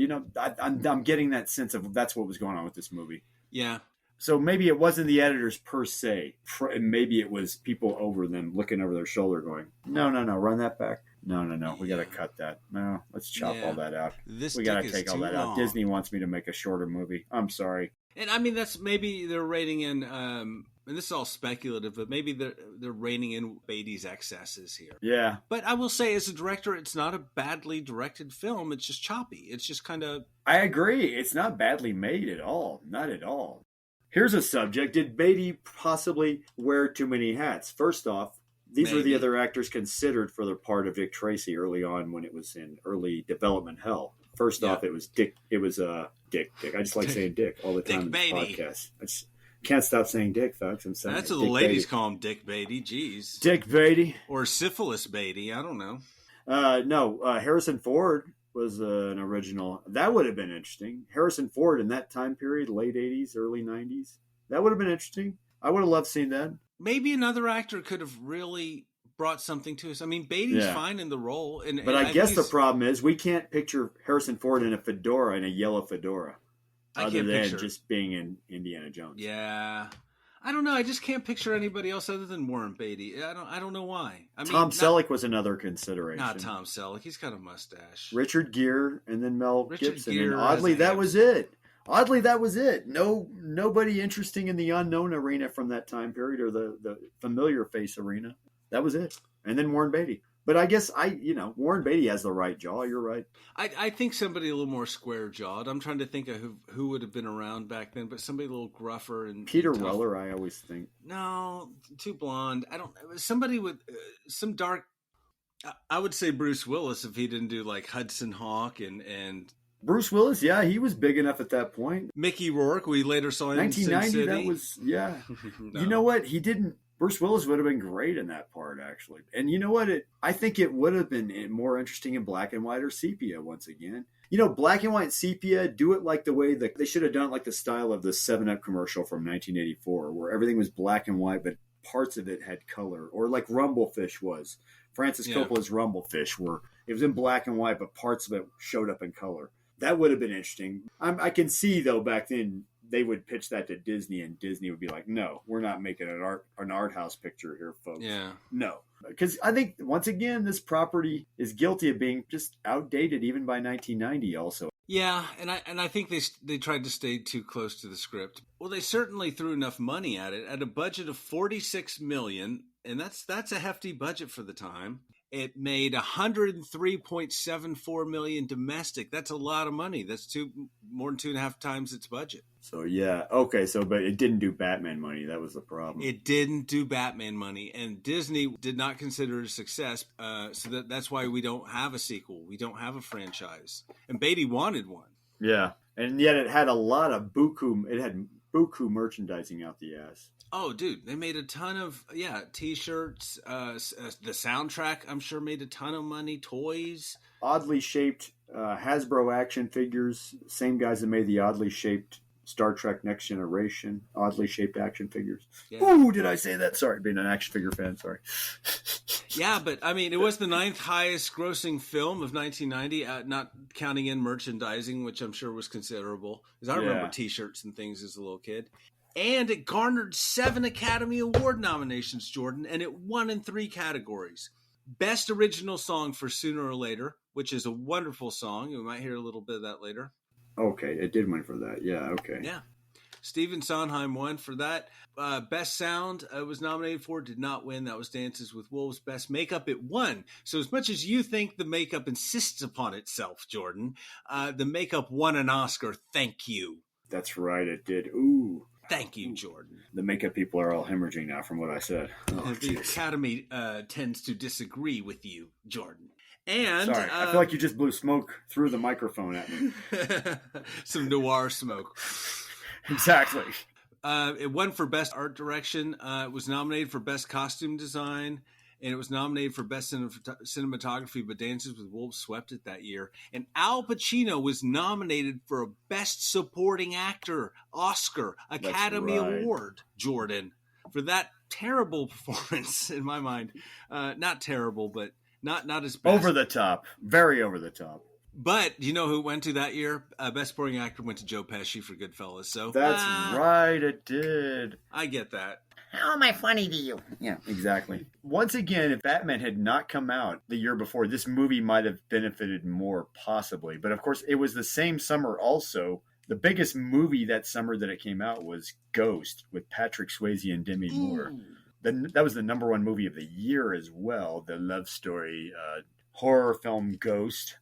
I'm getting that sense of that's what was going on with this movie. Yeah. So maybe it wasn't the editors per se. Maybe it was people over them looking over their shoulder going, no, run that back. No, we got to cut that. No, let's chop all that out. We got to take all that out. Disney wants me to make a shorter movie. I'm sorry. And I mean, that's maybe they're rating in, and this is all speculative, but maybe they're reining in Beatty's excesses here. Yeah. But I will say, as a director, it's not a badly directed film. It's just choppy. It's just kind of... I agree. It's not badly made at all. Not at all. Here's a subject. Did Beatty possibly wear too many hats? First off, these were the other actors considered for their part of Dick Tracy early on when it was in early development hell. First off, it was Dick. It was Dick. I just like saying Dick all the time in this podcast. I just can't stop saying Dick, folks. I'm saying that's what the ladies call him, Dick Beatty. Jeez. Dick Beatty. Or Syphilis Beatty. I don't know. No, Harrison Ford was an original. That would have been interesting. Harrison Ford in that time period, late 80s, early 90s. That would have been interesting. I would have loved seeing that. Maybe another actor could have really brought something to us. I mean, Beatty's fine in the role. But I guess the problem is we can't picture Harrison Ford in a fedora, in a yellow fedora. Other than just being in Indiana Jones. Yeah. I don't know. I just can't picture anybody else other than Warren Beatty. I don't know why. I mean, Tom Selleck was another consideration. Not Tom Selleck. He's got a mustache. Richard Gere, and then Mel Gibson. Gere And oddly, has a that was it. Oddly, that was it. Nobody interesting in the unknown arena from that time period, or the familiar face arena. That was it. And then Warren Beatty. But I guess Warren Beatty has the right jaw. You're right. I think somebody a little more square jawed. I'm trying to think of who would have been around back then, but somebody a little gruffer and Peter tough. Weller, I always think. No, too blonde. I don't. Somebody with some dark. I would say Bruce Willis if he didn't do like Hudson Hawk and Bruce Willis. Yeah, he was big enough at that point. Mickey Rourke. We later saw in 1990. Sin City. That was No. You know what? He didn't. Bruce Willis would have been great in that part, actually. And you know what? I think it would have been more interesting in black and white or sepia once again. Black and white sepia, do it like the way that they should have done it, like the style of the 7-Up commercial from 1984, where everything was black and white, but parts of it had color. Or like Rumblefish was. Francis Coppola's Rumblefish, where it was in black and white, but parts of it showed up in color. That would have been interesting. I can see, though, back then, they would pitch that to Disney, and Disney would be like, "No, we're not making an art house picture here, folks." Yeah, no, because I think once again this property is guilty of being just outdated, even by 1990. Also, yeah, and I think they tried to stay too close to the script. Well, they certainly threw enough money at it at a budget of $46 million, and that's a hefty budget for the time. It made $103.74 million domestic. That's a lot of money. That's more than 2.5 times its budget. So yeah, okay. So, but it didn't do Batman money. That was the problem. It didn't do Batman money, and Disney did not consider it a success. So that's why we don't have a sequel. We don't have a franchise. And Beatty wanted one. Yeah, and yet it had a lot of buku. It had buku merchandising out the ass. Oh, dude, they made a ton of, T-shirts. The soundtrack, I'm sure, made a ton of money. Toys. Oddly shaped Hasbro action figures. Same guys that made the oddly shaped Star Trek Next Generation. Oddly shaped action figures. Yeah. Ooh, did I say that? Sorry, being an action figure fan, sorry. Yeah, but, I mean, it was the 9th highest grossing film of 1990, not counting in merchandising, which I'm sure was considerable. Because I remember T-shirts and things as a little kid. And it garnered 7 Academy Award nominations, Jordan, and it won in 3 categories. Best Original Song for Sooner or Later, which is a wonderful song. We might hear a little bit of that later. Okay, it did win for that. Yeah, okay. Yeah. Stephen Sondheim won for that. Best Sound was nominated for, did not win. That was Dances with Wolves. Best Makeup, it won. So as much as you think the makeup insists upon itself, Jordan, the makeup won an Oscar. Thank you. That's right, it did. Ooh. Thank you, Jordan. The makeup people are all hemorrhaging now from what I said. The Academy tends to disagree with you, Jordan. And sorry, I feel like you just blew smoke through the microphone at me. Some noir smoke. Exactly. It won for Best Art Direction. It was nominated for Best Costume Design. And it was nominated for Best Cinematography, but Dances with Wolves swept it that year. And Al Pacino was nominated for a Best Supporting Actor Oscar Academy Award, Jordan, for that terrible performance, in my mind. Not terrible, but not as best. Over the top. Very over the top. But you know who went to that year? Best Supporting Actor went to Joe Pesci for Goodfellas. So that's right, it did. I get that. How am I funny to you? Yeah, exactly. Once again, if Batman had not come out the year before, this movie might have benefited more, possibly. But of course, it was the same summer also. The biggest movie that summer that it came out was Ghost with Patrick Swayze and Demi Moore. That was the #1 movie of the year as well. The love story horror film Ghost.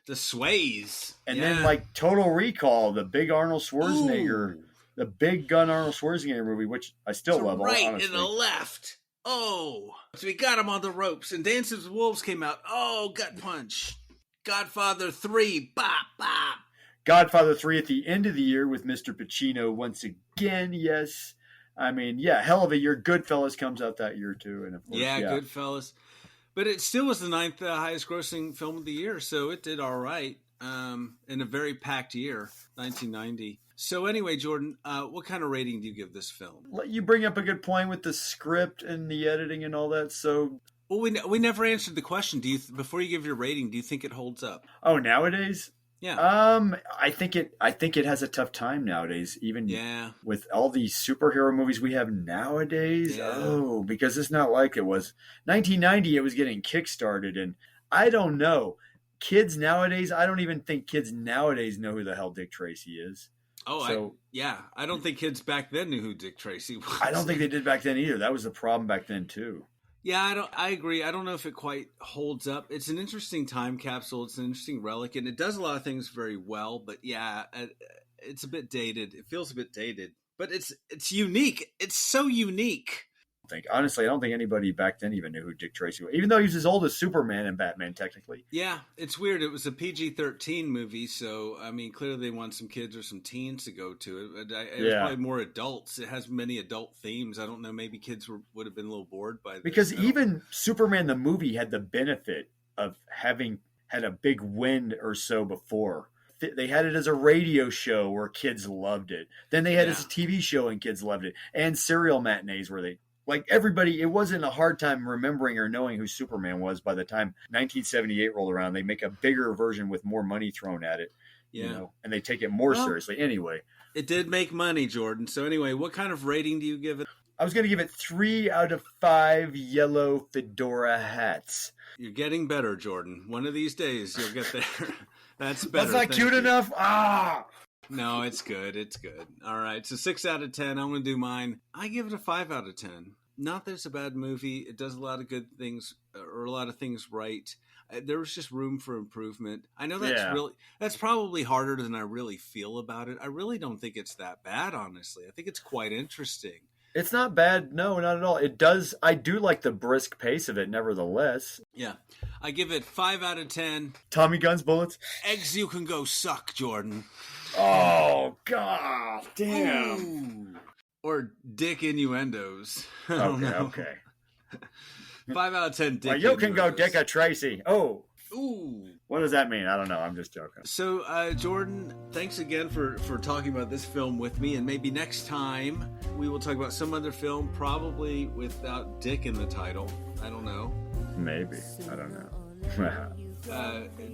The Sways. And then like Total Recall, the big Arnold Schwarzenegger. Ooh. The big gun Arnold Schwarzenegger movie, which I still love. Right honestly. and the left. Oh. So we got him on the ropes. And Dances with Wolves came out. Oh, gut punch. Godfather 3. Bop, bop. Godfather 3 at the end of the year with Mr. Pacino once again. Yes. I mean, yeah, hell of a year. Goodfellas comes out that year too. And of course, Goodfellas. But it still was the 9th highest grossing film of the year. So it did all right in a very packed year, 1990. So anyway, Jordan, what kind of rating do you give this film? You bring up a good point with the script and the editing and all that. So, well, we never answered the question. Before you give your rating, do you think it holds up? Oh, nowadays, Yeah. I think it has a tough time nowadays, even Yeah. with all these superhero movies we have nowadays. Yeah. Oh, because it's not like it was 1990. It was getting kickstarted, and I don't know. Kids nowadays, I don't even think kids nowadays know who the hell Dick Tracy is. Oh, I don't think kids back then knew who Dick Tracy was. I don't think they did back then either. That was the problem back then too. Yeah, I agree. I don't know if it quite holds up. It's an interesting time capsule. It's an interesting relic, and it does a lot of things very well. But yeah, it's a bit dated. It feels a bit dated, but it's unique. It's so unique. Honestly, I don't think anybody back then even knew who Dick Tracy was, even though he was as old as Superman and Batman, technically. Yeah, it's weird. It was a PG-13 movie, so, I mean, clearly they want some kids or some teens to go to it. It was probably more adults. It has many adult themes. I don't know. Maybe kids would have been a little bored by this. Because even Superman the movie had the benefit of having had a big win or so before. They had it as a radio show where kids loved it. Then they had it as a TV show and kids loved it. And serial matinees where they... Like everybody, it wasn't a hard time remembering or knowing who Superman was by the time 1978 rolled around. They make a bigger version with more money thrown at it, and they take it more seriously. Anyway, it did make money, Jordan. So anyway, what kind of rating do you give it? I was going to give it 3 out of 5 yellow fedora hats. You're getting better, Jordan. One of these days you'll get there. That's better. That's not cute enough. No, it's good. It's good. All right. So 6 out of 10. I'm going to do mine. I give it a 5 out of 10. Not that it's a bad movie. It does a lot of good things, or a lot of things right. There was just room for improvement. I know that's probably harder than I really feel about it. I really don't think it's that bad, honestly. I think it's quite interesting. It's not bad. No, not at all. It does. I do like the brisk pace of it, nevertheless. Yeah. I give it 5 out of 10. Tommy guns, bullets. Eggs you can go suck, Jordan. Oh, God damn. Ooh. Or dick innuendos. Okay. 5 out of 10 dick well, you can go dick a Tracy. Oh. Ooh. What does that mean? I don't know. I'm just joking. So, Jordan, thanks again for talking about this film with me. And maybe next time we will talk about some other film, probably without dick in the title. I don't know. Maybe. I don't know.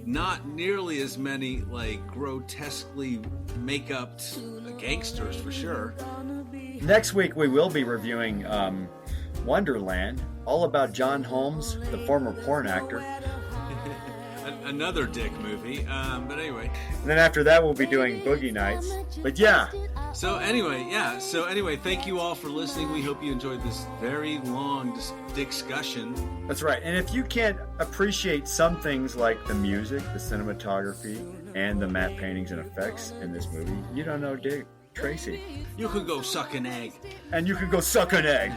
Not nearly as many like grotesquely make-upped gangsters for sure. Next week we will be reviewing Wonderland, all about John Holmes, the former porn actor. Another dick movie, but anyway. And then after that we'll be doing Boogie Nights. But yeah. So anyway, thank you all for listening. We hope you enjoyed this very long discussion. That's right. And if you can't appreciate some things like the music, the cinematography, and the matte paintings and effects in this movie, you don't know Dick Tracy. You could go suck an egg. And you could go suck an egg.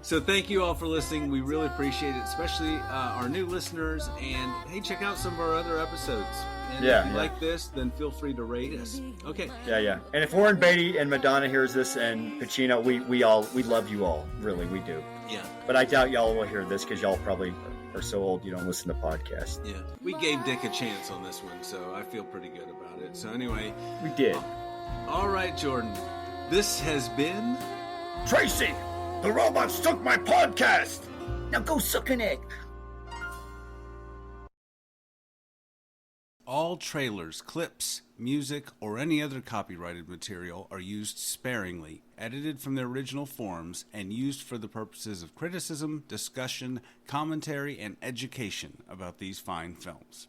So thank you all for listening. We really appreciate it, especially our new listeners. And hey, check out some of our other episodes. And if you like this, then feel free to rate us. Okay. Yeah. And if Warren Beatty and Madonna hears this and Pacino, we love you all. Really, we do. Yeah. But I doubt y'all will hear this because y'all probably are so old you don't listen to podcasts. Yeah. We gave Dick a chance on this one, so I feel pretty good about it. So anyway. We did. All right, Jordan. This has been... Tracy! The robots took my podcast! Now go suck an egg. All trailers, clips, music, or any other copyrighted material are used sparingly, edited from their original forms, and used for the purposes of criticism, discussion, commentary, and education about these fine films.